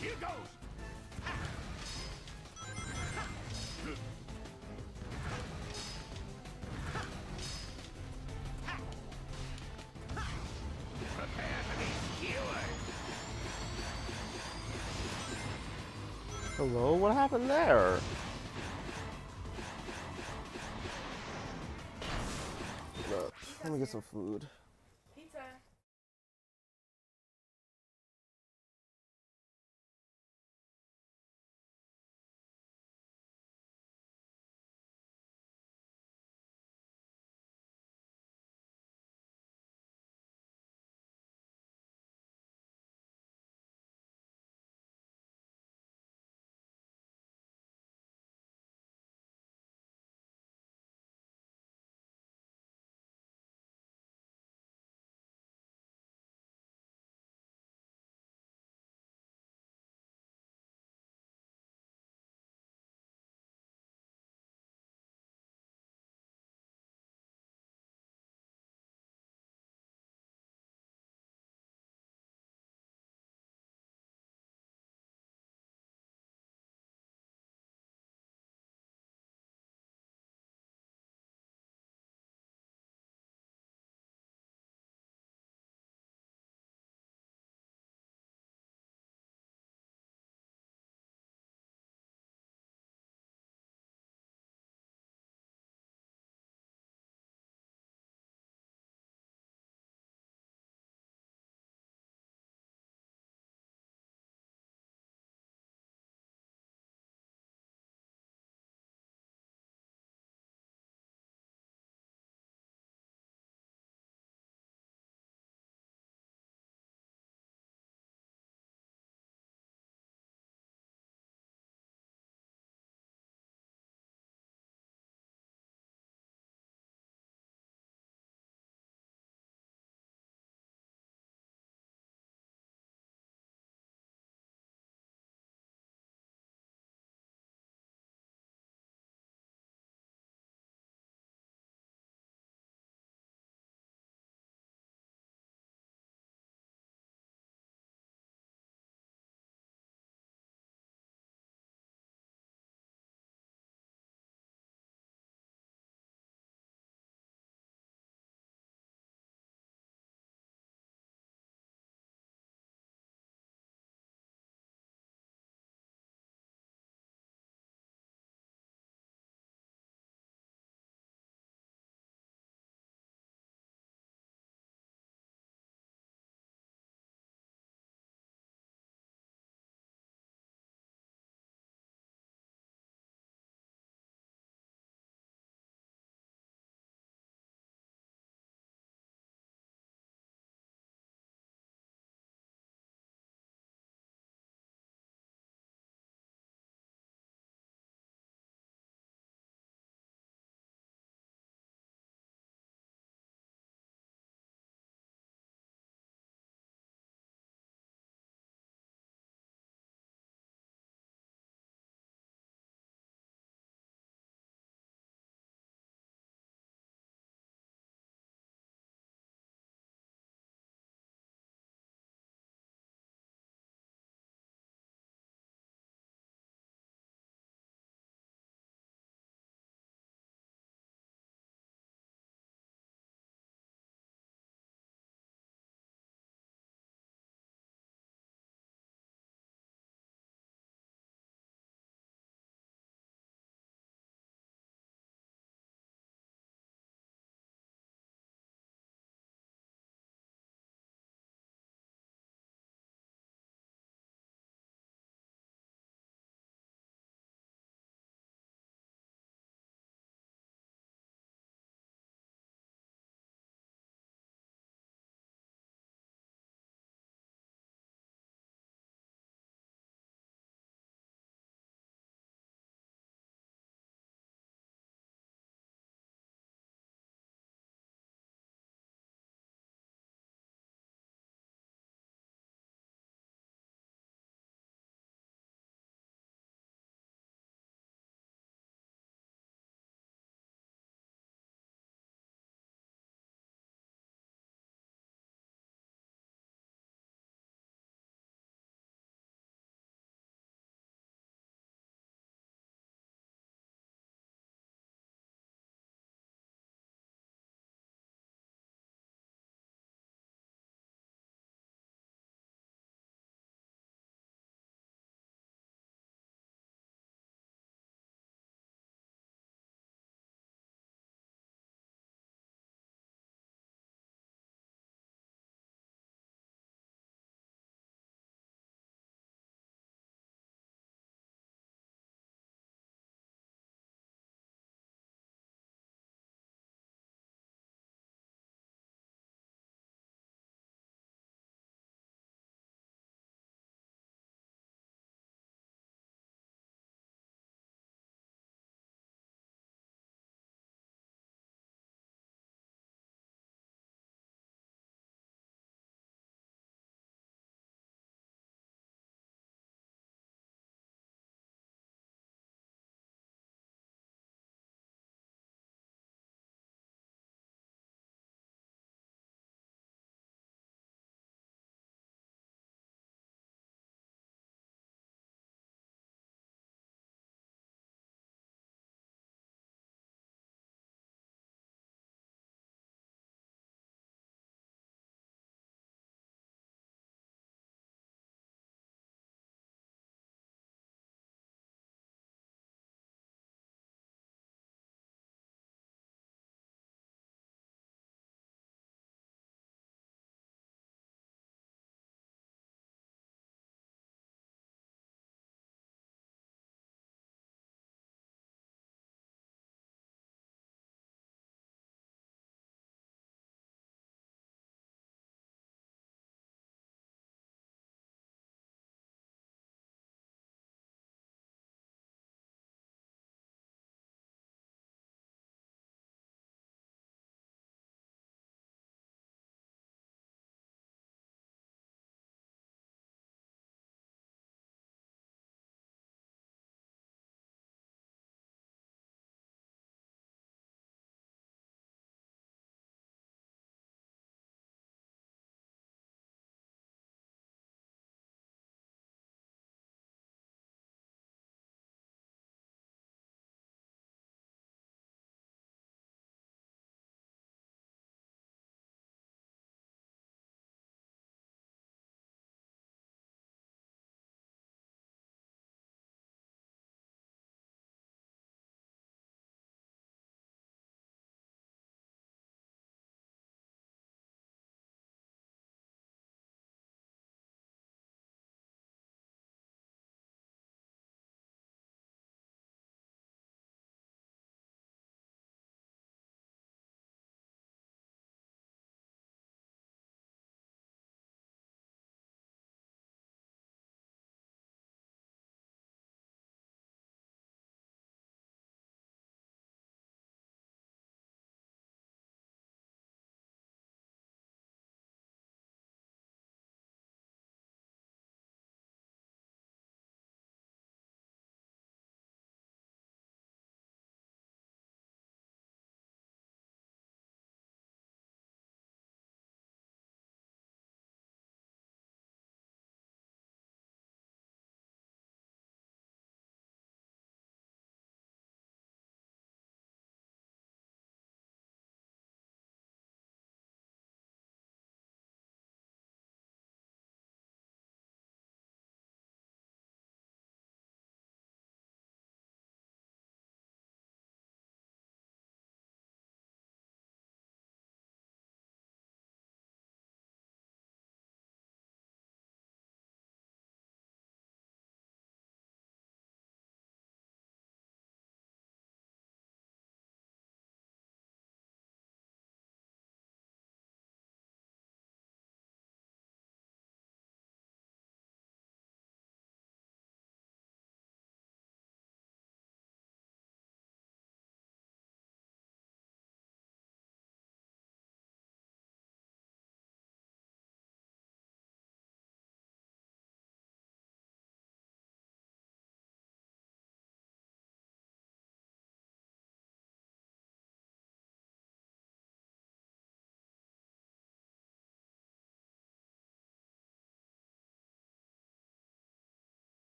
Here goes. Prepare to be skewered. Hello, what happened there? Let me get some food.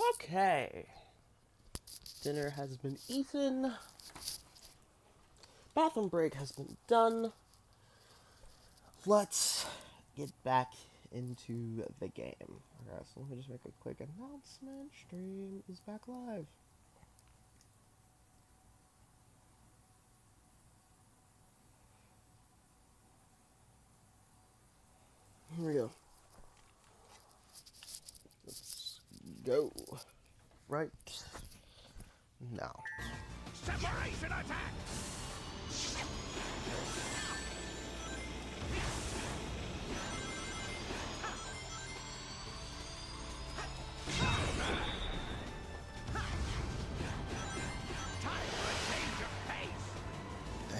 Okay. Dinner has been eaten. Bathroom break has been done. Let's get back into the game. Okay, so let me just make a quick announcement. Stream is back live. Here we go. Let's go. Right now. Separation attack!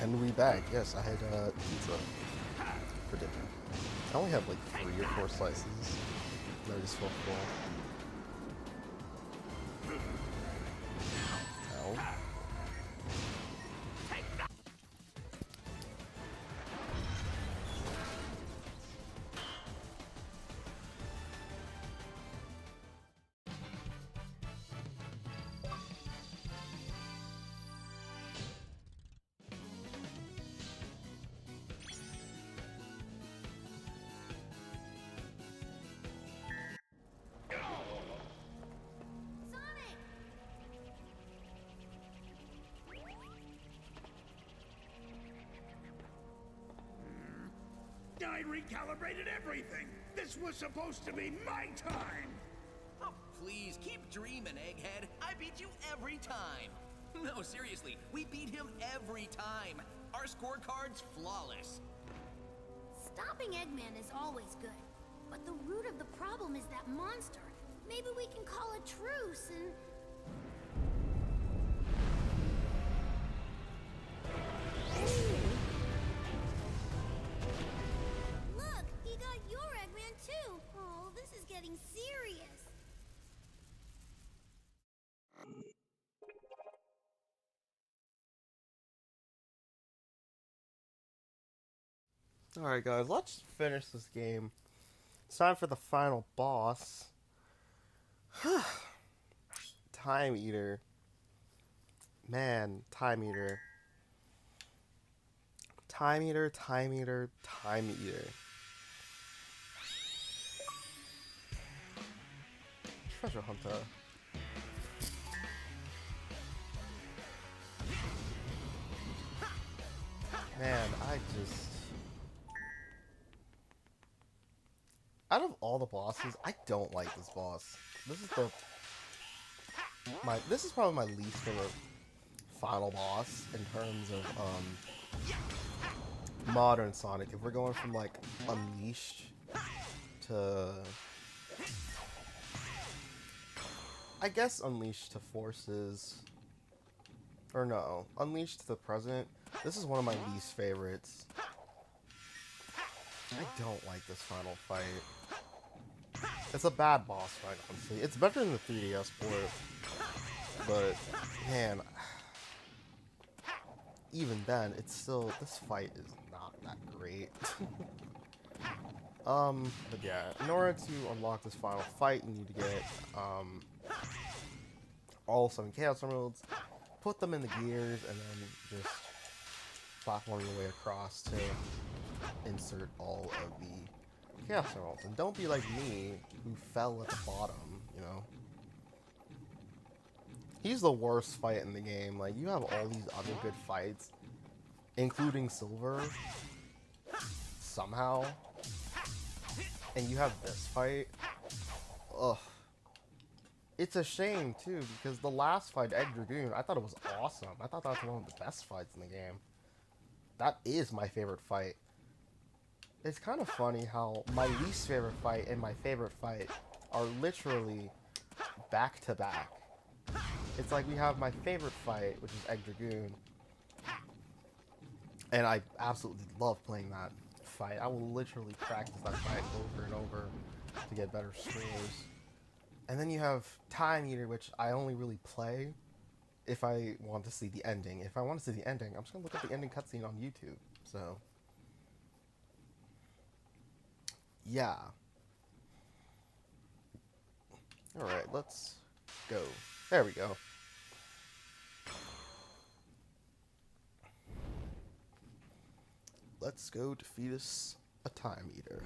And we back. Yes, I had pizza for dinner. I only have like 3 or 4 slices. And I just felt full. Ow. Sonic! I recalibrated everything! This was supposed to be my time! Oh, please, keep dreaming, Egghead. I beat you every time. No, seriously, we beat him every time. Our scorecard's flawless. Stopping Eggman is always good, but the root of the problem is that monster. Maybe we can call a truce and... Look, he got your Eggman too. Oh, this is getting serious. Alright guys, let's finish this game. It's time for the final boss. Time Eater. Man, Time Eater. Time Eater, Time Eater, Time Eater. Treasure Hunter. Man, I just... Out of all the bosses, I don't like this boss. This is probably my least favorite final boss in terms of modern Sonic. If we're going from like Unleashed to, I guess Unleashed to Forces, or no, Unleashed to the present. This is one of my least favorites. I don't like this final fight. It's a bad boss fight, honestly. It's better than the 3DS port, but man, even then, it's still, this fight is not that great. But yeah, in order to unlock this final fight, you need to get all 7 Chaos Emeralds, put them in the gears, and then just platform your way across to insert all of the Chaos Emeralds. And don't be like me, who fell at the bottom, you know? He's the worst fight in the game. Like, you have all these other good fights, including Silver, somehow, and you have this fight. Ugh. It's a shame, too, because the last fight, Egg Dragoon, I thought it was awesome. I thought that was one of the best fights in the game. That is my favorite fight. It's kind of funny how my least favorite fight and my favorite fight are literally back to back. It's like we have my favorite fight, which is Egg Dragoon, and I absolutely love playing that fight. I will literally practice that fight over and over to get better scores. And then you have Time Eater, which I only really play if I want to see the ending. If I want to see the ending, I'm just going to look at the ending cutscene on YouTube. So, yeah. Alright, let's Go. There we go. Let's go defeat us a time eater.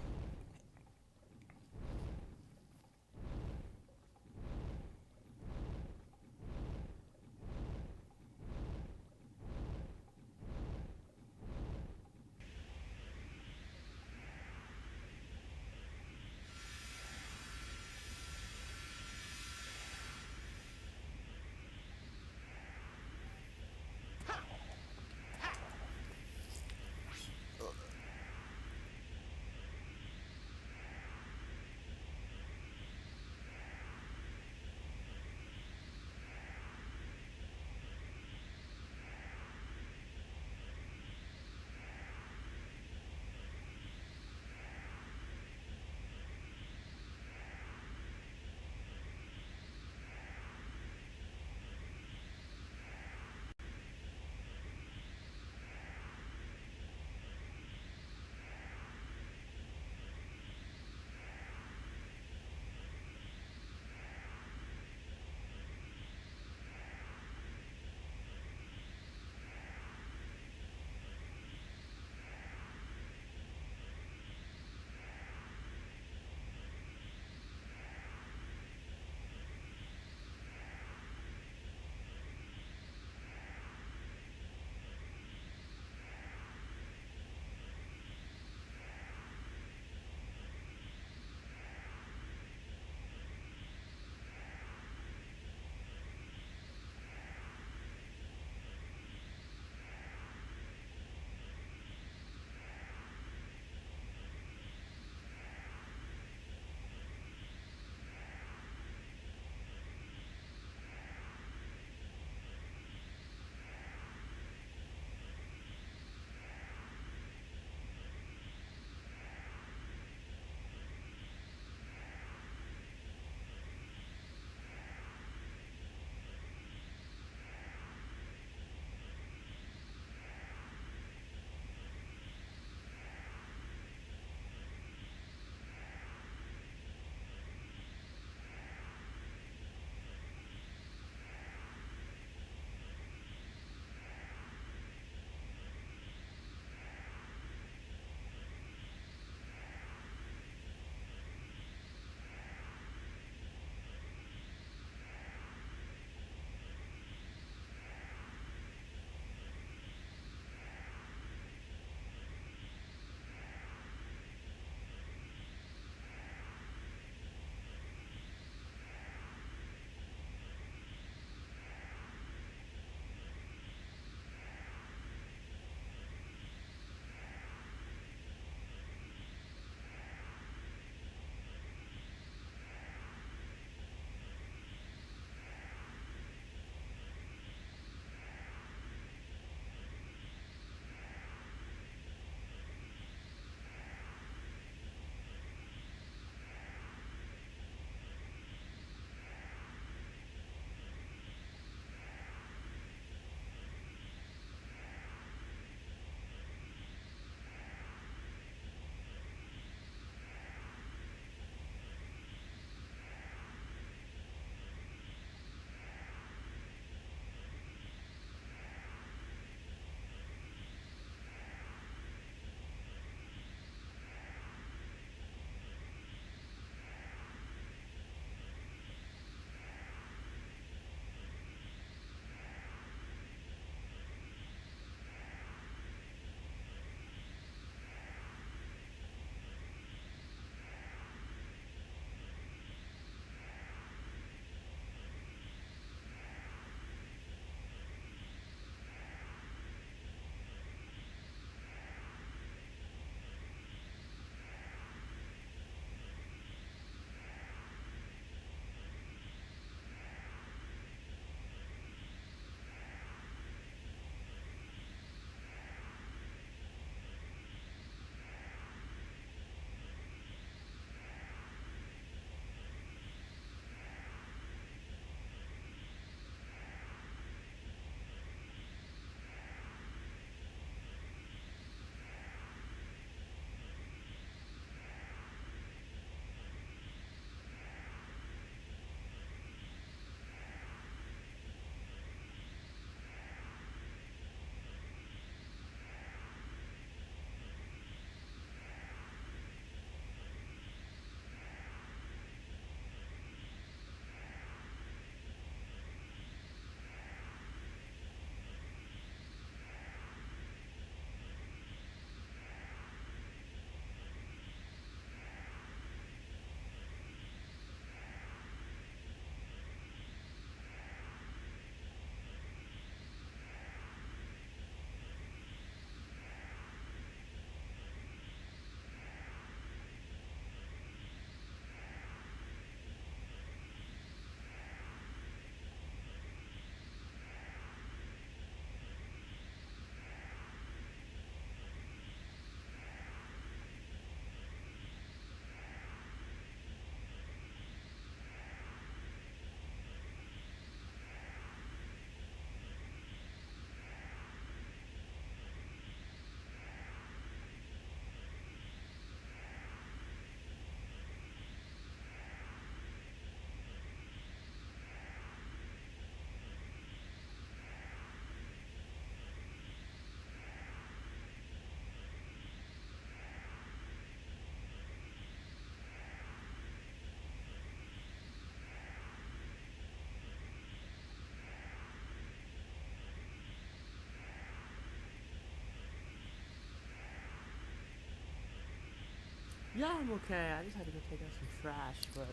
Yeah, I'm okay. I just had to go take out some trash, but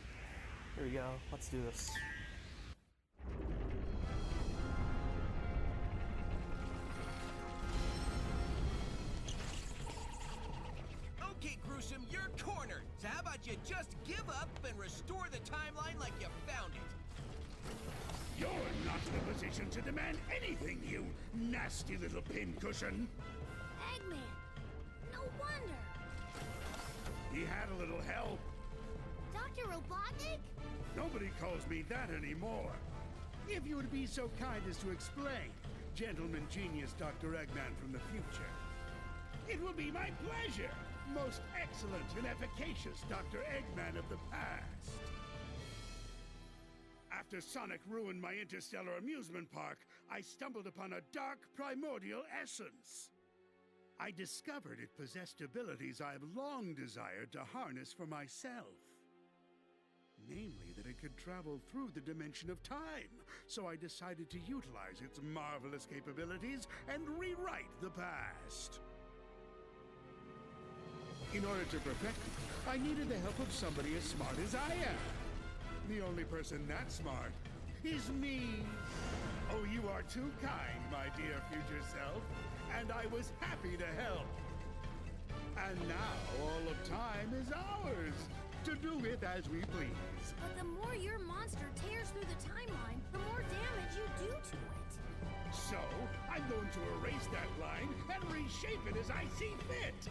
here we go. Let's do this. Okay, Gruesome, you're cornered. So how about you just give up and restore the timeline like you found it? You're not in a position to demand anything, you nasty little pincushion. Eggman! No wonder! He had a little help. Dr. Robotnik? Nobody calls me that anymore. If you would be so kind as to explain, gentleman genius Dr. Eggman from the future. It will be my pleasure, most excellent and efficacious Dr. Eggman of the past. After Sonic ruined my interstellar amusement park, I stumbled upon a dark primordial essence. I discovered it possessed abilities I've long desired to harness for myself. Namely, that it could travel through the dimension of time, so I decided to utilize its marvelous capabilities and rewrite the past. In order to perfect it, I needed the help of somebody as smart as I am. The only person that smart is me. Oh, you are too kind, my dear future self, and I was happy to help. And now all of time is ours, to do with as we please. But the more your monster tears through the timeline, the more damage you do to it. So, I'm going to erase that line and reshape it as I see fit.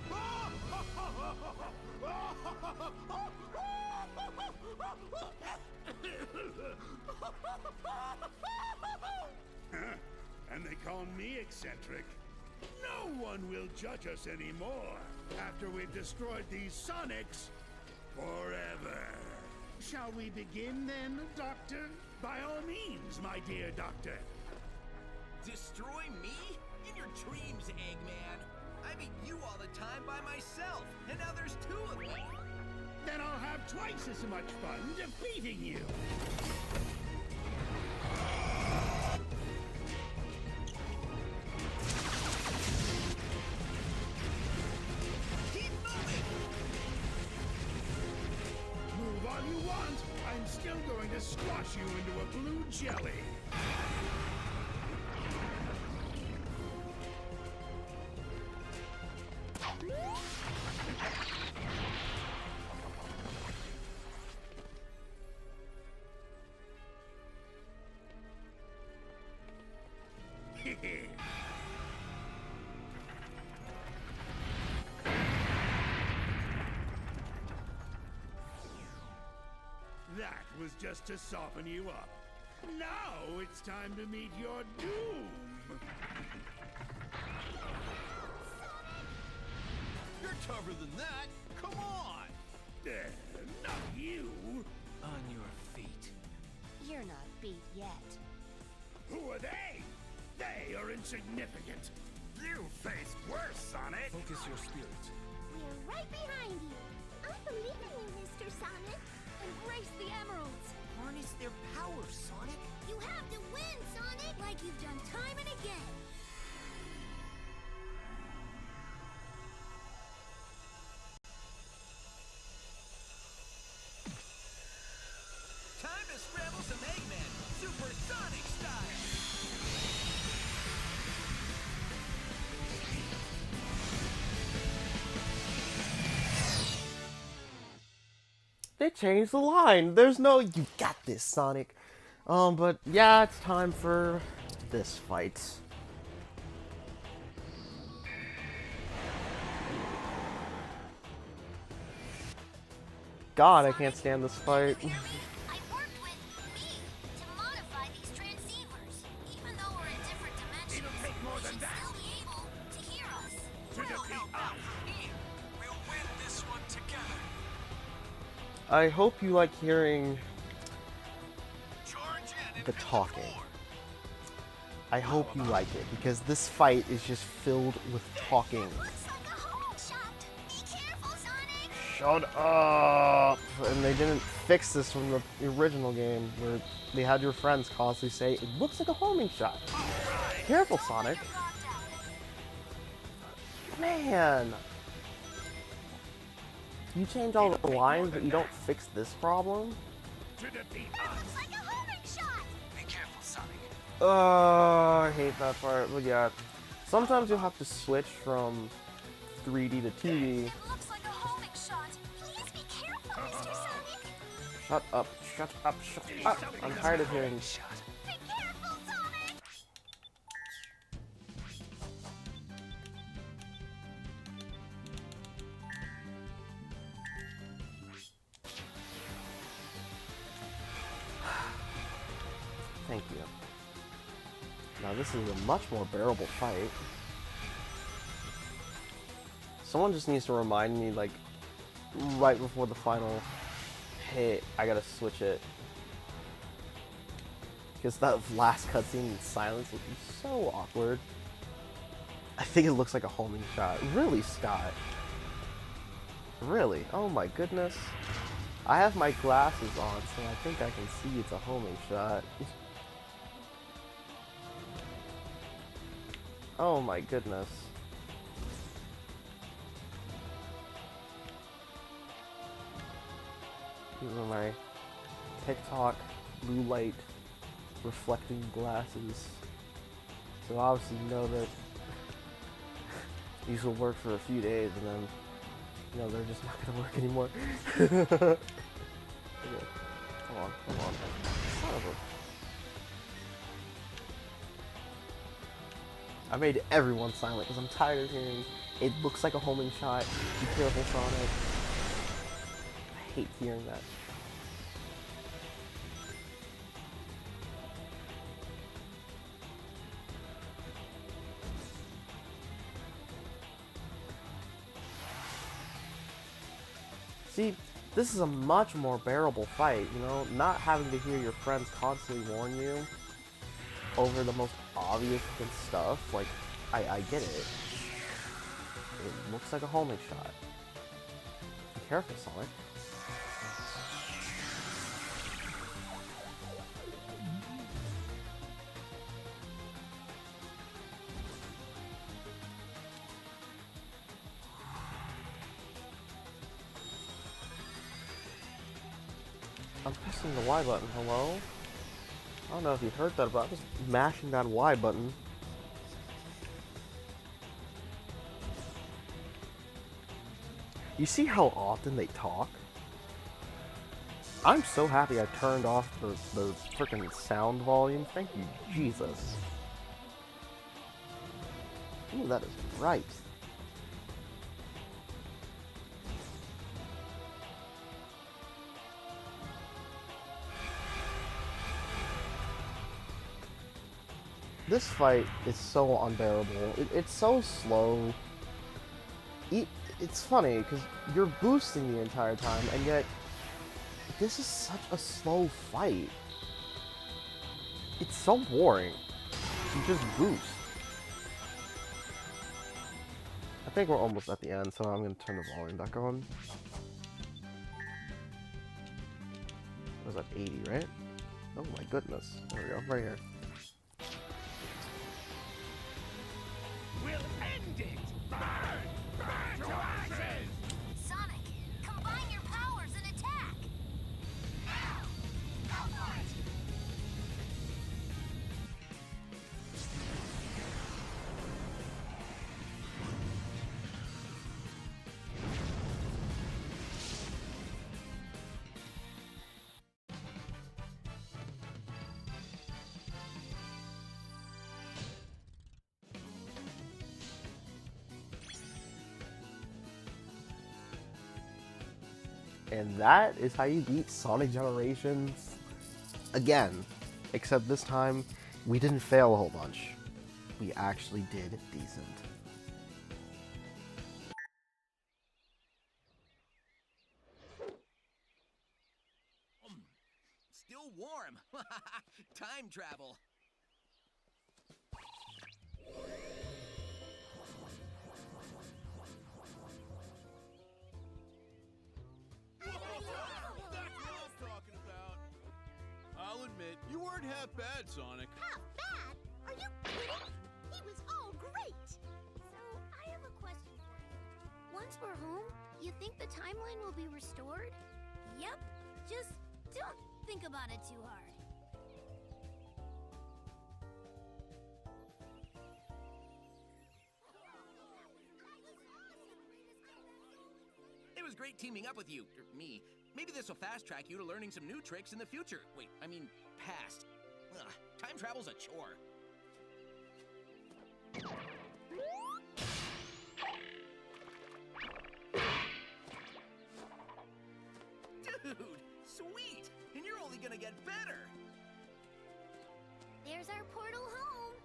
And they call me eccentric. No one will judge us anymore after we've destroyed these Sonics forever. Shall we begin then, Doctor? By all means, my dear Doctor. Destroy me? In your dreams, Eggman. I beat you all the time by myself, and now there's two of me. Then I'll have twice as much fun defeating you. Keep moving! Move all you want. I'm still going to squash you into a blue jelly. That was just to soften you up. Now it's time to meet your doom. You're tougher than that. Come on. Not you. On your feet. You're not beat yet. Who are they? They are insignificant. You face worse, Sonic. Focus your spirit. We're right behind you. I believe in you, Mr. Sonic. Embrace the emeralds! Harness their power, Sonic. You have to win, Sonic, like you've done time and again. Time to scramble some Eggman, supersonic style. They changed the line. There's no, you got this, Sonic. But yeah, it's time for this fight. God, I can't stand this fight. I worked with me to modify these transceivers. Even though we're in different dimensions, It'll take more than you should that. still be able to hear us. To defeat us. We'll win this one together. I hope you like hearing Charge in the talking. I hope you like it, because this fight is just filled with talking. Looks like a homing shot. Be careful, Sonic. Shut up! And they didn't fix this from the original game, where they had your friends constantly say, it looks like a homing shot. Careful, Sonic. Man! You change all the lines, but you don't fix this problem? To defeat That looks like a homing shot! Be careful, Sonic. I hate that part, but yeah. Sometimes you'll have to switch from 3D to 2D. It looks like a homing shot. Please be careful, Mr. Sonic. Shut up, shut up, shut up. I'm tired of hearing. Be careful, Sonic. Thank you. Now this is a much more bearable fight. Someone just needs to remind me, like, right before the final hit, I gotta switch it. Because that last cutscene in silence would be so awkward. I think it looks like a homing shot. Really, Scott? Really? Oh my goodness. I have my glasses on, so I think I can see it's a homing shot. Oh my goodness. These are my TikTok blue light reflecting glasses. So obviously you know that these will work for a few days and then, you know, they're just not gonna work anymore. Okay. Come on, come on. Son of a... I made everyone silent because I'm tired of hearing it looks like a homing shot. Be careful, Sonic. I hate hearing that. See, this is a much more bearable fight, you know? Not having to hear your friends constantly warn you over the most obvious stuff. Like, I get it. It looks like a homing shot. Be careful, Sonic. I'm pressing the Y button, hello? I don't know if you heard that, but I was mashing that Y button. You see how often they talk? I'm so happy I turned off the frickin' sound volume. Thank you, Jesus. Ooh, that is right. This fight is so unbearable. It's so slow. It's funny, because you're boosting the entire time, and yet this is such a slow fight. It's so boring. You just boost. I think we're almost at the end, so I'm going to turn the volume back on. What was that, 80, right? Oh my goodness. There we go, right here. We'll end it! Burn! Burn to ashes! Sonic, combine your powers and attack. Go for it! And that is how you beat Sonic Generations again. Except this time, we didn't fail a whole bunch. We actually did decent. Still warm. Time travel. I'll admit, you weren't half bad, Sonic. Half bad? Are you kidding? He was all great. So, I have a question for you. Once we're home, you you think the timeline will be restored? Yep. Just don't think about it too hard. It was great teaming up with you, or me. Maybe this will fast-track you to learning some new tricks in the future. Wait, I mean, past. Ugh, time travel's a chore. Dude, sweet! And you're only gonna get better! There's our portal home.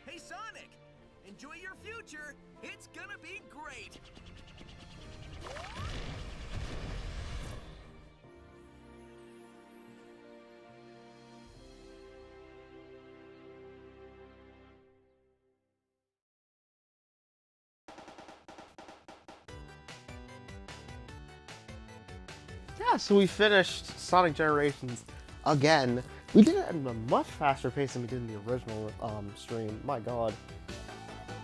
Hey, Sonic! Enjoy your future! It's gonna be great! Yeah, so we finished Sonic Generations again. We did it at a much faster pace than we did in the original stream. My god.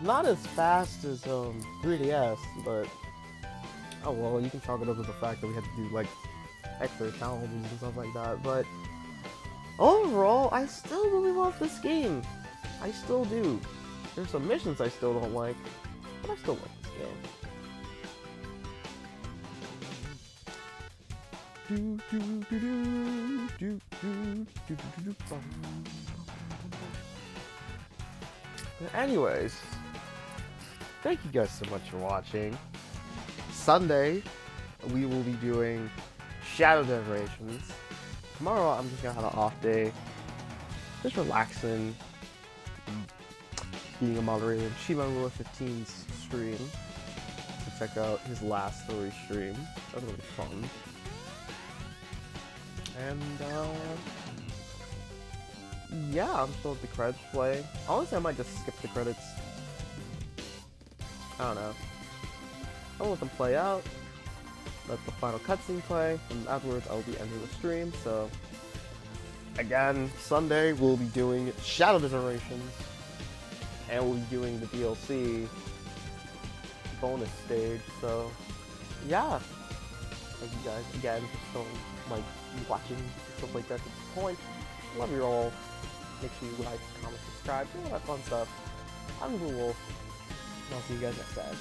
Not as fast as 3DS, but oh well, you can chalk it up to the fact that we had to do like extra challenges and stuff like that. But overall, I still really love this game. I still do. There's some missions I still don't like, but I still like this game. Anyways, thank you guys so much for watching. Sunday, we will be doing Shadow Generations. Tomorrow, I'm just gonna have an off day, just relaxing, being a moderator in Shima Rule 15's stream. So check out his last story stream. That was really fun. And yeah, I'm still at the credits play. Honestly, I might just skip the credits. I don't know. I'll let them play out. Let the final cutscene play, and afterwards I'll be ending the stream. So again, Sunday we'll be doing Shadow Generations, and we'll be doing the DLC bonus stage. So yeah, thank you guys again for still like watching stuff like that at this point. Love you all. Make sure you like, comment, subscribe, do all that fun stuff. I'm Blue Wolf, and I'll see you guys next time.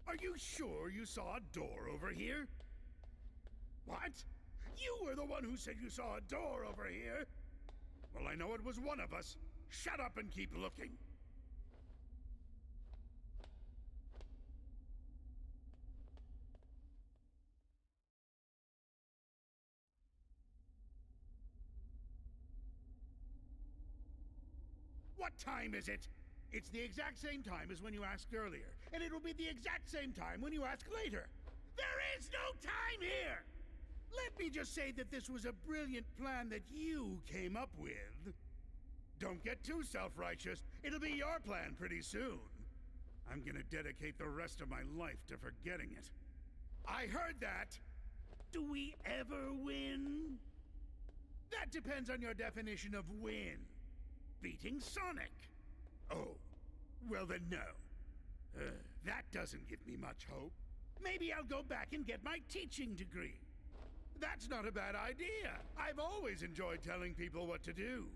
Are you sure you saw a door over here? What? You were the one who said you saw a door over here? Well, I know it was one of us. Shut up and keep looking. What time is it? It's the exact same time as when you asked earlier, and it'll be the exact same time when you ask later. There is no time here! Let me just say that this was a brilliant plan that you came up with. Don't get too self-righteous. It'll be your plan pretty soon. I'm gonna dedicate the rest of my life to forgetting it. I heard that! Do we ever win? That depends on your definition of win. Beating Sonic. Oh, well then no. That doesn't give me much hope. Maybe I'll go back and get my teaching degree. That's not a bad idea. I've always enjoyed telling people what to do.